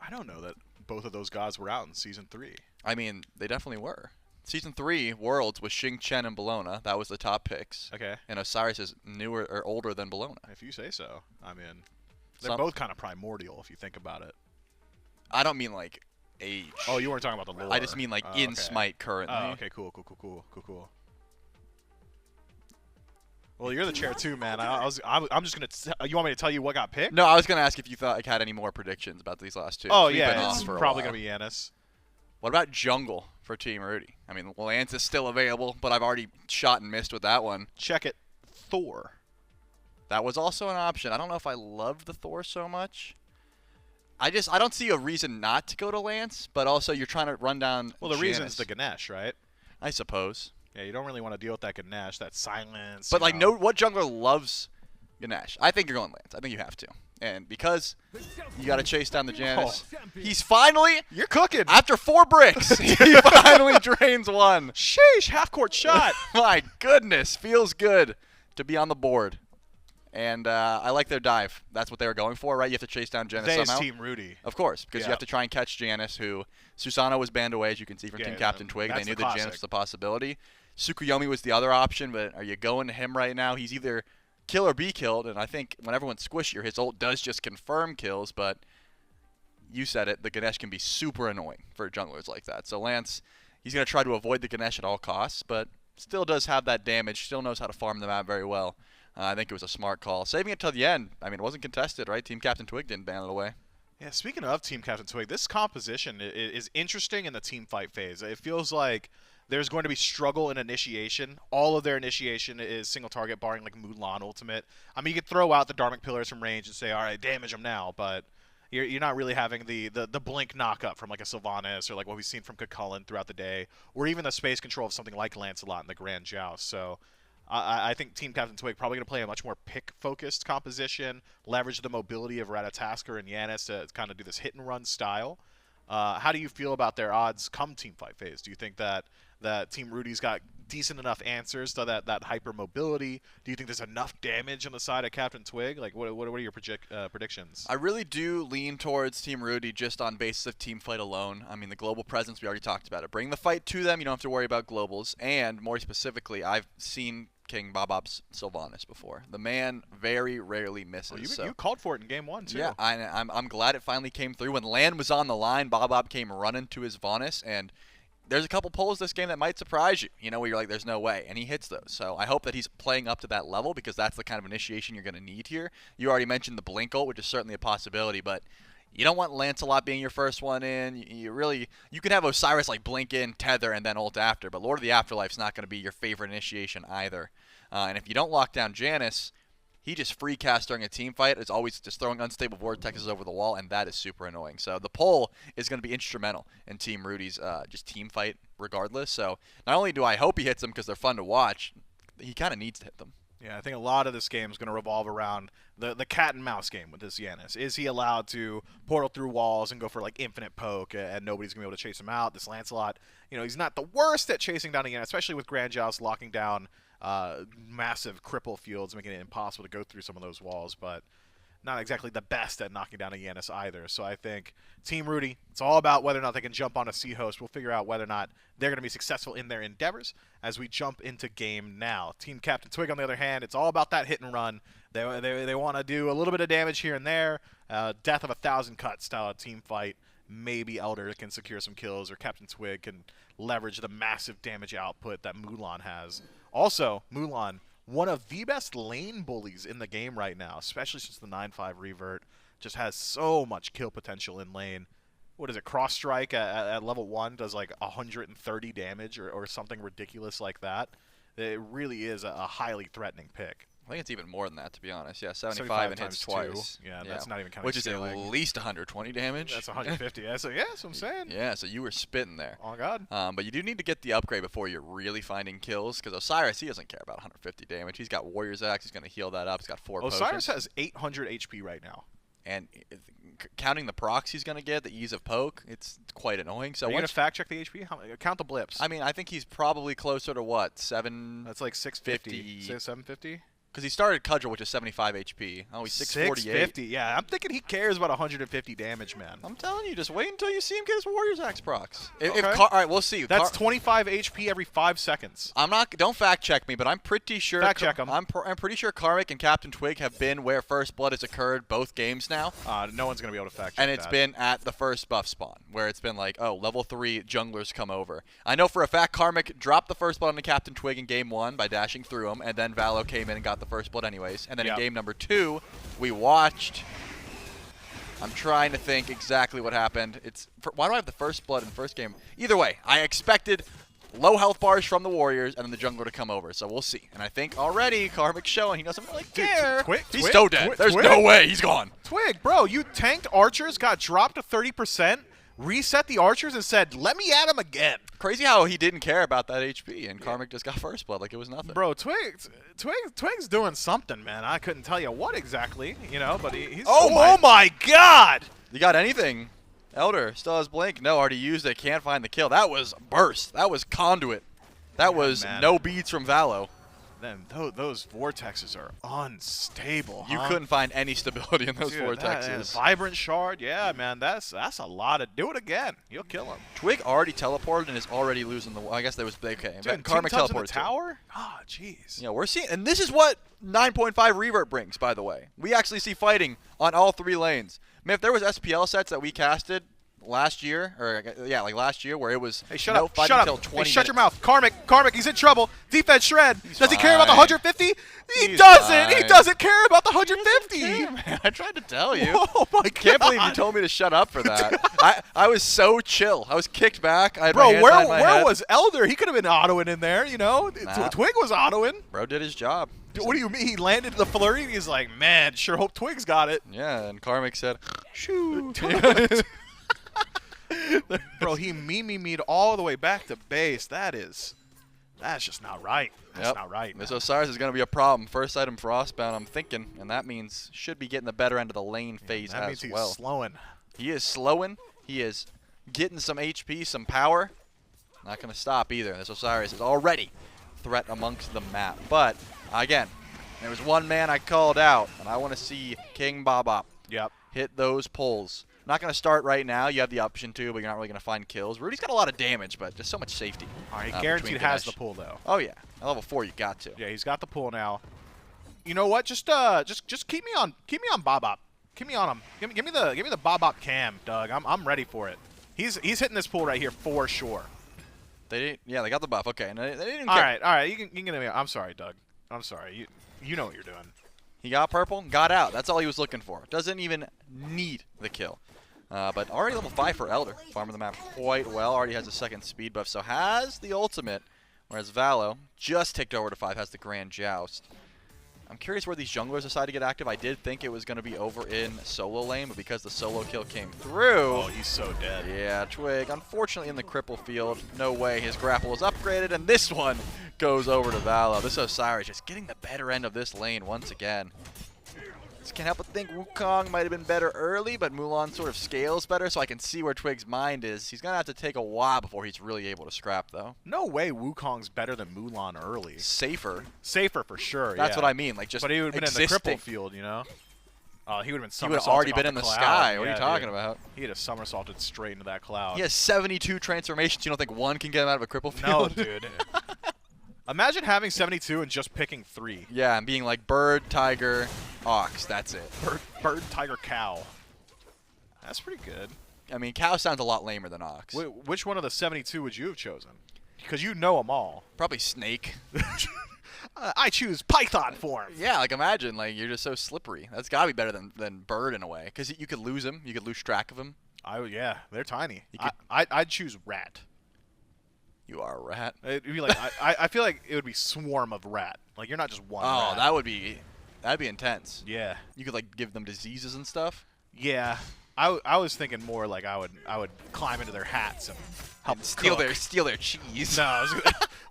I don't know that both of those gods were out in season 3. I mean, they definitely were. Season 3 Worlds was Xing Chen and Bologna. That was the top picks. Okay. And Osiris is newer or older than Bologna. If you say so. I mean, they're both kind of primordial if you think about it. I don't mean age. Oh, you weren't talking about the lore. I just mean in okay. SMITE currently. Oh, okay, cool. Well, you're the chair too, man. I'm just gonna. You want me to tell you what got picked? No, I was gonna ask if you thought had any more predictions about these last two. Oh We've yeah, been it's off for a probably while. gonna be Yanis. What about jungle for Team Ruedy? I mean, Lance is still available, but I've already shot and missed with that one. Check it. Thor. That was also an option. I don't know if I love the Thor so much. I don't see a reason not to go to Lance, but also you're trying to run down. Well, the Janus. reason is the Ganesh, right? I suppose. Yeah, you don't really want to deal with that Ganesh, that silence. But what jungler loves Ganesh? I think you're going Lance. I think you have to. And because you got to chase down the Janus, he's finally, you're cooking. After 4 bricks, he finally drains one. Sheesh, half-court shot. My goodness, feels good to be on the board. And I like their dive. That's what they were going for, right? You have to chase down Janus somehow. Team Ruedy. Of course, because you have to try and catch Janus, who Susanoo was banned away, as you can see from Team CaptainTwig. They knew that Janus was a possibility. Tsukuyomi was the other option, but are you going to him right now? He's either kill or be killed, and I think when everyone's squishier, his ult does just confirm kills, but you said it, the Ganesh can be super annoying for junglers like that. So Lance, he's going to try to avoid the Ganesh at all costs, but still does have that damage, still knows how to farm the map very well. I think it was a smart call. Saving it till the end, I mean, it wasn't contested, right? Team CaptainTwig didn't ban it away. Yeah, speaking of Team CaptainTwig, this composition is interesting in the team fight phase. It feels like there's going to be struggle in initiation. All of their initiation is single target, barring Mulan Ultimate. I mean, you could throw out the Dharmic Pillars from range and say, all right, damage them now, but you're not really having the blink knockup from a Sylvanas or what we've seen from Cucullin throughout the day, or even the space control of something like Lancelot in the Grand Joust. So I think Team CaptainTwig probably going to play a much more pick-focused composition, leverage the mobility of Ratatoskr and Yanis to kind of do this hit-and-run style. How do you feel about their odds come team fight phase? Do you think that Team Ruedy's got decent enough answers to that hyper mobility? Do you think there's enough damage on the side of CaptainTwig? What are your predictions? I really do lean towards Team Ruedy just on basis of team fight alone. I mean, the global presence, we already talked about it. Bring the fight to them. You don't have to worry about globals. And more specifically, I've seen King Babab's Sylvanas before. The man very rarely misses. You called for it in game 1 too. Yeah, I'm glad it finally came through. When LAN was on the line, Babab came running to his Vanus, and there's a couple pulls this game that might surprise you, where you're like, there's no way, and he hits those. So I hope that he's playing up to that level, because that's the kind of initiation you're going to need here. You already mentioned the blink ult, which is certainly a possibility, but you don't want Lancelot being your first one in. You could have Osiris blink in, tether, and then ult after, but Lord of the Afterlife's not going to be your favorite initiation either. And if you don't lock down Janus, he just free casts during a team fight. It's always just throwing unstable vortexes over the wall, and that is super annoying. So the pull is going to be instrumental in Team Ruedy's just team fight regardless. So not only do I hope he hits them because they're fun to watch, he kind of needs to hit them. Yeah, I think a lot of this game is going to revolve around the cat and mouse game with this Yanis. Is he allowed to portal through walls and go for infinite poke, and nobody's going to be able to chase him out? This Lancelot, he's not the worst at chasing down a Yanis, especially with Grand Joust locking down massive cripple fields, making it impossible to go through some of those walls, but not exactly the best at knocking down a Yanis either. So I think Team Ruedy, it's all about whether or not they can jump on a C-host. We'll figure out whether or not they're going to be successful in their endeavors as we jump into game now. Team CaptainTwig, on the other hand, it's all about that hit and run. They want to do a little bit of damage here and there. Death of 1,000 cuts style team fight. Maybe Elder can secure some kills, or CaptainTwig can leverage the massive damage output that Mulan has. Also, Mulan, one of the best lane bullies in the game right now, especially since the 9-5 revert, just has so much kill potential in lane. What is it, Cross Strike at level 1 does 130 damage or something ridiculous like that. It really is a highly threatening pick. I think it's even more than that, to be honest. Yeah, 75 and hits twice. Yeah, that's not even counting which is at scaling. least 120 damage. That's 150. That's what I'm saying. Yeah, so you were spitting there. Oh, God. But you do need to get the upgrade before you're really finding kills, because Osiris, he doesn't care about 150 damage. He's got Warrior's Axe. He's going to heal that up. He's got 4 Osiris potions. has 800 HP right now. And counting the procs he's going to get, the ease of poke, it's quite annoying. So Are you going to fact check the HP? Count the blips. I mean, I think he's probably closer to what, 7? That's like 650. 750? Because he started Cudgel, which is 75 HP. Oh, he's 648. 650, yeah. I'm thinking he cares about 150 damage, man. I'm telling you, just wait until you see him get his Warrior's Axe procs. Okay. All right, we'll see. That's 25 HP every 5 seconds. Don't fact check me, but I'm pretty sure. Fact check him. I'm pretty sure Karmic and CaptainTwig have been where First Blood has occurred both games now. No one's gonna be able to fact check And it's been at the first buff spawn, where it's been like, oh, level 3 junglers come over. I know for a fact Karmic dropped the First Blood on the CaptainTwig in game 1 by dashing through him, and then Valo came in and got the First Blood anyways. And then in game number 2, we watched. I'm trying to think exactly what happened. Why do I have the First Blood in first game? Either way, I expected low health bars from the Warriors and then the jungler to come over. So we'll see. And I think already Karmic's showing he doesn't really care. He's so dead. There's no way he's gone. Twig, bro, you tanked archers, got dropped to 30%, reset the archers, and said, let me at him again. Crazy how he didn't care about that HP, and Karmic just got First Blood like it was nothing. Bro, Twig's doing something, man. I couldn't tell you what exactly, but he's... Oh my God! You got anything? Elder still has Blink. No, already used it. Can't find the kill. That was Burst. That was Conduit. That was no beads from Valo. Then those vortexes are unstable. You couldn't find any stability in those vortexes. Vibrant Shard, yeah, man, that's a lot of. Do it again, you'll kill him. Twig already teleported and is already losing the. I guess that was okay. Dude, Karmic teleported in the tower. Ah, jeez. Yeah, we're seeing, and this is what 9.5 revert brings. By the way, we actually see fighting on all 3 lanes. I mean, if there was SPL sets that we casted last year, like last year, where it was shut no up, fight shut until up. 20 Shut your mouth. Karmic, he's in trouble. Defense shred. Does he care about the fine. 150? He doesn't. He fine. doesn't care about the 150. I tried to tell you. Oh my God. Can't believe you told me to shut up for that. I was so chill. I was kicked back. I had my Bro, hands behind my where head. was Elder? He could have been autoing in there, Nah. Twig was autoing. Bro did his job. What do you mean? He landed the flurry and he's like, man, sure hope Twig's got it. Yeah, and Karmic said, Shoot. Bro, he me'd all the way back to base. That's just not right. That's not right. This Osiris is going to be a problem. First item Frostbound, I'm thinking, and that means should be getting the better end of the lane phase that means as well. He's slowing. He is slowing. He is getting some HP, some power. Not going to stop either. This Osiris is already threat amongst the map. But, again, there was one man I called out, and I want to see King Bobop hit those pulls. Not going to start right now. You have the option to, but you're not really going to find kills. Rudy's got a lot of damage, but just so much safety. All right, guaranteed has the pull, though. Oh, yeah. At level 4, you got to. Yeah, he's got the pull now. You know what? Just keep me on Bobop. Keep me on him. Give me the Bobop cam, Doug. I'm ready for it. He's hitting this pull right here for sure. They didn't. Yeah, they got the buff. Okay, and they didn't. All right. You can get me. I'm sorry, Doug. I'm sorry. You know what you're doing. He got purple, got out. That's all he was looking for. Doesn't even need the kill. But already level 5 for Elder. Farming the map quite well. Already has a second speed buff, so has the ultimate. Whereas Valo just ticked over to 5, has the Grand Joust. I'm curious where these junglers decide to get active. I did think it was going to be over in solo lane, but because the solo kill came through... Oh, he's so dead. Yeah, Twig, unfortunately in the cripple field. No way. His grapple is upgraded, and this one goes over to Valo. This Osiris just getting the better end of this lane once again. Just can't help but think Wukong might have been better early, but Mulan sort of scales better, so I can see where Twig's mind is. He's going to have to take a while before he's really able to scrap, though. No way Wukong's better than Mulan early. Safer. Safer for sure, That's what I mean. Like just But he would have been in the cripple field, He would have been somersaulted. He would have already been off in the cloud. sky. What Yeah, are you talking dude. about? He would have somersaulted straight into that cloud. He has 72 transformations. You don't think one can get him out of a cripple No, field? dude. Imagine having 72 and just picking 3. Yeah, and being like bird, tiger, ox. That's it. Bird, tiger, cow. That's pretty good. I mean, cow sounds a lot lamer than ox. Which one of the 72 would you have chosen? Because you know them all. Probably snake. I choose python form. Yeah, like imagine, like you're just so slippery. That's got to be better than bird in a way. Because you could lose him. You could lose track of him. Yeah, they're tiny. I'd choose rat. You are a rat. It'd be like I feel like it would be swarm of rat. Like you're not just one. Oh, rat. that'd be intense. Yeah. You could like give them diseases and stuff. Yeah. I was thinking more like I would climb into their hats and help Steal cook. their cheese. No.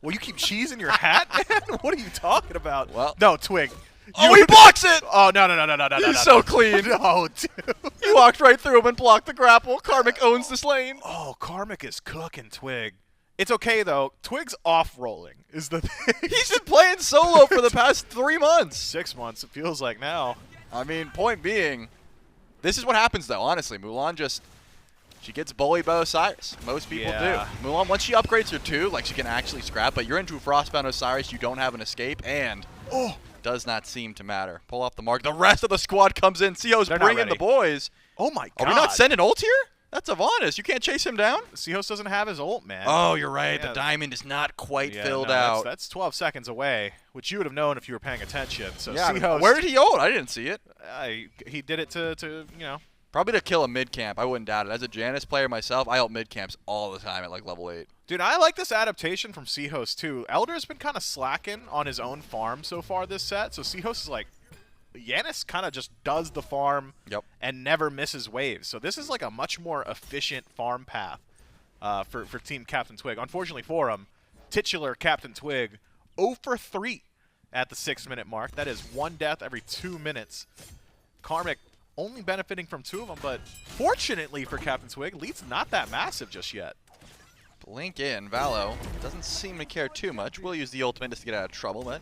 Well, you keep cheese in your hat, man. What are you talking about? Well, no, Twig. Oh, he blocks it! Oh no. He's so clean. No, dude. He walked right through him and blocked the grapple. Karmic owns this lane. Oh, Karmic is cooking Twig. It's okay though. Twig's off rolling is the thing. He's been playing solo for the past 3 months. 6 months. It feels like now. I mean, point being, this is what happens though. Honestly, Mulan she gets bullied by Osiris. Most people do. Mulan, once she upgrades her 2, like she can actually scrap, but you're into Frostbound Osiris, you don't have an escape, and does not seem to matter. Pull off the mark. The rest of the squad comes in. Seo's bringing the boys. Oh my god. Are we not sending ult here? That's Avanis. You can't chase him down? Seahos doesn't have his ult, man. Oh, you're right. Yeah. The diamond is not quite filled no, out. That's 12 seconds away, which you would have known if you were paying attention. So yeah, Seahos, where did he ult? I didn't see it. He did it to Probably to kill a mid camp. I wouldn't doubt it. As a Janus player myself, I ult mid camps all the time at like level 8. Dude, I like this adaptation from Seahos too. Elder's been kind of slacking on his own farm so far this set, so Seahos is like, Yanis kind of just does the farm and never misses waves. So this is like a much more efficient farm path for Team CaptainTwig. Unfortunately for him, titular CaptainTwig 0 for 3 at the 6-minute mark. That is 1 death every 2 minutes. Karmic only benefiting from 2 of them, but fortunately for CaptainTwig, lead's not that massive just yet. Blink in. Valo doesn't seem to care too much. We'll use the ultimate just to get out of trouble, but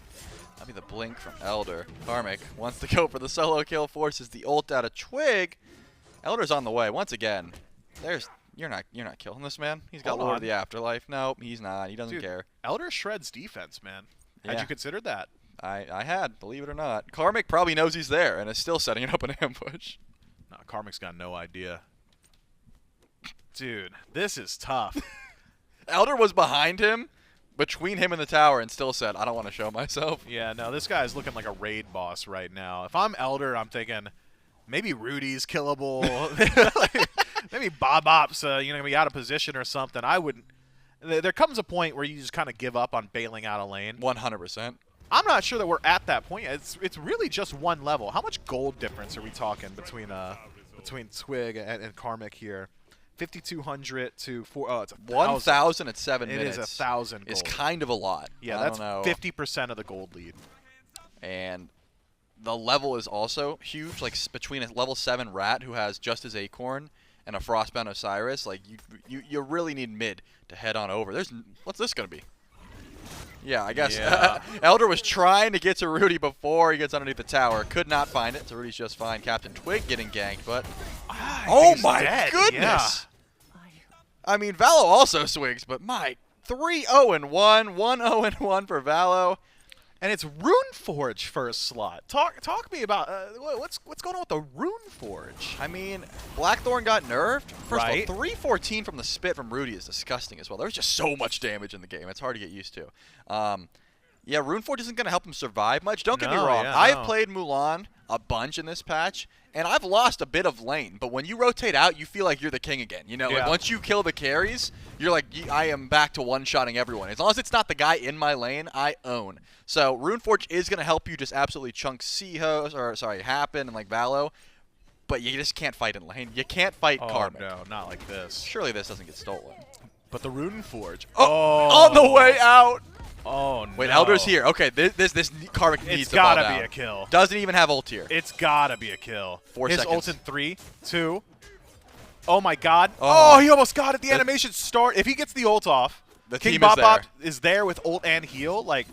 that'll be the blink from Elder. Karmic wants to go for the solo kill, forces the ult out of Twig. Elder's on the way. Once again, you're not killing this man. He's got Lord of the Afterlife. Nope, he's not. He doesn't care. Elder shreds defense, man. Yeah. Had you considered that? I had, believe it or not. Karmic probably knows he's there and is still setting up an ambush. No, Karmic's got no idea. Dude, this is tough. Elder was behind him, between him and the tower, and still said, I don't want to show myself. Yeah, no, this guy's looking like a raid boss right now. If I'm Elder, I'm thinking maybe Ruedy's killable. Maybe Bobop's gonna be out of position or something. I wouldn't. There comes a point where you just kind of give up on bailing out a lane. 100%. I'm not sure that we're at that point yet. It's really just one level. How much gold difference are we talking between Twig and Karmic here? 5,200 to 1,000 at 7 minutes. It is 1,000 gold. It's kind of a lot. Yeah, that's 50% of the gold lead. And the level is also huge. Like between a level 7 Rat who has just his Acorn and a Frostbound Osiris, like you really need mid to head on over. What's this gonna be? Yeah, I guess Elder was trying to get to Ruedy before he gets underneath the tower. Could not find it, so Ruedy's just fine. CaptainTwig getting ganked, but oh my goodness! Yeah. I mean, Valo also swigs, but my 3-0-1, 1-0-1 for Valo. And it's Runeforge first slot. Talk to me about what's going on with the Runeforge. I mean, Blackthorn got nerfed. First Right. of all, 314 from the spit from Ruedy is disgusting as well. There's just so much damage in the game. It's hard to get used to. Yeah, Runeforge isn't going to help him survive much. Don't get me wrong. Yeah, I've played Mulan a bunch in this patch, and I've lost a bit of lane. But when you rotate out, you feel like you're the king again. You know, like once you kill the carries, you're like, I am back to one-shotting everyone. As long as it's not the guy in my lane, I own. So Runeforge is going to help you just absolutely chunk Happen and like Valo. But you just can't fight in lane. You can't fight Karmic. No, not like this. Surely this doesn't get stolen. But the Runeforge. On the way out. Oh, no. Wait, Elder's here. Okay, this Karmic needs It's to fall gotta down. be a kill. Doesn't even have ult here. It's gotta be a kill. 4 His seconds. ult in 3, 2. Oh my God. Oh. Oh, he almost got it. The animation start. If he gets the ult off, The King team is Bop there. is there with ult and heal. Like,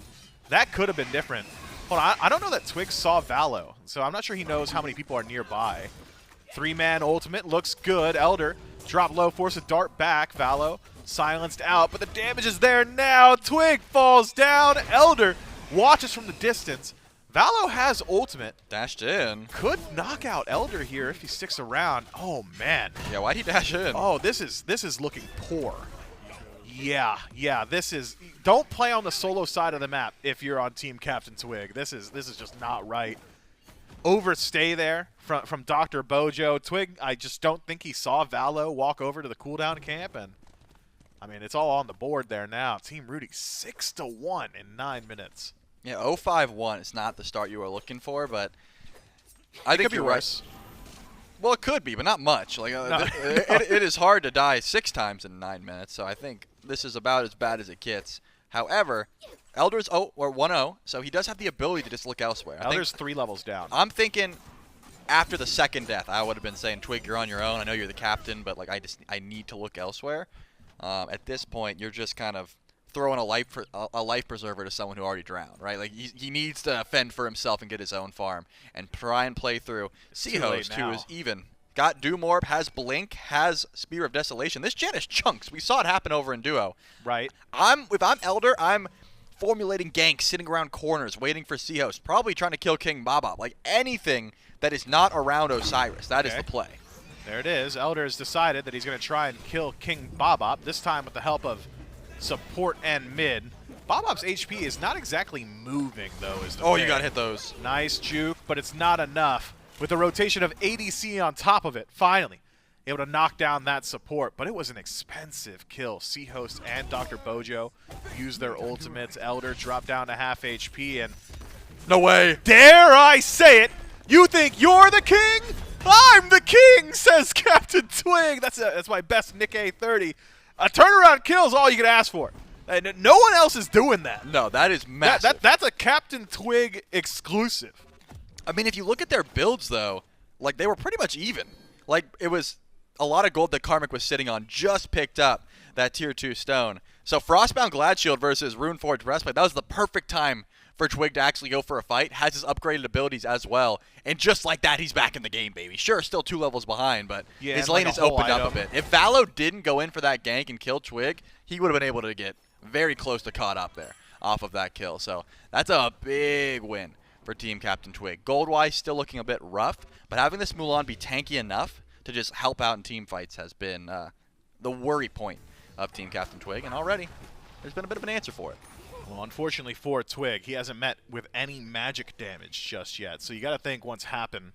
that could have been different. Hold on. I don't know that Twig saw Valo, so I'm not sure he knows how many people are nearby. 3-man ultimate looks good. Elder drop low, force a dart back. Valo silenced out, but the damage is there now. Twig falls down. Elder watches from the distance. Valo has ultimate. Dashed in. Could knock out Elder here if he sticks around. Oh man. Yeah, why'd he dash in? Oh, this is looking poor. Yeah, this is. Don't play on the solo side of the map if you're on Team CaptainTwig. This is just not right. Overstay there from Dr. Bojo. Twig, I just don't think he saw Valo walk over to the cooldown camp, and I mean, it's all on the board there now. Team Ruedy 6-1 in 9 minutes. Yeah, 0-5-1 is not the start you were looking for, but I think Could be you're worse. right. Well, it could be, but not much. Like No. it is hard to die 6 times in 9 minutes, so I think this is about as bad as it gets. However, Elder's 1-0, so he does have the ability to just look elsewhere. Elder's 3 levels down. I'm thinking after the second death, I would have been saying, Twig, you're on your own. I know you're the captain, but like I need to look elsewhere. At this point, you're just kind of throwing a life preserver to someone who already drowned, right? Like he needs to fend for himself and get his own farm and try and play through. Seahost, who is even. Got Doom Orb, has Blink, has Spear of Desolation. This Jet is chunks. We saw it happen over in Duo. Right. If I'm Elder, I'm formulating ganks, sitting around corners, waiting for Seahost, probably trying to kill King Baba. Like anything that is not around Osiris. That is the play. There it is. Elder has decided that he's going to try and kill King Bobop, this time with the help of support and mid. Bobop's HP is not exactly moving, though, is the Oh, thing. you got to hit those. Nice juke, but it's not enough. With the rotation of ADC on top of it, finally able to knock down that support. But it was an expensive kill. Seahost and Dr. Bojo use their ultimates. Elder dropped down to half HP, and No way. dare I say it, you think you're the king? I'm the king, says CaptainTwig. That's my best Nick A30. A turnaround kill is all you can ask for. And no one else is doing that. No, that is massive. That's a CaptainTwig exclusive. I mean, if you look at their builds, though, like they were pretty much even. Like it was a lot of gold that Karmic was sitting on just picked up that tier 2 stone. So Frostbound Gladshield versus Runeforged Breastplate, that was the perfect time for Twig to actually go for a fight. Has his upgraded abilities as well. And just like that, he's back in the game, baby. Sure, still 2 levels behind, but yeah, his like lane is whole opened item. up a bit. If Valo didn't go in for that gank and kill Twig, he would have been able to get very close to caught up there off of that kill. So that's a big win for Team CaptainTwig. Gold-wise, still looking a bit rough, but having this Mulan be tanky enough to just help out in team fights has been the worry point of Team CaptainTwig, and already there's been a bit of an answer for it. Well, unfortunately for Twig, he hasn't met with any magic damage just yet. So you got to think once Happen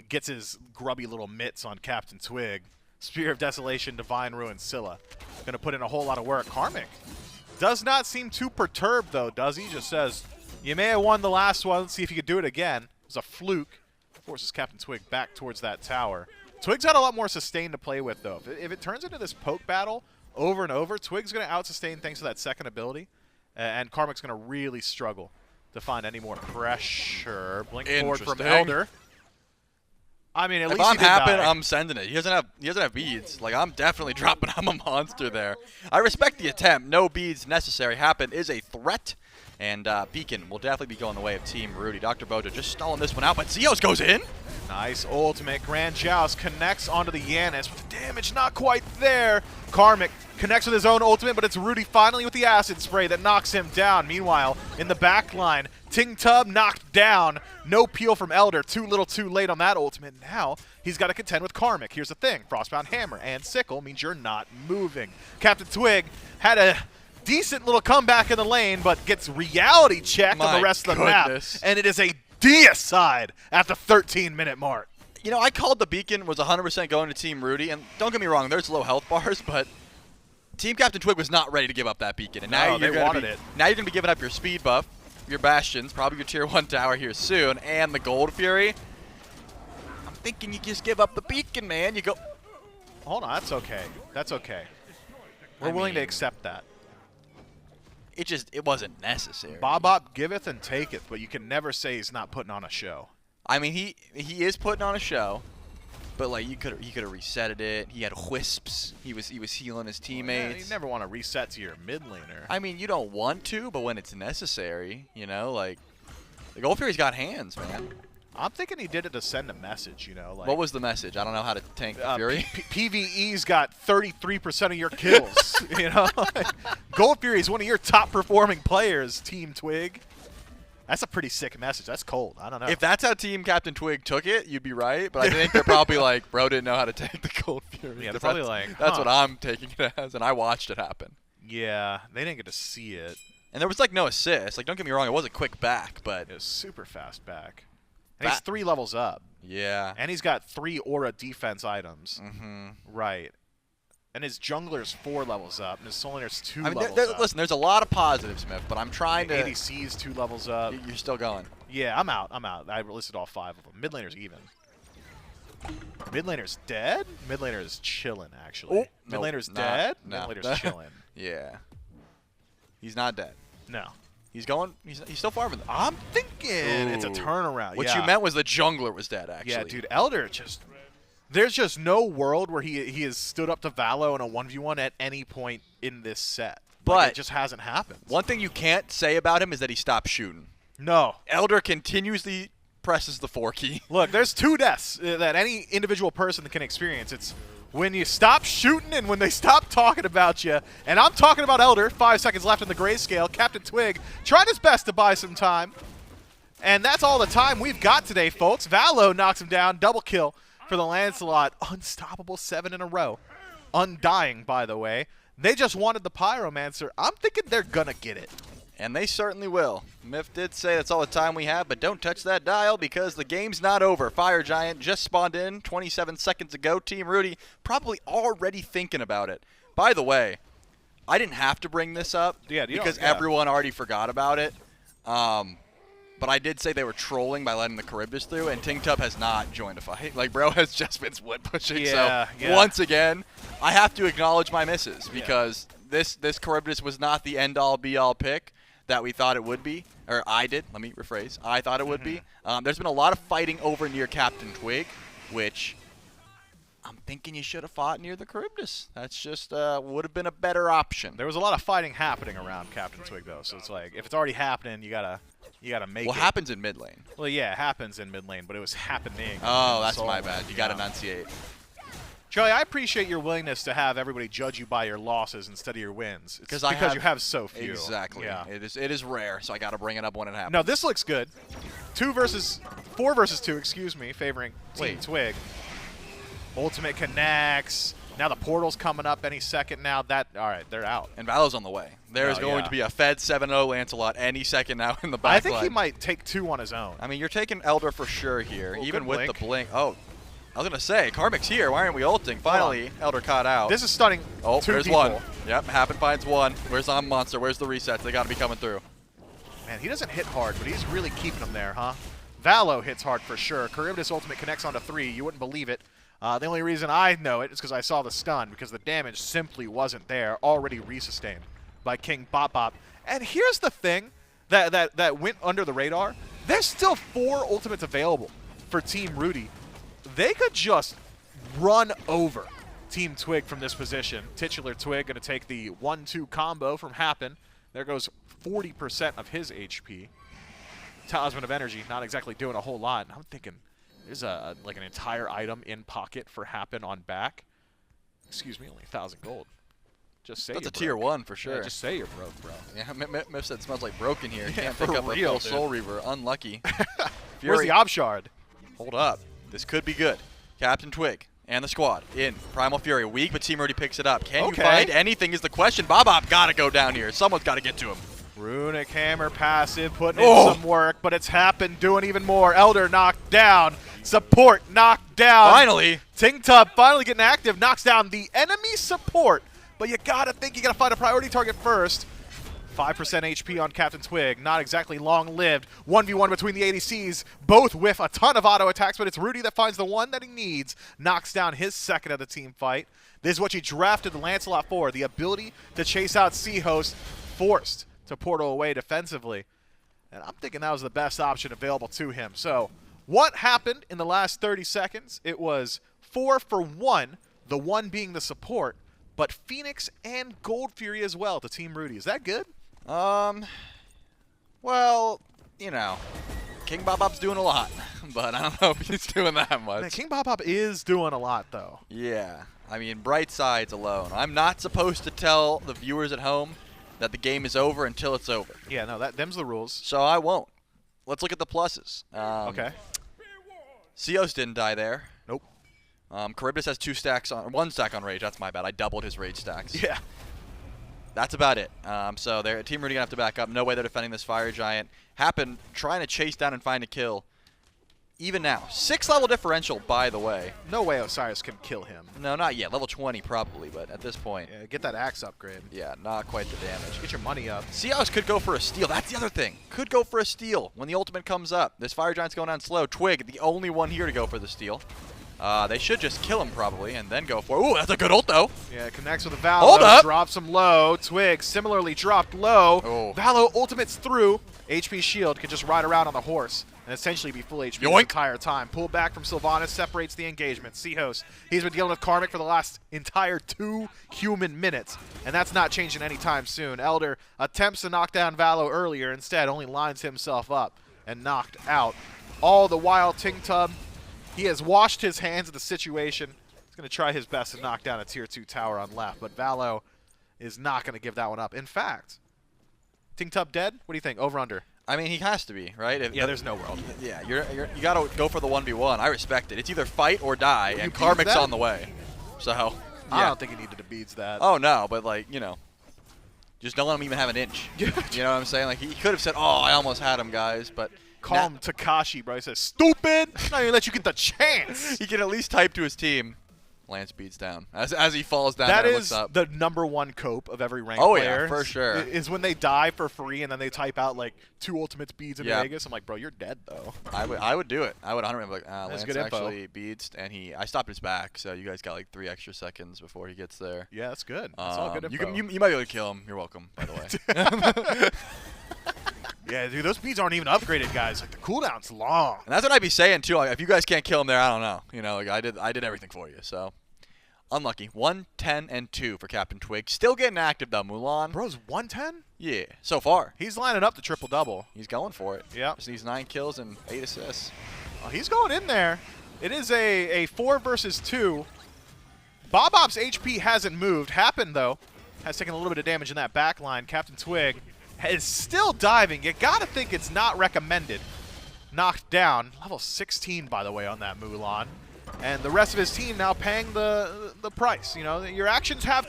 gets his grubby little mitts on CaptainTwig, Spear of Desolation, Divine Ruin, Scylla, going to put in a whole lot of work. Karmic does not seem too perturbed, though, does he? Just says, you may have won the last one. Let's see if you could do it again. It was a fluke. Forces CaptainTwig back towards that tower. Twig's got a lot more sustain to play with, though. If it turns into this poke battle over and over, Twig's going to out-sustain thanks to that second ability. And Karmic's going to really struggle to find any more pressure. Blink forward from Elder. I mean, at least if I'm he did Happen, die. I'm sending it. He doesn't have beads. Like I'm definitely dropping. I'm a monster there. I respect the attempt. No beads necessary. Happen is a threat. And Beacon will definitely be going the way of Team Ruedy. Dr. Bojo just stalling this one out, but Zeos goes in. Nice ultimate. Grand Joust connects onto the Yanis, but the damage not quite there. Karmic connects with his own ultimate, but it's Ruedy finally with the acid spray that knocks him down. Meanwhile, in the back line, Ting Tub knocked down. No peel from Elder. Too little too late on that ultimate. Now he's got to contend with Karmic. Here's the thing. Frostbound Hammer and Sickle means you're not moving. CaptainTwig had a decent little comeback in the lane, but gets reality checked on the rest of the map. And it is a deicide at the 13-minute mark. You know, I called the Beacon was 100% going to Team Ruedy, and don't get me wrong, there's low health bars, but Team CaptainTwig was not ready to give up that Beacon. And now they wanted it. Now you're going to be giving up your speed buff, your Bastions, probably your Tier 1 tower here soon, and the Gold Fury. I'm thinking you just give up the Beacon, man. You go... Hold on, that's okay. That's okay. We're willing to accept that. It wasn't necessary. Bobop giveth and taketh, but you can never say he's not putting on a show. I mean, he is putting on a show, but like he could have resetted it. He had wisps. He was healing his teammates. Yeah, you never want to reset to your mid laner. I mean, you don't want to, but when it's necessary, you know, like the Gold Fury's got hands, man. I'm thinking he did it to send a message, you know. Like, what was the message? I don't know how to tank the Fury. PvE's got 33% of your kills, you know. Gold Fury is one of your top performing players, Team Twig. That's a pretty sick message. That's cold. I don't know. If that's how Team CaptainTwig took it, you'd be right. But I think they're probably like, bro didn't know how to tank the Gold Fury. Yeah, they're probably like, huh. That's what I'm taking it as, and I watched it happen. Yeah, they didn't get to see it. And there was like no assist. Like, don't get me wrong, it was a quick back, but it was super fast back. And he's 3 levels up. Yeah. And he's got 3 aura defense items. Mm-hmm. Right. and his jungler's 4 levels up, and his Soul Lander's 2 I mean, levels up. listen, there's a lot of positives, Smith, but I'm trying to. ADC's 2 levels up. You're still going. Yeah, I'm out. I listed all 5 of them. Mid laner's even. Mid laner's dead? Mid laner is chilling, actually. Oh, Mid laner's dead? No. Mid laner's chilling. Yeah. He's not dead. No. He's going. He's still farming. I'm thinking it's a Ooh. turnaround. What yeah. you meant was the jungler was dead, actually. Yeah, dude, Elder just... There's just no world where he has stood up to Valo in a 1v1 at any point in this set. But it just hasn't happened. One thing you can't say about him is that he stopped shooting. No. Elder continuously presses the 4 key. Look, there's 2 deaths that any individual person can experience. It's when you stop shooting and when they stop talking about you. And I'm talking about Elder. 5 seconds left in the grayscale. CaptainTwig tried his best to buy some time. And that's all the time we've got today, folks. Valo knocks him down. Double kill for the Lancelot. Unstoppable 7 in a row. Undying, by the way. They just wanted the Pyromancer. I'm thinking they're going to get it. And they certainly will. Myth did say that's all the time we have, but don't touch that dial because the game's not over. Fire Giant just spawned in 27 seconds ago. Team Ruedy probably already thinking about it. By the way, I didn't have to bring this up because everyone already forgot about it. But I did say they were trolling by letting the Charybdis through, and Tingtup has not joined a fight. Like, bro has just been split pushing. So once again, I have to acknowledge my misses because this Charybdis was not the end-all, be-all pick that we thought it would be. Or I did. Let me rephrase. I thought it would be. There's been a lot of fighting over near CaptainTwig, which I'm thinking you should have fought near the Charybdis. That's just would have been a better option. There was a lot of fighting happening around CaptainTwig, though. So it's like, if it's already happening, you gotta make it. What happens in mid lane? Well, yeah, it happens in mid lane, but it was happening. Oh, that's my bad. You got to enunciate. Charlie, I appreciate your willingness to have everybody judge you by your losses instead of your wins. Because you have so few. Exactly. Yeah. It is rare, so I got to bring it up when it happens. No, this looks good. 4 versus 2, excuse me, favoring Team Twig. Ultimate connects. Now the portal's coming up any second now. All right, they're out. And Valo's on the wing. There is going to be a Fed 7-0 Lancelot any second now in the back I think line. he might take 2 on his own. I mean, you're taking Elder for sure here, even with blink. the blink. Oh, I was going to say, Karmic's here. Why aren't we ulting? Finally, Elder caught out. This is stunning. Oh, 2 there's people. one. Yep, Happen finds one. Where's On Monster? Where's the resets? They got to be coming through. Man, he doesn't hit hard, but he's really keeping them there, huh? Valo hits hard for sure. Charybdis ultimate connects onto 3. You wouldn't believe it. The only reason I know it is because I saw the stun, because the damage simply wasn't there. Already resustained by King Bop Bop. And here's the thing that went under the radar. There's still 4 ultimates available for Team Ruedy. They could just run over Team Twig from this position. Titular Twig going to take the 1-2 combo from Happen. There goes 40% of his HP. Talisman of Energy not exactly doing a whole lot. I'm thinking there's like an entire item in pocket for Happen on back. Excuse me, only 1,000 gold. Just say That's you're a tier broke. 1 for sure. Yeah, just say you're broke, bro. Yeah, Miff said it smells like broken here. Yeah, Can't for pick up real, a full dude. Soul Reaver. Unlucky. Where's the Ob Shard? Hold up. This could be good. CaptainTwig and the squad in Primal Fury. Weak, but Team Ruedy picks it up. Can you find anything is the question. Bob got to go down here. Someone's got to get to him. Runic Hammer passive, putting in some work, but it's happened, doing even more. Elder knocked down. Support knocked down. Finally. Tingtup finally getting active, knocks down the enemy support. But you gotta think you gotta find a priority target first. 5% HP on CaptainTwig, not exactly long-lived. 1v1 between the ADCs, both with a ton of auto attacks, but it's Ruedy that finds the one that he needs, knocks down his second of the team fight. This is what you drafted the Lancelot for, the ability to chase out Seahost, forced to portal away defensively. And I'm thinking that was the best option available to him. So what happened in the last 30 seconds? It was 4 for 1, the one being the support, but Phoenix and Gold Fury as well to Team Ruedy. Is that good? Well, you know, King Bop-Bop's doing a lot, but I don't know if he's doing that much. Man, King Bop-Bop is doing a lot, though. Yeah. I mean, bright sides alone. I'm not supposed to tell the viewers at home that the game is over until it's over. Yeah, no, them's the rules. So I won't. Let's look at the pluses. Okay. Seos didn't die there. Nope. Charybdis has 1 stack on Rage. That's my bad. I doubled his Rage stacks. Yeah. That's about it. So Team Ruedy going to have to back up. No way they're defending this Fire Giant. Happen trying to chase down and find a kill. even now. 6 level differential, by the way. No way Osiris can kill him. No, not yet. Level 20 probably, but at this point. Yeah, get that axe upgrade. Yeah, not quite the damage. Get your money up. Seahawks could go for a steal. That's the other thing. Could go for a steal when the ultimate comes up. This Fire Giant's going down slow. Twig, the only one here to go for the steal. They should just kill him probably and then go for it. Ooh, that's a good ult though. Yeah, connects with a Valo. Hold up. Drops him low. Twig similarly dropped low. Oh. Valo ultimates through. HP shield can just ride around on the horse and essentially be full HP the entire time. Pull back from Sylvanas, separates the engagement. Seahos, he's been dealing with Karmic for the last entire 2 human minutes, and that's not changing anytime soon. Elder attempts to knock down Valo earlier, instead only lines himself up and knocked out. All the while, Tingtub, he has washed his hands of the situation. He's going to try his best to knock down a tier 2 tower on left, but Valo is not going to give that one up. In fact, Tingtub dead? What do you think? Over under? I mean, he has to be, right? Yeah, there's no world. Yeah, you got to go for the 1v1. I respect it. It's either fight or die, and Karmic's that? on the way. So, yeah. I don't think he needed to beats that. Oh, no, but, like, you know, just don't let him even have an inch. You know what I'm saying? Like, he could have said, oh, I almost had him, guys, but... Call him Takashi, bro. He says, stupid! I'm not even let you get the chance! He can at least type to his team. Lance beats down as he falls down. That and is looks up. the #1 cope of every ranked Oh, player. yeah, for sure. Is when they die for free and then they type out like 2 ultimate speeds in Yeah. Vegas. I'm like, bro, you're dead though. I would do it. I would 100% be like, That's Lance good info. actually beats, and I stopped his back, so you guys got like 3 extra seconds before he gets there. Yeah, that's good. That's all good info. You might be able to kill him. You're welcome, by the way. Yeah, dude, those speeds aren't even upgraded, guys. Like the cooldown's long. And that's what I'd be saying too. Like, if you guys can't kill him there, I don't know. You know, like I did everything for you. So unlucky. 1, 10, and 2 for CaptainTwig. Still getting active though. Mulan. Bro's 110? Yeah, so far. He's lining up the triple double. He's going for it. Yeah. Just needs 9 kills and 8 assists. Oh, he's going in there. It is a 4 versus 2. Bobop's HP hasn't moved. Happened though. Has taken a little bit of damage in that back line. CaptainTwig is still diving. You gotta think it's not recommended. Knocked down. Level 16, by the way, on that Mulan. And the rest of his team now paying the price. You know, your actions have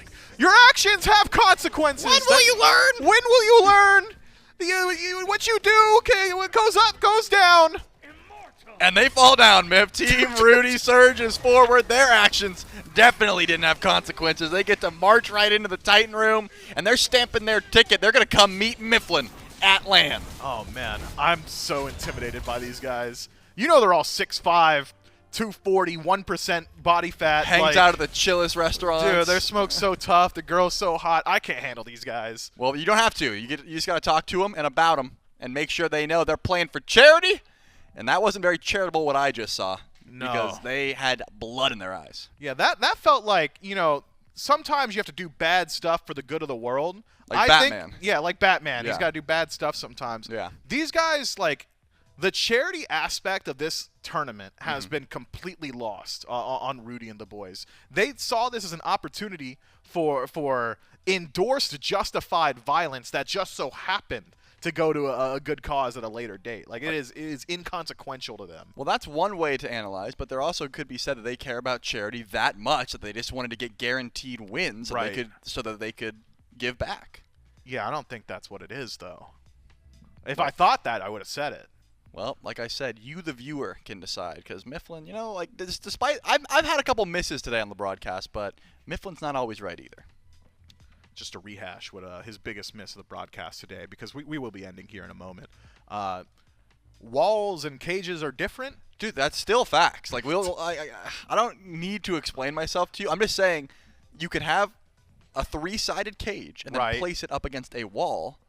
consequences. When will you learn? When will you learn? What you do, okay, what goes up goes down. And they fall down, Miff. Team Ruedy surges forward. Their actions definitely didn't have consequences. They get to march right into the Titan room, and they're stamping their ticket. They're going to come meet Mifflin at LAN. Oh, man. I'm so intimidated by these guys. You know they're all 6'5", 240, 1% body fat. Hangs out at the chillest restaurants. Dude, their smoke's so tough. The girl's so hot. I can't handle these guys. Well, you don't have to. You just got to talk to them and about them and make sure they know they're playing for charity. And that wasn't very charitable what I just saw. No. Because they had blood in their eyes. Yeah, that felt like, you know, sometimes you have to do bad stuff for the good of the world. Like Batman. Yeah, like Batman. Yeah. He's got to do bad stuff sometimes. Yeah. These guys, like, the charity aspect of this tournament has been completely lost on Ruedy and the boys. They saw this as an opportunity for endorsed, justified violence that just so happened to go to a good cause at a later date. Like, it is inconsequential to them. Well, that's one way to analyze, but there also could be said that they care about charity that much that they just wanted to get guaranteed wins so that they could give back. Yeah, I don't think that's what it is, though. If I thought that, I would have said it. Well, like I said, you, the viewer, can decide. Because Mifflin, you know, like, despite I've had a couple misses today on the broadcast, but Mifflin's not always right either. Just to rehash what his biggest miss of the broadcast today, because we will be ending here in a moment. Walls and cages are different. Dude, that's still facts. Like, I don't need to explain myself to you. I'm just saying you could have a 3-sided cage and then place it up against a wall.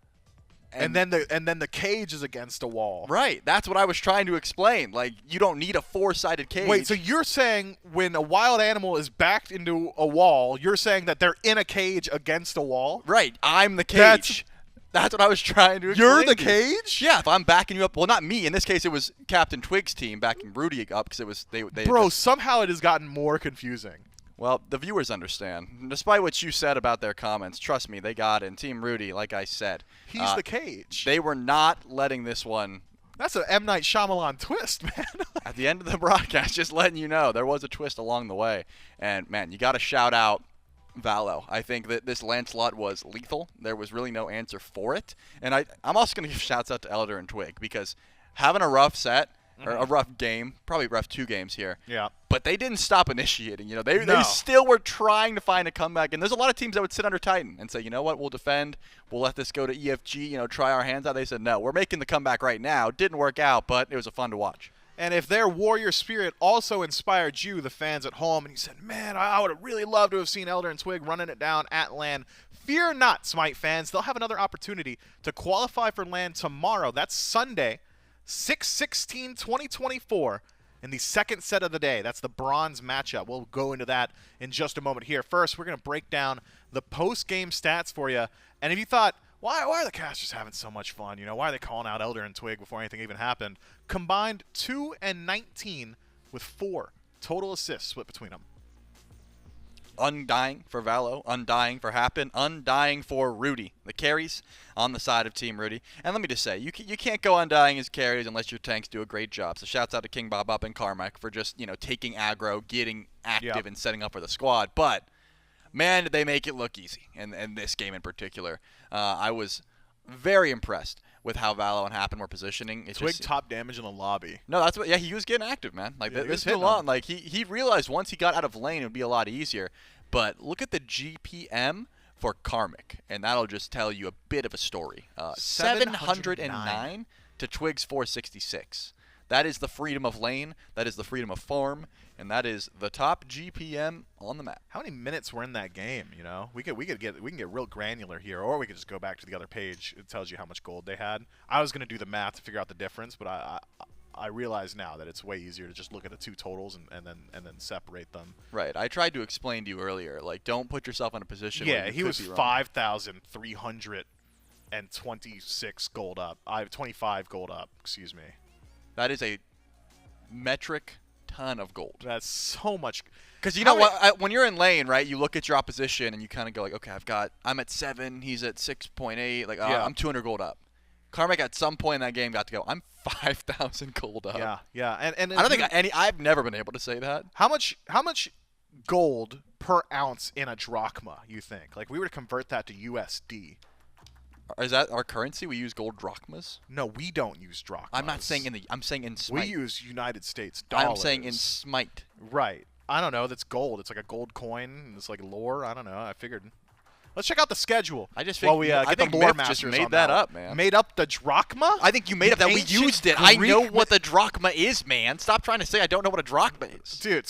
And then the cage is against a wall. Right. That's what I was trying to explain. Like, you don't need a 4-sided cage. Wait, so you're saying when a wild animal is backed into a wall, you're saying that they're in a cage against a wall? Right. I'm the cage. That's what I was trying to explain. You're the cage? Yeah, if I'm backing you up. Well, not me. In this case, it was CaptainTwig's team backing Ruedy up because it was they Bro, somehow it has gotten more confusing. Well, the viewers understand. Despite what you said about their comments, trust me, they got it. And Team Ruedy, like I said, he's the cage. They were not letting this one. That's an M. Night Shyamalan twist, man. At the end of the broadcast, just letting you know, there was a twist along the way. And, man, you got to shout out Valo. I think that this Lancelot was lethal. There was really no answer for it. And I'm also going to give shouts out to Elder and Twig because having a rough set or a rough game, probably rough 2 games here. Yeah. But they didn't stop initiating. You know, they No. still were trying to find a comeback. And there's a lot of teams that would sit under Titan and say, you know what, we'll defend. We'll let this go to EFG, you know, try our hands out. They said, no, we're making the comeback right now. Didn't work out, but it was fun to watch. And if their warrior spirit also inspired you, the fans at home, and you said, man, I would have really loved to have seen Elder and Twig running it down at LAN, fear not, Smite fans. They'll have another opportunity to qualify for LAN tomorrow. That's Sunday, 6/16/2024, in the second set of the day. That's the bronze matchup. We'll go into that in just a moment here. First, we're going to break down the post-game stats for you. And if you thought, why are the casters having so much fun? You know, why are they calling out Elder and Twig before anything even happened? Combined 2 and 19 with 4 total assists split between them. Undying for Valo, undying for Happen, undying for Ruedy. The carries on the side of Team Ruedy. And let me just say, you can't go undying as carries unless your tanks do a great job. So shouts out to King Bob Up and Carmack for just, you know, taking aggro, getting active, and setting up for the squad. But man, did they make it look easy in this game in particular. I was very impressed with how Valo and Happen were positioning. Twig top damage in the lobby. No, that's what. Yeah, he was getting active, man. Like this is a lot. Like he realized once he got out of lane, it would be a lot easier. But look at the GPM for Karmic, and that'll just tell you a bit of a story. 709 to Twig's 466. That is the freedom of lane. That is the freedom of farm. And that is the top GPM on the map. How many minutes were in that game? You know, we can get real granular here, or we could just go back to the other page. It tells you how much gold they had. I was gonna do the math to figure out the difference, but I realize now that it's way easier to just look at the two totals and then separate them. Right. I tried to explain to you earlier. Like, don't put yourself in a position. Yeah, where he was 5,326 gold up. 25 gold up. Excuse me. That is a metric ton of gold. That's so much. Because you know what? When you're in lane, right, you look at your opposition and you kind of go like, okay, I'm at 7, he's at 6.8. Like, I'm 200 gold up. Karmic at some point in that game got to go, I'm 5,000 gold up. Yeah. And I don't think I've never been able to say that. How much gold per ounce in a drachma, you think? Like, we were to convert that to USD. Is that our currency? We use gold drachmas? No, we don't use drachmas. I'm not saying I'm saying in SMITE. We use United States dollars. I'm saying in SMITE. Right. I don't know. That's gold. It's like a gold coin. It's like lore. I don't know. I figured. Let's check out the schedule. I just think I think the lore Myth masters just made that up, man. Made up the drachma? I think you made up that we used it. I know what the drachma is, man. Stop trying to say I don't know what a drachma is. Dude,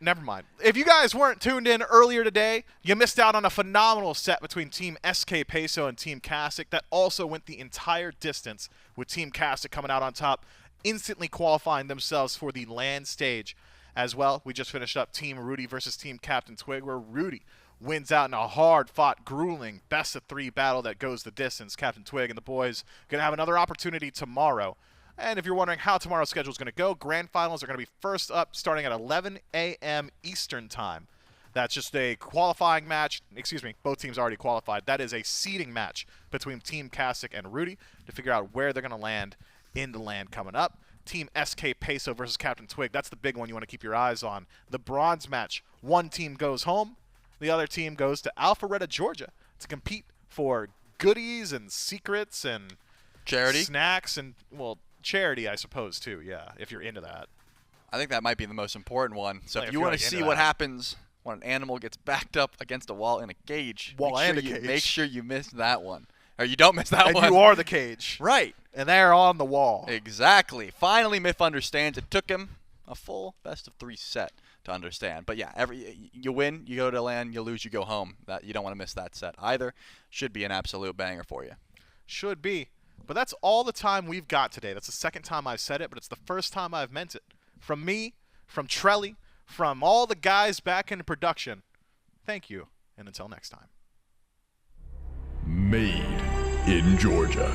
never mind. If you guys weren't tuned in earlier today, you missed out on a phenomenal set between Team SK Peso and Team Kasich that also went the entire distance, with Team Kasich coming out on top, instantly qualifying themselves for the LAN stage as well. We just finished up Team Ruedy versus Team CaptainTwig, where Ruedy wins out in a hard-fought, grueling best-of-3 battle that goes the distance. CaptainTwig and the boys going to have another opportunity tomorrow. And if you're wondering how tomorrow's schedule is going to go, grand finals are going to be first up starting at 11 a.m. Eastern time. That's just a qualifying match. Excuse me, both teams already qualified. That is a seeding match between Team Kasich and Ruedy to figure out where they're going to land in the LAN coming up. Team SK Peso versus CaptainTwig. That's the big one you want to keep your eyes on. The bronze match, one team goes home. The other team goes to Alpharetta, Georgia to compete for goodies and secrets and charity, snacks, and, well, charity, I suppose, too, yeah, if you're into that. I think that might be the most important one. So Like, if you want to see what happens when an animal gets backed up against a wall in a cage, make sure you miss that one. Or you don't miss that one. And you are the cage. Right. And they're on the wall. Exactly. Finally, Myth understands. It took him a full best-of-3 set to understand. But yeah, you win, you go to LAN, you lose, you go home. That you don't want to miss that set either. Should be an absolute banger for you. Should be. But that's all the time we've got today. That's the second time I've said it, but it's the first time I've meant it. From me, from Trelly, from all the guys back in production, thank you, and until next time. Made in Georgia.